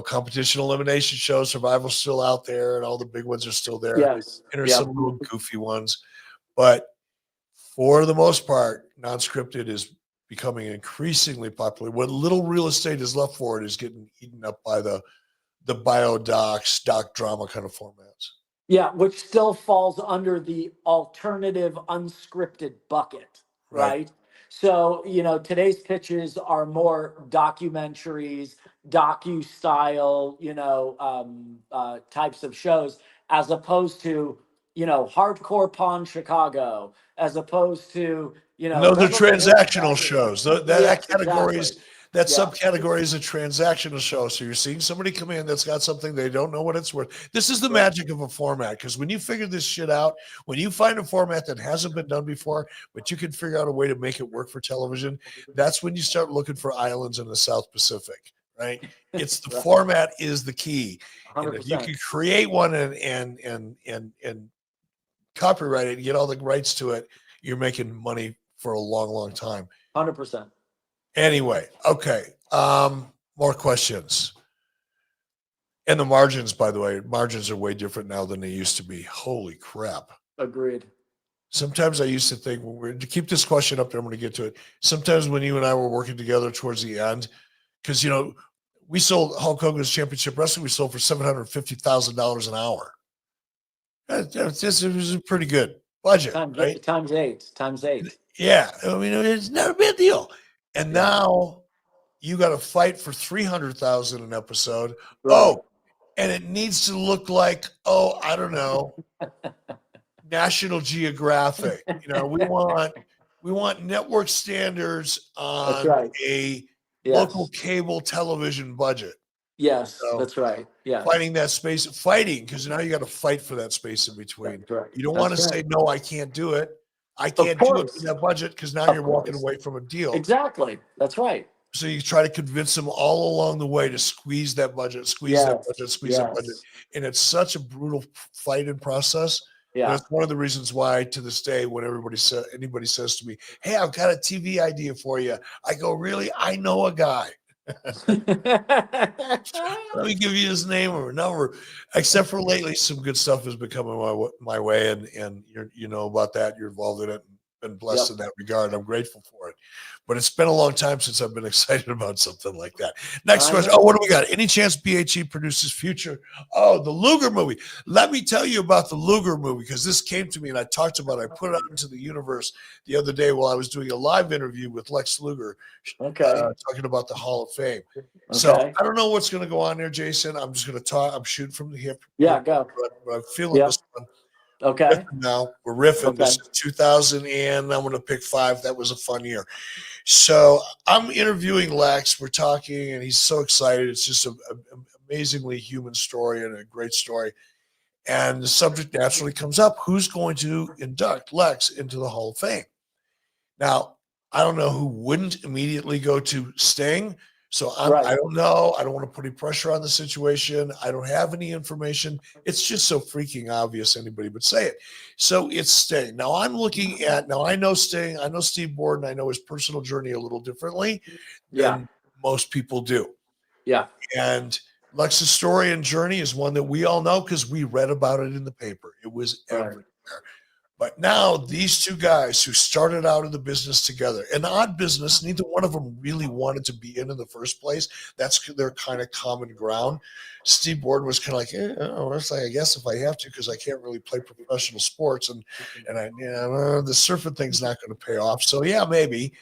competition elimination shows. Survival's still out there, and all the big ones are still there. Yes. And there's Yep. some little goofy ones, but for the most part, non-scripted is becoming increasingly popular. What little real estate is left for it is getting eaten up by the biodocs, doc drama kind of formats. Yeah, which still falls under the alternative unscripted bucket, Right. right? So, today's pitches are more documentaries, docu-style, types of shows, as opposed to, Hardcore Pawn Chicago, as opposed to, And those are Beverly Hills transactional Babylon. shows. That Yes, category exactly. is that Yeah, subcategory is a transactional show. So you're seeing somebody come in that's got something they don't know what it's worth. This is the right. magic of a format, because when you figure this shit out, when you find a format that hasn't been done before, but you can figure out a way to make it work for television, that's when you start looking for islands in the South Pacific, right? It's the Right. format is the key. And if you 100%. can create one and copyright it and get all the rights to it, you're making money for a long, long time. 100%. Anyway, okay. More questions. And the margins, by the way, margins are way different now than they used to be. Holy crap. Agreed. Sometimes I used to think, when we're to keep this question up there, I'm going to get to it. Sometimes when you and I were working together towards the end, because we sold Hulk Hogan's Championship Wrestling, we sold for $750,000 an hour. This was a pretty good budget, right? Times eight. Times eight. Yeah, I mean, it's not a big deal. And Yeah. now you got to fight for 300,000 an episode. Right. Oh, and it needs to look like, I don't know, National Geographic. We want network standards That's on right. a local Yes. cable television budget. Yes. So That's right. Yes. fighting that space, because now you got to fight for that space in between. That's right. You don't want to That's say, right. no, I can't do it. I Of can't do it for course. that budget, because now Of you're walking course. away from a deal. Exactly. That's right. So you try to convince them all along the way to squeeze that budget, squeeze that Yes. budget, squeeze that budget. Yes. And it's such a brutal fight and process. But Yeah. it's one of the reasons why, to this day, when anybody says to me, "Hey, I've got a TV idea for you," I go, "Really? I know a guy. Let me give you his name or number." Except for lately, some good stuff has been coming my way, and you know about that. You're involved in it. Been blessed in that regard. I'm grateful for it. But it's been a long time since I've been excited about something like that. Next question. Oh, what do we got? Any chance BHE produces future? Oh, the Luger movie. Let me tell you about the Luger movie, because this came to me and I talked about it. I put it out into the universe the other day while I was doing a live interview with Lex Luger, talking about the Hall of Fame. So I don't know what's going to go on there, Jason. I'm just going to talk. I'm shooting from the hip. Yeah, go. But I'm feeling this one. Okay. Now we're riffing. Okay. This is 2000, and I'm going to pick 5. That was a fun year. So I'm interviewing Lex. We're talking, and he's so excited. It's just an amazingly human story and a great story. And the subject naturally comes up: who's going to induct Lex into the Hall of Fame? Now, I don't know who wouldn't immediately go to Sting. So Right. I don't know. I don't want to put any pressure on the situation. I don't have any information. It's just so freaking obvious. Anybody would say it. So it's Sting. Now I know Sting. I know Steve Borden. I know his personal journey a little differently than most people do. Yeah. And Lex's story and journey is one that we all know because we read about it in the paper. It was everywhere. But now these two guys who started out in the business together, an odd business, neither one of them really wanted to be in the first place. That's their kind of common ground. Steve Borden was kind of like, I guess if I have to, because I can't really play professional sports, and the surfing thing's not going to pay off. So yeah, maybe.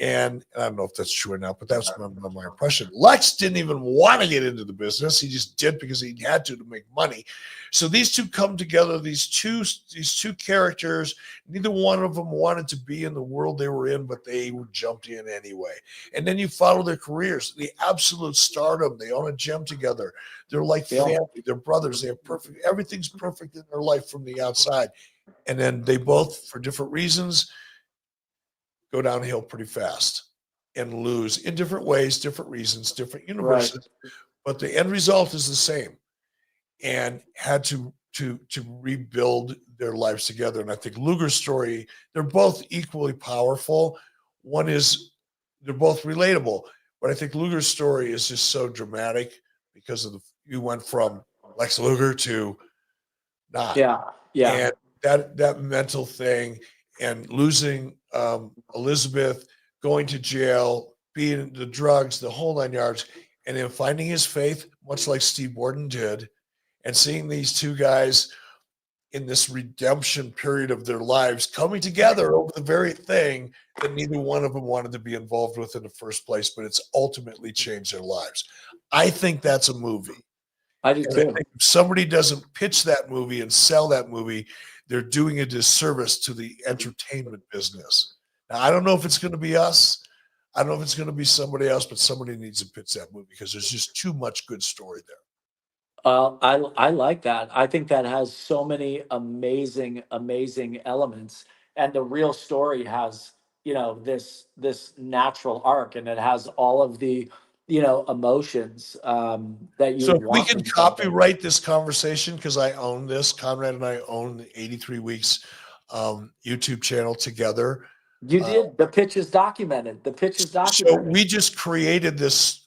And I don't know if that's true or not, but that's my impression. Lex didn't even want to get into the business. He just did because he had to make money. So these two come together, these two characters, neither one of them wanted to be in the world they were in, but they jumped in anyway. And then you follow their careers, the absolute stardom. They own a gym together. They're like family. They're brothers. They have perfect, everything's perfect in their life from the outside. And then they both, for different reasons, go downhill pretty fast and lose in different ways, different reasons, different universes, but the end result is the same, and had to rebuild their lives together. And I think Luger's story, they're both equally powerful. One is they're both relatable, but I think Luger's story is just so dramatic because of you went from Lex Luger to not. And that mental thing and losing Elizabeth, going to jail, being the drugs, the whole 9 yards, and then finding his faith, much like Steve Borden did, and seeing these two guys in this redemption period of their lives coming together over the very thing that neither one of them wanted to be involved with in the first place, but it's ultimately changed their lives. I think that's a movie. I do too. I think if somebody doesn't pitch that movie and sell that movie, they're doing a disservice to the entertainment business. Now, I don't know if it's going to be us. I don't know if it's going to be somebody else, but somebody needs to pitch that movie because there's just too much good story there. I like that. I think that has so many amazing elements, and the real story has this natural arc, and it has all of the emotions that you So if we want can from something. copyright this conversation, because I own this, Conrad and I own the 83 Weeks YouTube channel together. You did. The pitch is documented. So we just created this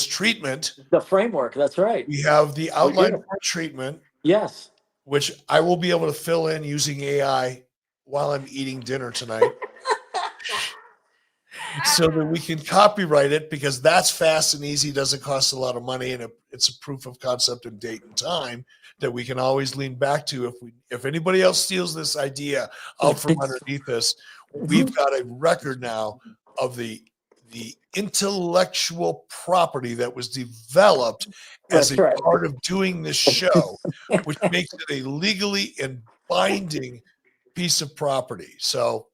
treatment. The framework. That's right. We have the outline for treatment. Yes. Which I will be able to fill in using AI while I'm eating dinner tonight. So that we can copyright it, because that's fast and easy, doesn't cost a lot of money, and it's a proof of concept and date and time that we can always lean back to if anybody else steals this idea out from underneath us. We've got a record now of the intellectual property that was developed as a part of doing this show, which makes it a legally and binding piece of property. So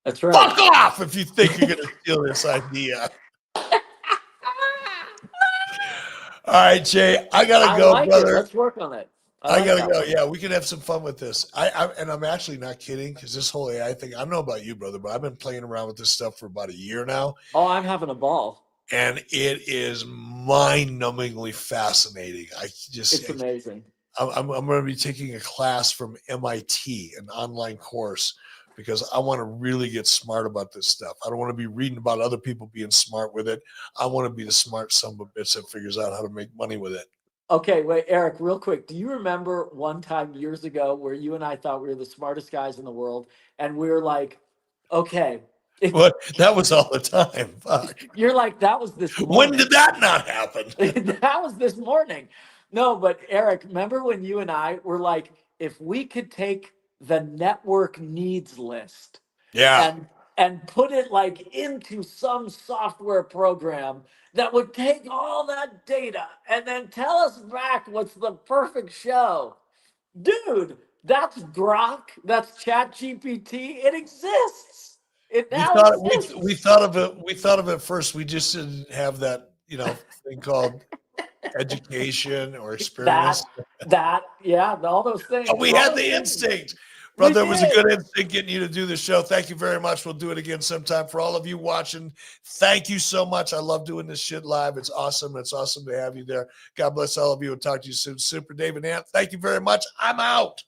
that's right. Fuck off if you think you're going to steal this idea. All right, Jay, I gotta go, brother. Let's work on it. I gotta go. Yeah, we can have some fun with this. I'm actually not kidding, because this whole AI thing, I don't know about you, brother, but I've been playing around with this stuff for about a year now. Oh, I'm having a ball. And it is mind-numbingly fascinating. It's amazing. I'm going to be taking a class from MIT, an online course, because I want to really get smart about this stuff. I don't want to be reading about other people being smart with it. I want to be the smart son of a bitch that figures out how to make money with it. Okay, wait, Eric, real quick. Do you remember one time years ago where you and I thought we were the smartest guys in the world, and we were like, okay. What? That was all the time. Fuck. You're like, that was this morning. When did that not happen? That was this morning. No, but Eric, remember when you and I were like, if we could take the network needs list and put it like into some software program that would take all that data and then tell us back what's the perfect show. Dude, that's Grok, that's ChatGPT. It exists. It now exists. We thought of it first. We just didn't have that, thing called education or experience. All those things. We had the instinct. Brother, it was a good instinct getting you to do the show. Thank you very much. We'll do it again sometime. For all of you watching, thank you so much. I love doing this shit live. It's awesome. It's awesome to have you there. God bless all of you. We'll talk to you soon. Super Dave and Ant, thank you very much. I'm out.